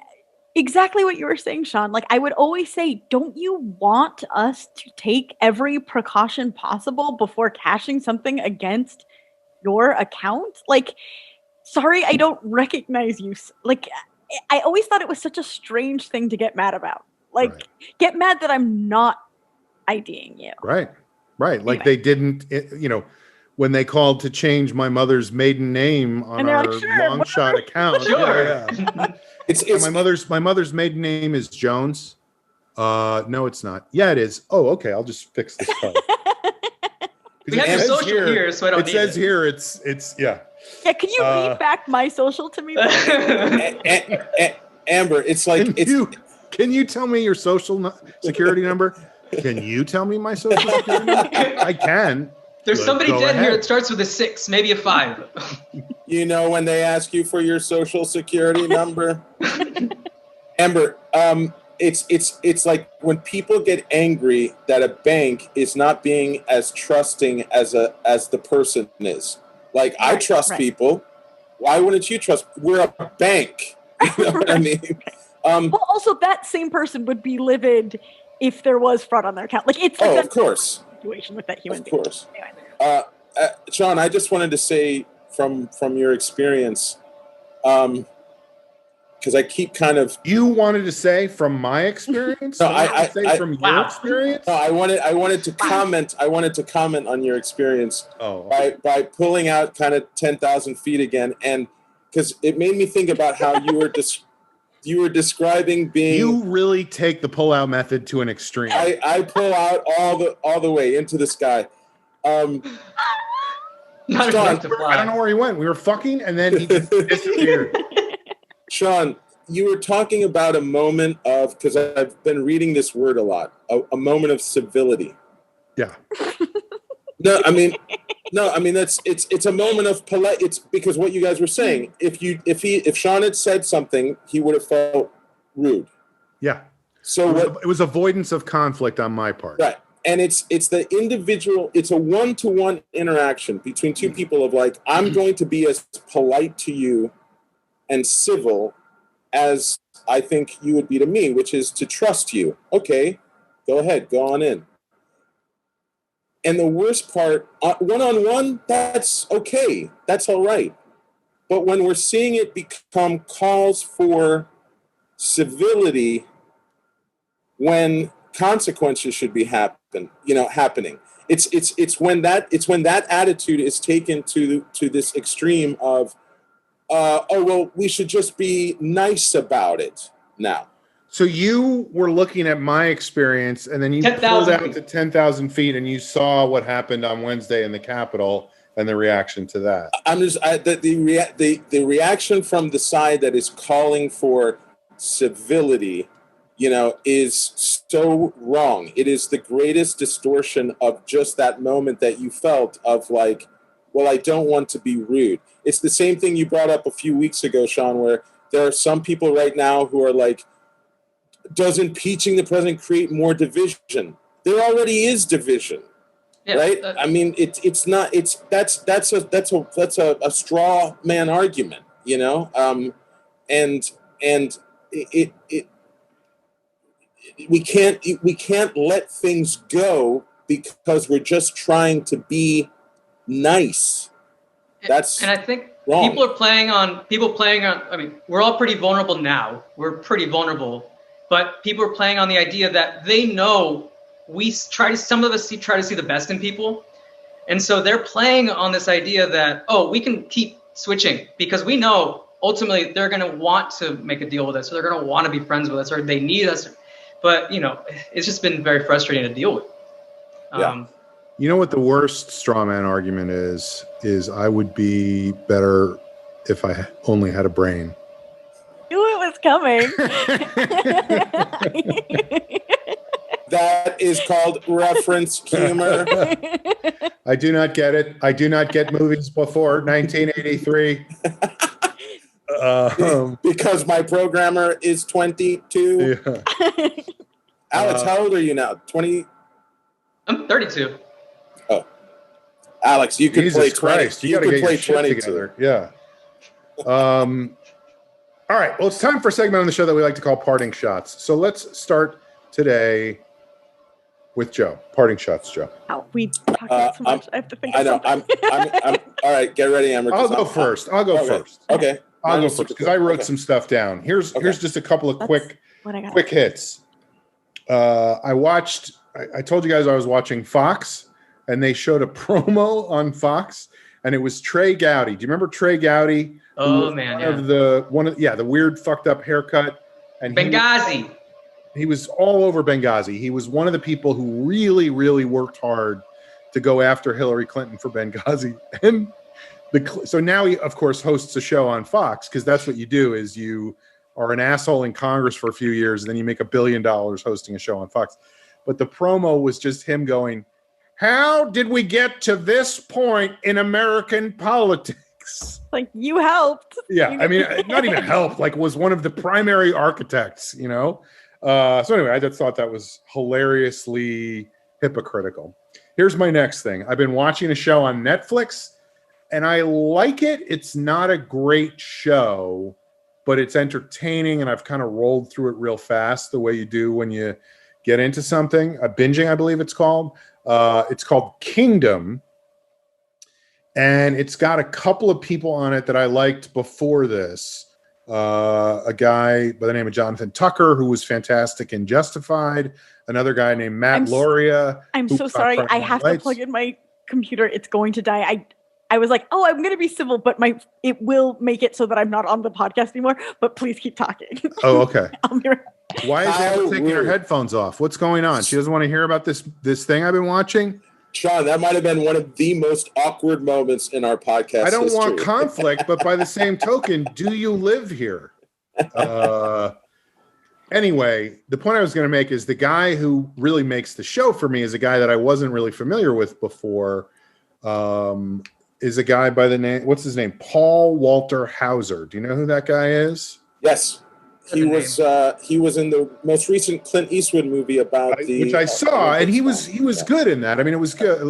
Speaker 3: exactly what you were saying, Sean. Like, I would always say, don't you want us to take every precaution possible before cashing something against your account? Like, sorry, I don't recognize you. Like, I always thought it was such a strange thing to get mad about. Like, get mad that I'm not IDing you.
Speaker 1: Right. Like
Speaker 3: Anyway.
Speaker 1: they didn't, when they called to change my mother's maiden name on our
Speaker 3: like, sure,
Speaker 1: long shot account.
Speaker 4: Sure.
Speaker 1: Yeah. It's my mother's maiden name is Jones. No, it's not. Yeah, it is. Oh, okay. I'll just fix this code.
Speaker 4: We have your social here, so I don't need it.
Speaker 1: It says here it's yeah.
Speaker 3: Yeah, can you read back my social to me?
Speaker 2: Amber, it's like
Speaker 1: Can you tell me your social security number? Can you tell me my social security number? I can.
Speaker 4: There's somebody
Speaker 1: Go
Speaker 4: dead
Speaker 1: ahead.
Speaker 4: here that starts with a 6, maybe a 5.
Speaker 2: You know when they ask you for your social security number? Amber, it's like when people get angry that a bank is not being as trusting as the person is. Like, I trust people. Why wouldn't you trust? We're a bank. You know what I mean?
Speaker 3: Well, also that same person would be livid if there was fraud on their account. Like, it's like
Speaker 2: of course.
Speaker 3: Situation with that human
Speaker 2: Of
Speaker 3: being.
Speaker 2: course.
Speaker 3: Anyway.
Speaker 2: Sean, I just wanted to say from your experience, because I keep kind of.
Speaker 1: You wanted to say from my experience?
Speaker 2: No,
Speaker 1: I say from your experience.
Speaker 2: No, I wanted to comment. I wanted to comment on your experience. By pulling out kind of 10,000 feet again, and because it made me think about how you were describing being.
Speaker 1: You really take the pull-out method to an extreme.
Speaker 2: I pull out all the way into the sky.
Speaker 4: Not
Speaker 2: Sean,
Speaker 4: enough to fly.
Speaker 1: I don't know where he went. We were fucking, and then he just disappeared.
Speaker 2: Sean, you were talking about a moment of, because I've been reading this word a lot, a moment of civility.
Speaker 1: Yeah.
Speaker 2: No, I mean that's it's a moment of polite. It's because what you guys were saying. If Sean had said something, he would have felt rude.
Speaker 1: Yeah.
Speaker 2: So
Speaker 1: it was avoidance of conflict on my part.
Speaker 2: Right. And it's the individual, it's a one-to-one interaction between two people of like, I'm going to be as polite to you and civil as I think you would be to me, which is to trust you. Okay, go ahead, go on in. And the worst part, one-on-one, that's okay. That's all right. But when we're seeing it become calls for civility, when consequences should be happening. It's when that attitude is taken to this extreme of, we should just be nice about it now.
Speaker 1: So you were looking at my experience, and then you pulled out to 10,000 feet, and you saw what happened on Wednesday in the Capitol and the reaction to that.
Speaker 2: The reaction from the side that is calling for civility, is so wrong. It is the greatest distortion of just that moment that you felt of like, well, I don't want to be rude. It's the same thing you brought up a few weeks ago, Sean, where there are some people right now who are like, does impeaching the president create more division? There already is division, right? I mean, it's not. That's a straw man argument, we can't let things go because we're just trying to be nice. And
Speaker 4: I think
Speaker 2: wrong.
Speaker 4: people playing on. I mean, we're all pretty vulnerable now. We're pretty vulnerable, but people are playing on the idea that they know some of us try to see the best in people, and so they're playing on this idea that we can keep switching because we know ultimately they're going to want to make a deal with us, or they're going to want to be friends with us, or they need us. But it's just been very frustrating to deal with.
Speaker 1: You know what the worst straw man argument is I would be better if I only had a brain.
Speaker 3: Knew it was coming.
Speaker 2: That is called reference humor.
Speaker 1: I do not get it. I do not get movies before 1983.
Speaker 2: Because my programmer is 22.
Speaker 1: Yeah.
Speaker 2: Alex, how old are you now? 20?
Speaker 4: I'm 32.
Speaker 2: Oh. Alex, you could play 20.
Speaker 1: Christ, you could play 22 together. Yeah. All right. Well, it's time for a segment on the show that we like to call Parting Shots. So let's start today with Joe. Parting Shots, Joe.
Speaker 3: Oh, we talked about so much. I have to think of something.
Speaker 2: I'm all right. Get ready, Amber.
Speaker 1: I'll go first.
Speaker 2: Okay.
Speaker 1: I'll go first because I wrote some stuff down. Here's just a couple of quick hits. I watched. I told you guys I was watching Fox, and they showed a promo on Fox, and it was Trey Gowdy. Do you remember Trey Gowdy?
Speaker 4: Oh man,
Speaker 1: the weird fucked up haircut and
Speaker 4: Benghazi.
Speaker 1: He was all over Benghazi. He was one of the people who really, really worked hard to go after Hillary Clinton for Benghazi. And so now he, of course, hosts a show on Fox because that's what you do is you are an asshole in Congress for a few years and then you make $1 billion hosting a show on Fox. But the promo was just him going, how did we get to this point in American politics?
Speaker 3: Like, you helped.
Speaker 1: Yeah, I mean, not even helped, like was one of the primary architects, you know? So anyway, I just thought that was hilariously hypocritical. Here's my next thing. I've been watching a show on Netflix, and I like it. It's not a great show, but it's entertaining, and I've kind of rolled through it real fast the way you do when you get into something. Binging, I believe it's called. It's called Kingdom, and it's got a couple of people on it that I liked before this. A guy by the name of Jonathan Tucker, who was fantastic in Justified. Another guy named Matt Lauria.
Speaker 3: I'm so sorry. I have to plug in my computer. It's going to die. I was like, oh, I'm going to be civil, but it will make it so that I'm not on the podcast anymore. But please keep talking.
Speaker 1: Oh, okay.
Speaker 3: I'll be right.
Speaker 1: Why is Anna taking her headphones off? What's going on? She doesn't want to hear about this thing I've been watching?
Speaker 2: Sean, that might have been one of the most awkward moments in our podcast.
Speaker 1: I don't
Speaker 2: history.
Speaker 1: want conflict, but by the same token, do you live here? Anyway, the point I was going to make is the guy who really makes the show for me is a guy that I wasn't really familiar with before. Is a guy by the name, what's his name? Paul Walter Hauser. Do you know who that guy is?
Speaker 2: Yes. He was in the most recent Clint Eastwood movie about
Speaker 1: which I saw, and he was good in that. I mean, it was good.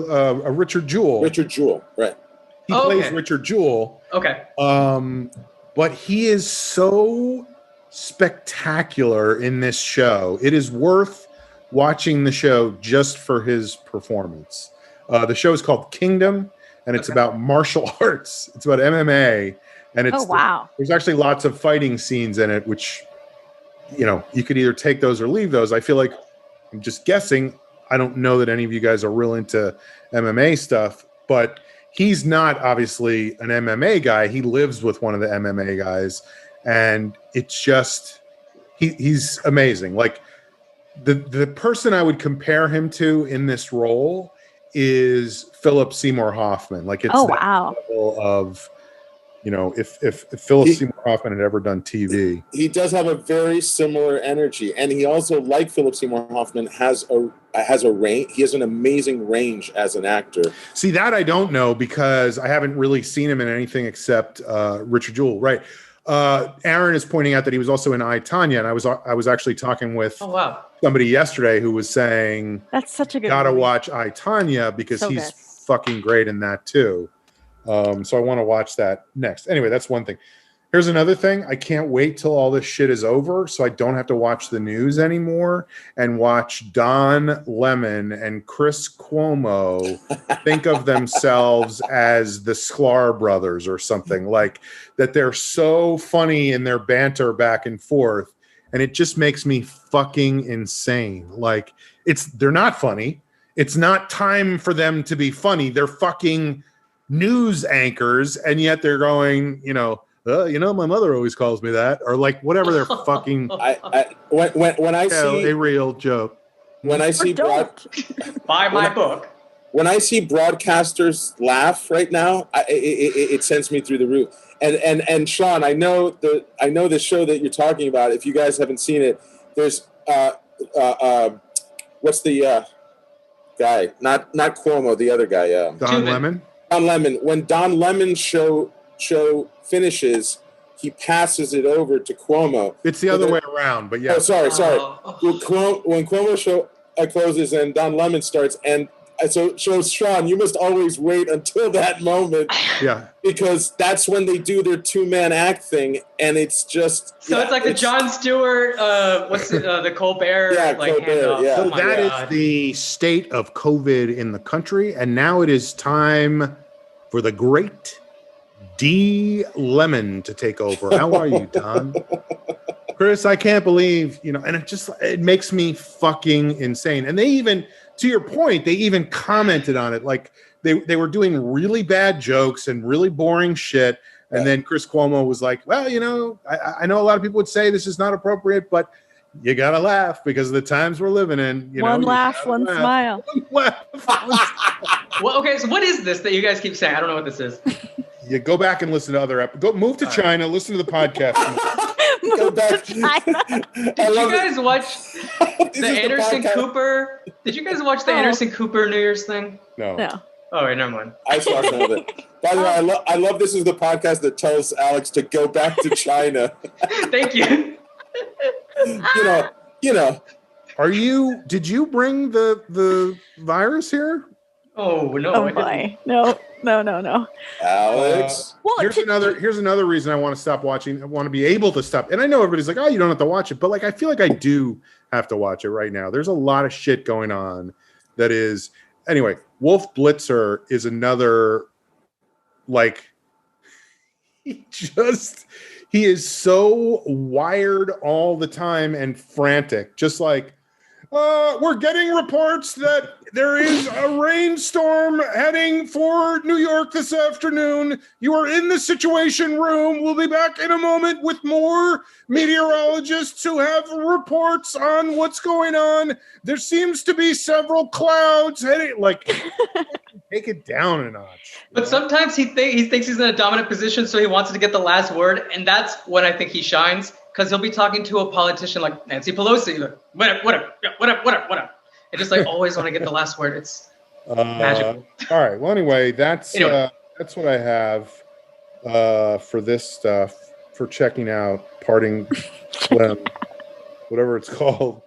Speaker 1: Richard Jewell.
Speaker 2: Richard Jewell, right?
Speaker 1: He plays Richard Jewell.
Speaker 4: Okay.
Speaker 1: But he is so spectacular in this show. It is worth watching the show just for his performance. The show is called Kingdom, and it's about martial arts. It's about MMA. And it's there's actually lots of fighting scenes in it, which, you know, you could either take those or leave those. I feel like I'm just guessing. I don't know that any of you guys are real into MMA stuff, but he's not obviously an MMA guy. He lives with one of the MMA guys, and it's just he's amazing. Like the person I would compare him to in this role is Philip Seymour Hoffman. Like it's level of, you know, if Philip Seymour Hoffman had ever done TV.
Speaker 2: He does have a very similar energy, and he also, like Philip Seymour Hoffman, has a range. He has an amazing range as an actor.
Speaker 1: See, that I don't know because I haven't really seen him in anything except Richard Jewell. Right. Aaron is pointing out that he was also in I, Tonya, and I was actually talking with somebody yesterday who was saying
Speaker 3: that's such a good
Speaker 1: gotta
Speaker 3: movie.
Speaker 1: Watch I, Tonya because he's
Speaker 3: good.
Speaker 1: Fucking great in that too. So I want to watch that next. Anyway, that's one thing. Here's another thing. I can't wait till all this shit is over so I don't have to watch the news anymore and watch Don Lemon and Chris Cuomo think of themselves as the Sklar brothers or something, like that. They're so funny in their banter back and forth, and it just makes me fucking insane. Like they're not funny. It's not time for them to be funny. They're fucking news anchors, and yet they're going, you know, my mother always calls me that, or like whatever they're fucking.
Speaker 2: When I see
Speaker 1: a real joke,
Speaker 2: when I see
Speaker 4: buy my book.
Speaker 2: When I see broadcasters laugh right now, it sends me through the roof. And Sean, I know the show that you're talking about. If you guys haven't seen it, there's what's the guy? Not Cuomo, the other guy.
Speaker 5: Don Lemon.
Speaker 2: Don Lemon. When Don Lemon's show finishes, he passes it over to Cuomo.
Speaker 5: It's the other way around, but yeah.
Speaker 2: Oh, sorry. When Cuomo show closes and Don Lemon starts, and so Sean, you must always wait until that moment.
Speaker 5: Yeah.
Speaker 2: Because that's when they do their 2-man act thing, and it's just
Speaker 4: it's like the Jon Stewart, the Colbert,
Speaker 2: Colbert, yeah.
Speaker 5: So that is the state of COVID in the country, and now it is time for the great D Lemon to take over. How are you, Don? Chris, I can't believe, and it makes me fucking insane. And they even, to your point, they even commented on it. Like they were doing really bad jokes and really boring shit. And then Chris Cuomo was like, well, I know a lot of people would say this is not appropriate, but you got to laugh because of the times we're living in.
Speaker 3: One laugh, one smile.
Speaker 5: One laugh.
Speaker 4: Well, okay, so what is this that you guys keep saying? I don't know what this is.
Speaker 5: You go back and listen to other episodes. Go move to China, listen to the podcast.
Speaker 2: Go back to
Speaker 4: China. Did you guys watch the Anderson Cooper? Did you guys watch the Anderson Cooper New Year's thing?
Speaker 5: No.
Speaker 4: Oh, wait, never mind.
Speaker 2: I saw some of it. By the way, I love this is the podcast that tells Alex to go back to China.
Speaker 4: Thank you.
Speaker 5: Did you bring the virus here?
Speaker 4: Oh, no.
Speaker 3: Oh, my. No.
Speaker 2: Alex.
Speaker 3: Well,
Speaker 5: here's another reason I want to stop watching. I want to be able to stop. And I know everybody's like, oh, you don't have to watch it. But like, I feel like I do have to watch it right now. There's a lot of shit going on that is. Anyway, Wolf Blitzer is another, like, he is so wired all the time and frantic. Just like, we're getting reports that there is a rainstorm heading for New York this afternoon. You are in the Situation Room. We'll be back in a moment with more meteorologists who have reports on what's going on. There seems to be several clouds heading. Like, take it down a notch.
Speaker 4: But sometimes he thinks he's in a dominant position, so he wants to get the last word, and that's when I think he shines. Because he'll be talking to a politician like Nancy Pelosi, like, what up. And just like always want to get the last word. It's magical.
Speaker 5: All right. Well, anyway, that's what I have for this stuff, for checking out Parting Phlegm, whatever it's called.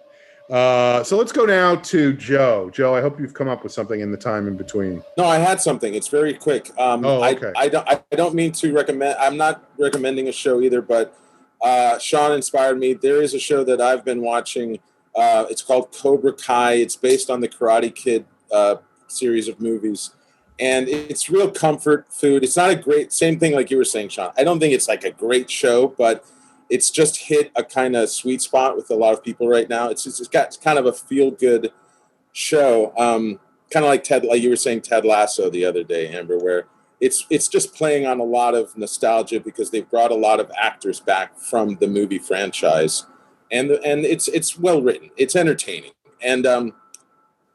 Speaker 5: So let's go now to Joe. Joe, I hope you've come up with something in the time in between.
Speaker 2: No, I had something. It's very quick.
Speaker 5: Okay.
Speaker 2: I don't mean to recommend. I'm not recommending a show either, but Sean inspired me. There is a show that I've been watching. It's called Cobra Kai. It's based on the Karate Kid series of movies. And it's real comfort food. It's not a great, same thing like you were saying, Sean. I don't think it's like a great show, but it's just hit a kind of sweet spot with a lot of people right now. It's got kind of a feel-good show. Kind of like Ted, like you were saying, Ted Lasso the other day, Amber, where it's just playing on a lot of nostalgia because they've brought a lot of actors back from the movie franchise, and it's well written, it's entertaining, and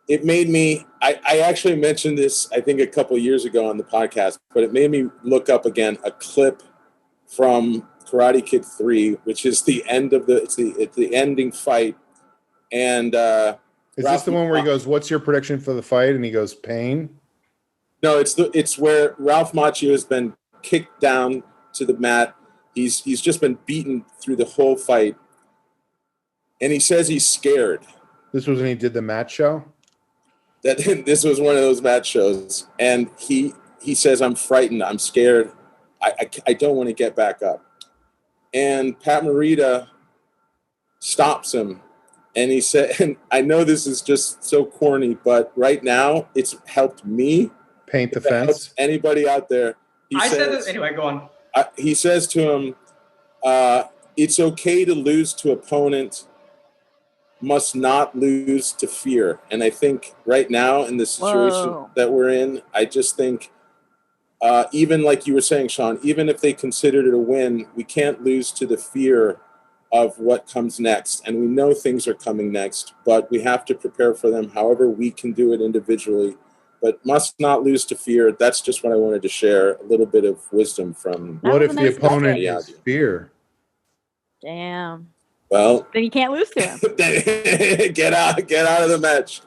Speaker 2: it made me. I actually mentioned this I think a couple of years ago on the podcast, but it made me look up again a clip from Karate Kid 3, which is the end of it's the ending fight, and is
Speaker 5: this the one where he goes, "What's your prediction for the fight?" and he goes, "Pain."
Speaker 2: No, it's where Ralph Macchio has been kicked down to the mat. He's just been beaten through the whole fight, and he says he's scared.
Speaker 5: This was when he did the mat show?
Speaker 2: This was one of those mat shows, and he says, "I'm frightened. I'm scared. I don't want to get back up." And Pat Morita stops him, and he said, and I know this is just so corny, but right now it's helped me.
Speaker 5: Paint the fence.
Speaker 2: Anybody out there?
Speaker 4: Said this anyway. Go on.
Speaker 2: He says to him, "It's okay to lose to opponent, must not lose to fear." And I think right now in the situation that we're in, I just think, even like you were saying, Sean, even if they considered it a win, we can't lose to the fear of what comes next. And we know things are coming next, but we have to prepare for them however we can do it individually. But must not lose to fear. That's just what I wanted to share. A little bit of wisdom from.
Speaker 5: What if the opponent is fear?
Speaker 3: Damn.
Speaker 2: Well,
Speaker 3: then you can't lose to him.
Speaker 2: get out of the match.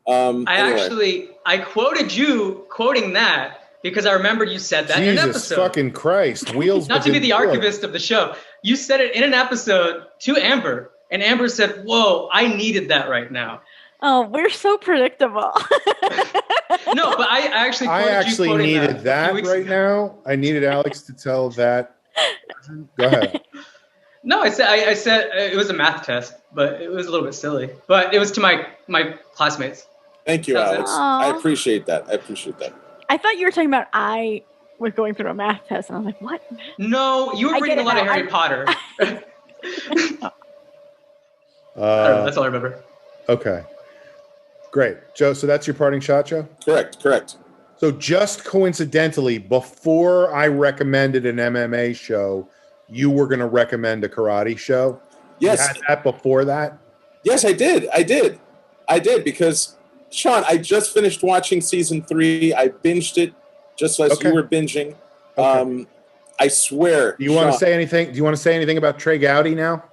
Speaker 4: I quoted you quoting that because I remembered you said that in an
Speaker 5: Jesus
Speaker 4: episode.
Speaker 5: fucking Christ. Wheels.
Speaker 4: Not to be the archivist of the show. You said it in an episode to Amber, and Amber said, "Whoa, I needed that right now."
Speaker 3: Oh, we're so predictable.
Speaker 4: No, but I actually quoting
Speaker 5: needed that right now. I needed Alex to tell that. Go ahead.
Speaker 4: No, I said it was a math test, but it was a little bit silly. But it was to my classmates.
Speaker 2: Thank you, Alex. I appreciate that.
Speaker 3: I thought you were talking about I was going through a math test, and I was like, what?
Speaker 4: No, you were reading a lot of Harry Potter. That's all I remember.
Speaker 5: Okay. Great. Joe, so that's your parting shot, Joe?
Speaker 2: Correct.
Speaker 5: So just coincidentally, before I recommended an MMA show, you were going to recommend a karate show?
Speaker 2: Yes.
Speaker 5: You had that before that?
Speaker 2: Yes, I did because, Sean, I just finished watching season 3. I binged it just as you were binging. Okay. I swear.
Speaker 5: Do you want to say anything? Do you want to say anything about Trey Gowdy now?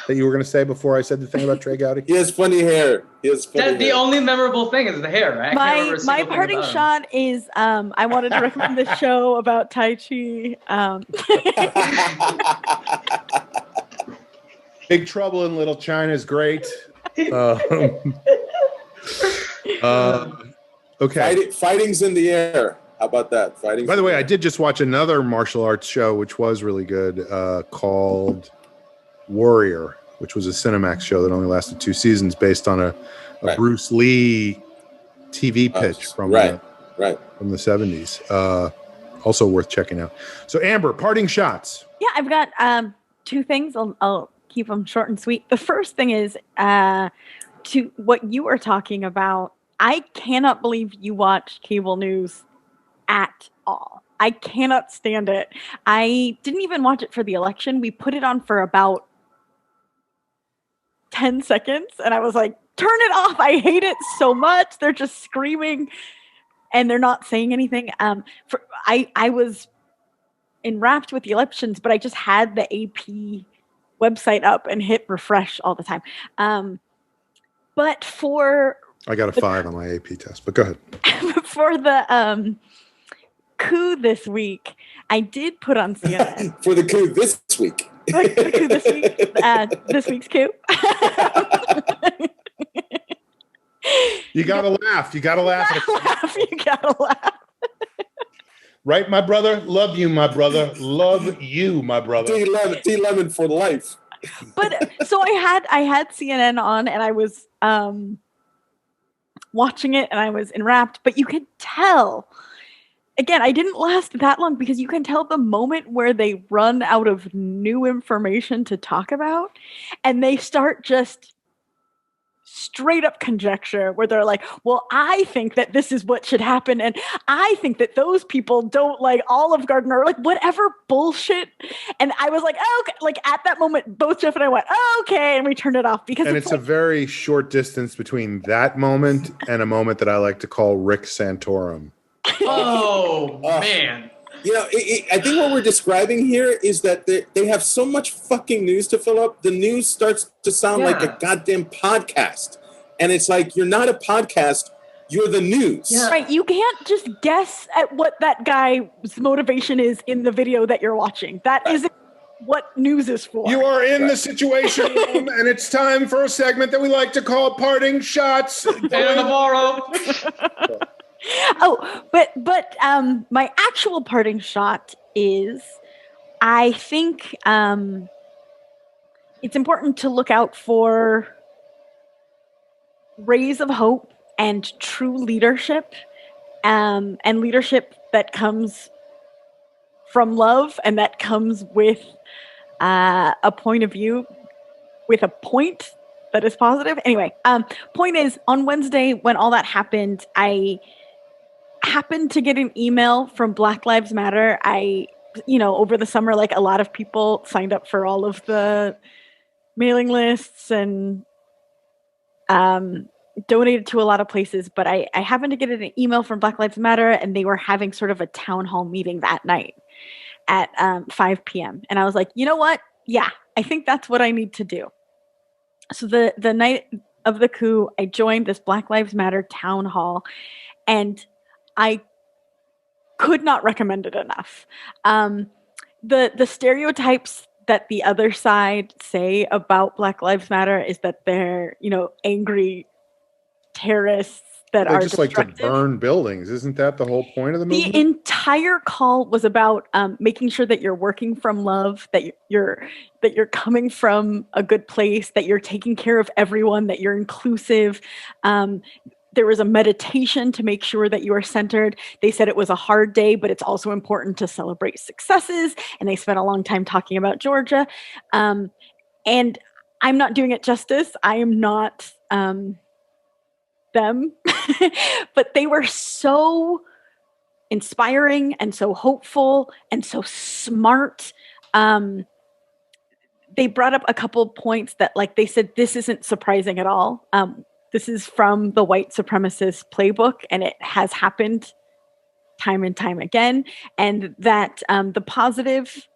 Speaker 5: That you were going to say before I said the thing about Trey Gowdy?
Speaker 2: He has funny hair.
Speaker 4: The only memorable thing is the hair, right?
Speaker 3: My parting shot is I wanted to recommend this show about Tai Chi.
Speaker 5: Big Trouble in Little China is great. Okay.
Speaker 2: Fighting's in the air. How about that?
Speaker 5: By the way, I did just watch another martial arts show, which was really good, called Warrior, which was a Cinemax show that only lasted 2 seasons, based on a Bruce Lee TV pitch from the 70s. Also worth checking out. So, Amber, parting shots.
Speaker 3: Yeah, I've got 2 things. I'll keep them short and sweet. The first thing is to what you were talking about. I cannot believe you watch cable news at all. I cannot stand it. I didn't even watch it for the election. We put it on for about 10 seconds and I was like, turn it off. I hate it so much. They're just screaming and they're not saying anything. I was enwrapped with the elections, but I just had the AP website up and hit refresh all the time. But
Speaker 5: I got a 5 on my AP test, but go ahead.
Speaker 3: For the coup this week, I did put on CNN.
Speaker 2: For the coup this week.
Speaker 3: The coup this week. This week's coup.
Speaker 5: You gotta laugh. You gotta laugh.
Speaker 3: You gotta laugh.
Speaker 5: Right, my brother? Love you, my brother. Love you, my brother.
Speaker 2: D11 for life.
Speaker 3: But so I had CNN on and I was watching it and I was enwrapped, but you could tell. Again, I didn't last that long because you can tell the moment where they run out of new information to talk about and they start just straight up conjecture where they're like, well, I think that this is what should happen. And I think that those people don't like Olive Garden or like whatever bullshit. And I was like, oh, okay. Like at that moment, both Jeff and I went, oh, okay. And we turned it off because
Speaker 5: it's like, a very short distance between that moment and a moment that I like to call Rick Santorum.
Speaker 4: Oh, man.
Speaker 2: You know, I think what we're describing here is that they have so much fucking news to fill up. The news starts to sound like a goddamn podcast. And it's like, you're not a podcast, you're the news.
Speaker 3: Yeah. Right. You can't just guess at what that guy's motivation is in the video that you're watching. That isn't what news is for.
Speaker 5: You are in the Situation Room, and it's time for a segment that we like to call Parting Shots.
Speaker 3: Oh, but my actual parting shot is I think it's important to look out for rays of hope and true leadership, and leadership that comes from love and that comes with a point of view, with a point that is positive. Anyway, point is, on Wednesday when all that happened, I happened to get an email from Black Lives Matter. Over the summer, like a lot of people signed up for all of the mailing lists and donated to a lot of places. But I happened to get an email from Black Lives Matter, and they were having sort of a town hall meeting that night at 5 p.m. And I was like, you know what? Yeah, I think that's what I need to do. So the night of the coup, I joined this Black Lives Matter town hall, and I could not recommend it enough. The stereotypes that the other side say about Black Lives Matter is that they're, angry terrorists that
Speaker 5: They
Speaker 3: are
Speaker 5: just like
Speaker 3: destructive.
Speaker 5: to burn buildings. Isn't that the whole point of the movement?
Speaker 3: The entire call was about making sure that you're working from love, that you're coming from a good place, that you're taking care of everyone, that you're inclusive. There was a meditation to make sure that you are centered. They said it was a hard day, but it's also important to celebrate successes. And they spent a long time talking about Georgia. And I'm not doing it justice. I am not them, but they were so inspiring and so hopeful and so smart. They brought up a couple points that, like, they said, this isn't surprising at all. This is from the white supremacist playbook, and it has happened time and time again. And that the positive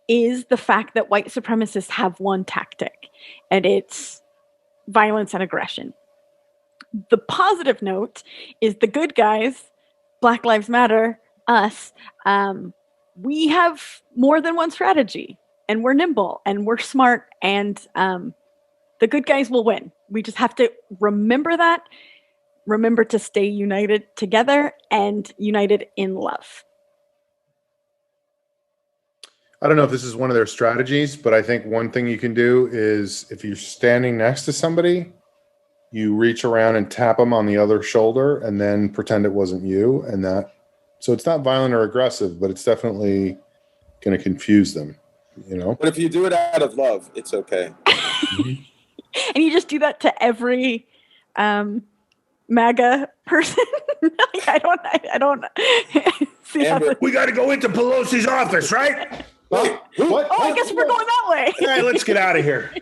Speaker 3: is the fact that white supremacists have one tactic, and it's violence and aggression. The positive note is the good guys, Black Lives Matter, us, we have more than one strategy, and we're nimble and we're smart, and the good guys will win. We just have to remember that, remember to stay united together and united in love.
Speaker 5: I don't know if this is one of their strategies, but I think one thing you can do is if you're standing next to somebody, you reach around and tap them on the other shoulder and then pretend it wasn't you. So it's not violent or aggressive, but it's definitely going to confuse them,
Speaker 2: But if you do it out of love, it's okay.
Speaker 5: Mm-hmm.
Speaker 3: And you just do that to every MAGA person. I don't see
Speaker 2: Amber,
Speaker 1: We got to go into Pelosi's office, right?
Speaker 2: Wait, what?
Speaker 3: Oh, I guess we're going that way.
Speaker 1: All right, let's get out of here.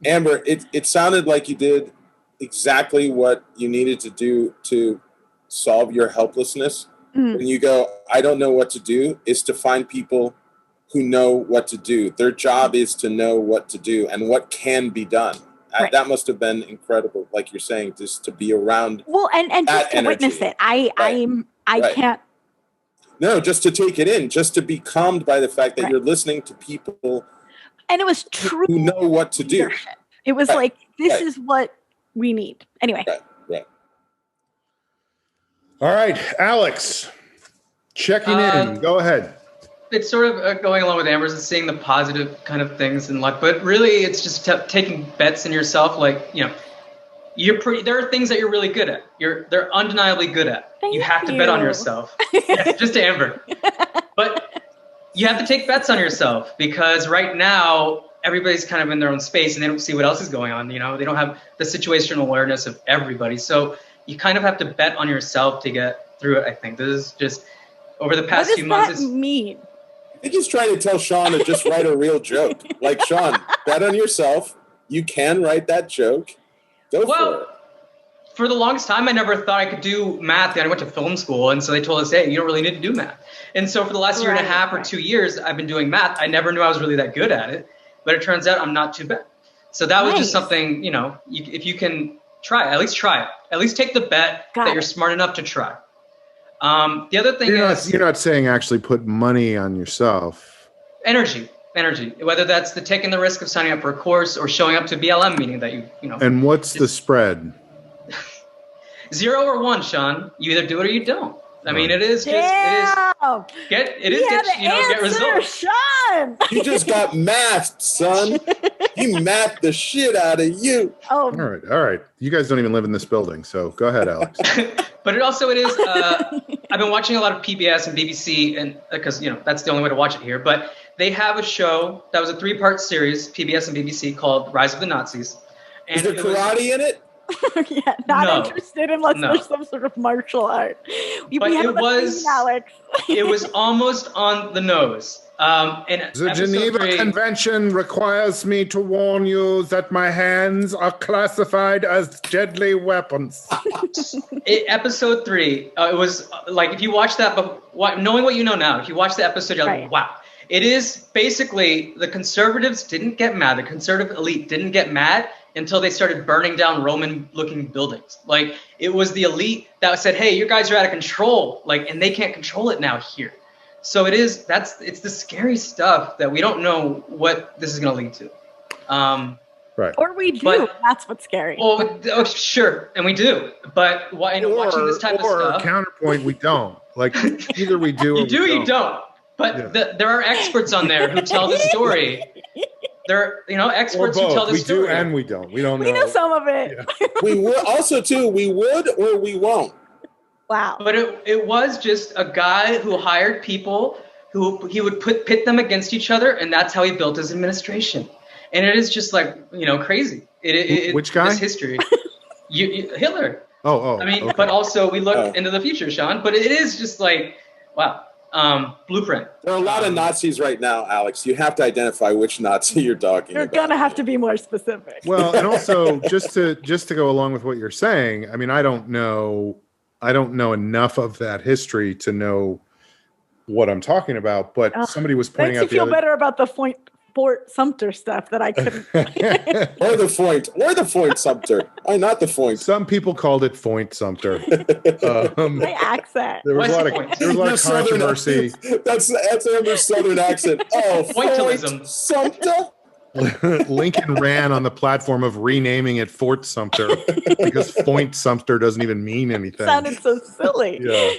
Speaker 2: Amber, it sounded like you did exactly what you needed to do to solve your helplessness.
Speaker 3: Mm.
Speaker 2: When you go, I don't know what to do, is to find people who know what to do. Their job is to know what to do and what can be done.
Speaker 3: Right.
Speaker 2: That must have been incredible, like you're saying, just to be around.
Speaker 3: Well, and just to
Speaker 2: energy.
Speaker 3: witness it. I can't.
Speaker 2: No, just to take it in, just to be calmed by the fact that
Speaker 3: Right.
Speaker 2: you're listening to people
Speaker 3: And it was true
Speaker 2: who know what to do.
Speaker 3: leadership. It was
Speaker 2: Right.
Speaker 3: like, this
Speaker 2: Right.
Speaker 3: is what we need. Anyway.
Speaker 2: Right.
Speaker 5: All right, Alex, checking in. Go ahead.
Speaker 4: It's sort of going along with Amber's and seeing the positive kind of things in life, but really it's just taking bets in yourself. Like, there are things that you're really good at. They're undeniably good at. You have to bet on yourself. Yes, just to Amber. But you have to take bets on yourself, because right now everybody's kind of in their own space and they don't see what else is going on. They don't have the situational awareness of everybody. So you kind of have to bet on yourself to get through it. I think this is just over the past few months.
Speaker 3: What does that mean?
Speaker 2: I think he's trying to tell Sean to just write a real joke. Like, Sean, bet on yourself. You can write that joke. Go for it.
Speaker 4: For the longest time, I never thought I could do math. I went to film school, and so they told us, hey, you don't really need to do math. And so for the last year and a half or 2 years, I've been doing math. I never knew I was really that good at it, but it turns out I'm not too bad. So that was just something, if you can try, at least try it. At least take the bet that you're smart enough to try. The other thing
Speaker 5: You're not saying actually put money on yourself.
Speaker 4: Energy, whether that's taking the risk of signing up for a course or showing up to a BLM meeting that you know.
Speaker 5: And what's the spread?
Speaker 4: 0 or 1, Sean. You either do it or you don't. I mean, it is just, get results.
Speaker 3: Sean.
Speaker 2: You just got mathed, son. He mathed the shit out of you.
Speaker 3: Oh.
Speaker 5: All right. You guys don't even live in this building, so go ahead, Alex.
Speaker 4: But it is, I've been watching a lot of PBS and BBC, and because, that's the only way to watch it here. But they have a show that was a 3-part series, PBS and BBC, called Rise of the Nazis. And
Speaker 2: is there karate in it?
Speaker 3: Yeah, not interested unless there's some sort of martial art.
Speaker 4: But
Speaker 3: Alex.
Speaker 4: It was almost on the nose.
Speaker 5: The Geneva Convention requires me to warn you that my hands are classified as deadly weapons.
Speaker 4: Episode 3, it was like, if you watch that, but knowing what you know now, if you watch the episode, you're like, wow. It is basically the conservatives didn't get mad. The conservative elite didn't get mad until they started burning down Roman-looking buildings. Like, it was the elite that said, "Hey, you guys are out of control," like, and they can't control it now here. So it's the scary stuff that we don't know what this is going to lead to.
Speaker 5: Right.
Speaker 3: Or we do. That's what's scary.
Speaker 4: Oh, sure, and we do. But watching this type of stuff,
Speaker 5: counterpoint, we don't. Like, either we do, or
Speaker 4: you don't. But there are experts on there who tell the story. There are, experts who tell the story.
Speaker 5: We do and we don't. We don't know.
Speaker 3: We know some of it.
Speaker 5: Yeah.
Speaker 2: We would also too. We would or we won't.
Speaker 3: Wow.
Speaker 4: But it was just a guy who hired people who he would pit them against each other, and that's how he built his administration. And it is just like, crazy.
Speaker 5: Which guy?
Speaker 4: This history. Hitler.
Speaker 5: Oh.
Speaker 4: I mean,
Speaker 5: okay.
Speaker 4: but also we look into the future, Sean. But it is just like, wow. Blueprint.
Speaker 2: There are a lot of Nazis right now, Alex. You have to identify which Nazi you're talking
Speaker 3: You're
Speaker 2: about.
Speaker 3: gonna have to be more specific.
Speaker 5: Well, and also just to go along with what you're saying, I mean, I don't know enough of that history to know what I'm talking about. But somebody was pointing out.
Speaker 3: Makes you feel better about the Fort Sumter stuff that I couldn't.
Speaker 2: or the Fort Sumter. Why not the Fort?
Speaker 5: Some people called it Fort Sumter.
Speaker 3: My accent.
Speaker 5: There was a lot of controversy.
Speaker 2: That's Abner's Southern accent. Oh,
Speaker 4: Pointillism.
Speaker 2: Fort Sumter.
Speaker 5: Lincoln ran on the platform of renaming it Fort Sumter because Fort Sumter doesn't even mean anything.
Speaker 3: Sounded so silly.
Speaker 5: Yeah.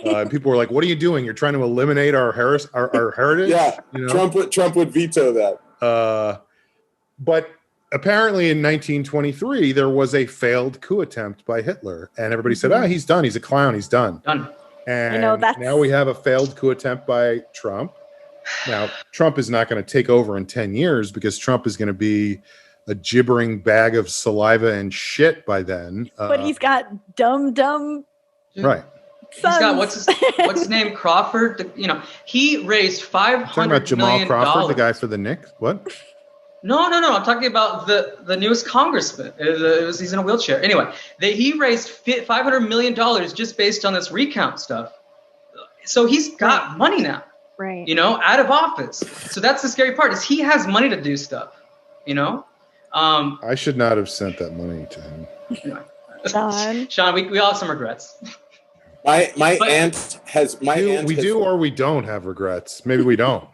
Speaker 5: And people were like, "What are you doing? You're trying to eliminate our heritage."
Speaker 2: Yeah. Trump would veto that.
Speaker 5: But apparently in 1923 there was a failed coup attempt by Hitler, and everybody said, he's done. He's a clown. He's done. And now we have a failed coup attempt by Trump. Now, Trump is not going to take over in 10 years because Trump is going to be a gibbering bag of saliva and shit by then.
Speaker 3: But he's got dumb.
Speaker 5: Right.
Speaker 4: He's got what's his name, Crawford. He raised $500
Speaker 5: talking about Jamal Crawford, the guy for the Knicks. What?
Speaker 4: No. I'm talking about the newest congressman. He's in a wheelchair. Anyway, he raised $500 million just based on this recount stuff. So he's got money now.
Speaker 3: Right.
Speaker 4: Out of office. So that's the scary part, is he has money to do stuff.
Speaker 5: I should not have sent that money to him.
Speaker 4: Sean, we all have some regrets.
Speaker 2: My aunt has
Speaker 5: we do or we don't have regrets. Maybe we don't.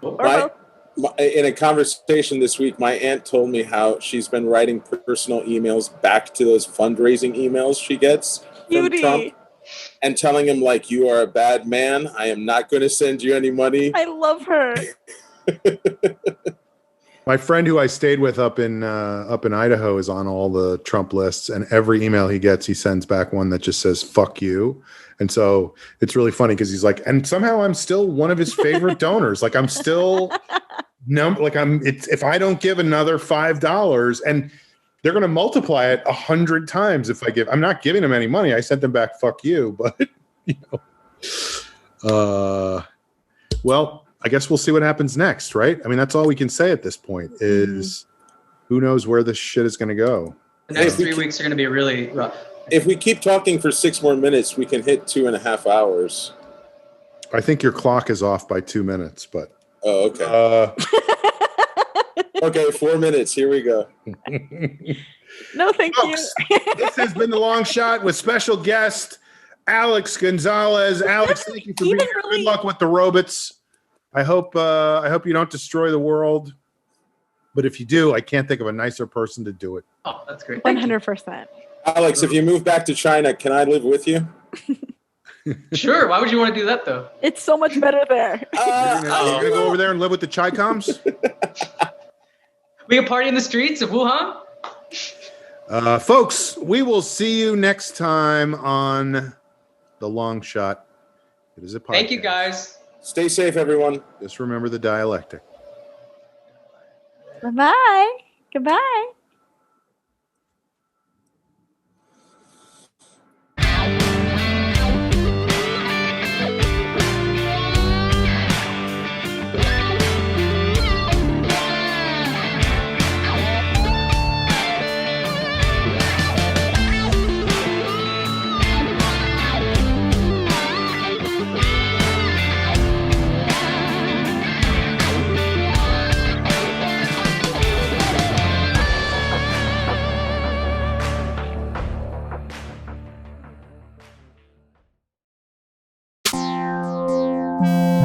Speaker 2: In a conversation this week, my aunt told me how she's been writing personal emails back to those fundraising emails she gets from Trump. And telling him, like, you are a bad man. I am not going to send you any money.
Speaker 3: I love her.
Speaker 5: My friend who I stayed with up in Idaho is on all the Trump lists, and every email he gets, he sends back one that just says "fuck you." And so it's really funny because he's like, and somehow I'm still one of his favorite donors. Like I'm still if I don't give another $5 and they're going to multiply it 100 times if I give. I'm not giving them any money. I sent them back, "fuck you." But well, I guess we'll see what happens next, right? I mean, that's all we can say at this point. Is who knows where this shit is going to go.
Speaker 4: The next 3 weeks are going to be really rough.
Speaker 2: If we keep talking for 6 more minutes, we can hit 2.5 hours.
Speaker 5: I think your clock is off by 2 minutes, but
Speaker 2: okay. Okay, 4 minutes. Here we go.
Speaker 3: No, thank
Speaker 5: Folks, you. This has been The Long Shot with special guest Alex Gonzalez. Alex, thank you for being here. Good luck with the robots. I hope you don't destroy the world. But if you do, I can't think of a nicer person to do it.
Speaker 4: Oh, that's great.
Speaker 3: 100%.
Speaker 2: Alex, if you move back to China, can I live with you?
Speaker 4: Sure. Why would you want to do that, though?
Speaker 3: It's so much better there.
Speaker 5: You're gonna go over there and live with the Chi-Coms?
Speaker 4: We can party in the streets of Wuhan?
Speaker 5: Folks, we will see you next time on The Long Shot. It is a podcast.
Speaker 4: Thank you, guys.
Speaker 2: Stay safe, everyone.
Speaker 5: Just remember the dialectic.
Speaker 3: Bye-bye. Goodbye.
Speaker 1: Bye.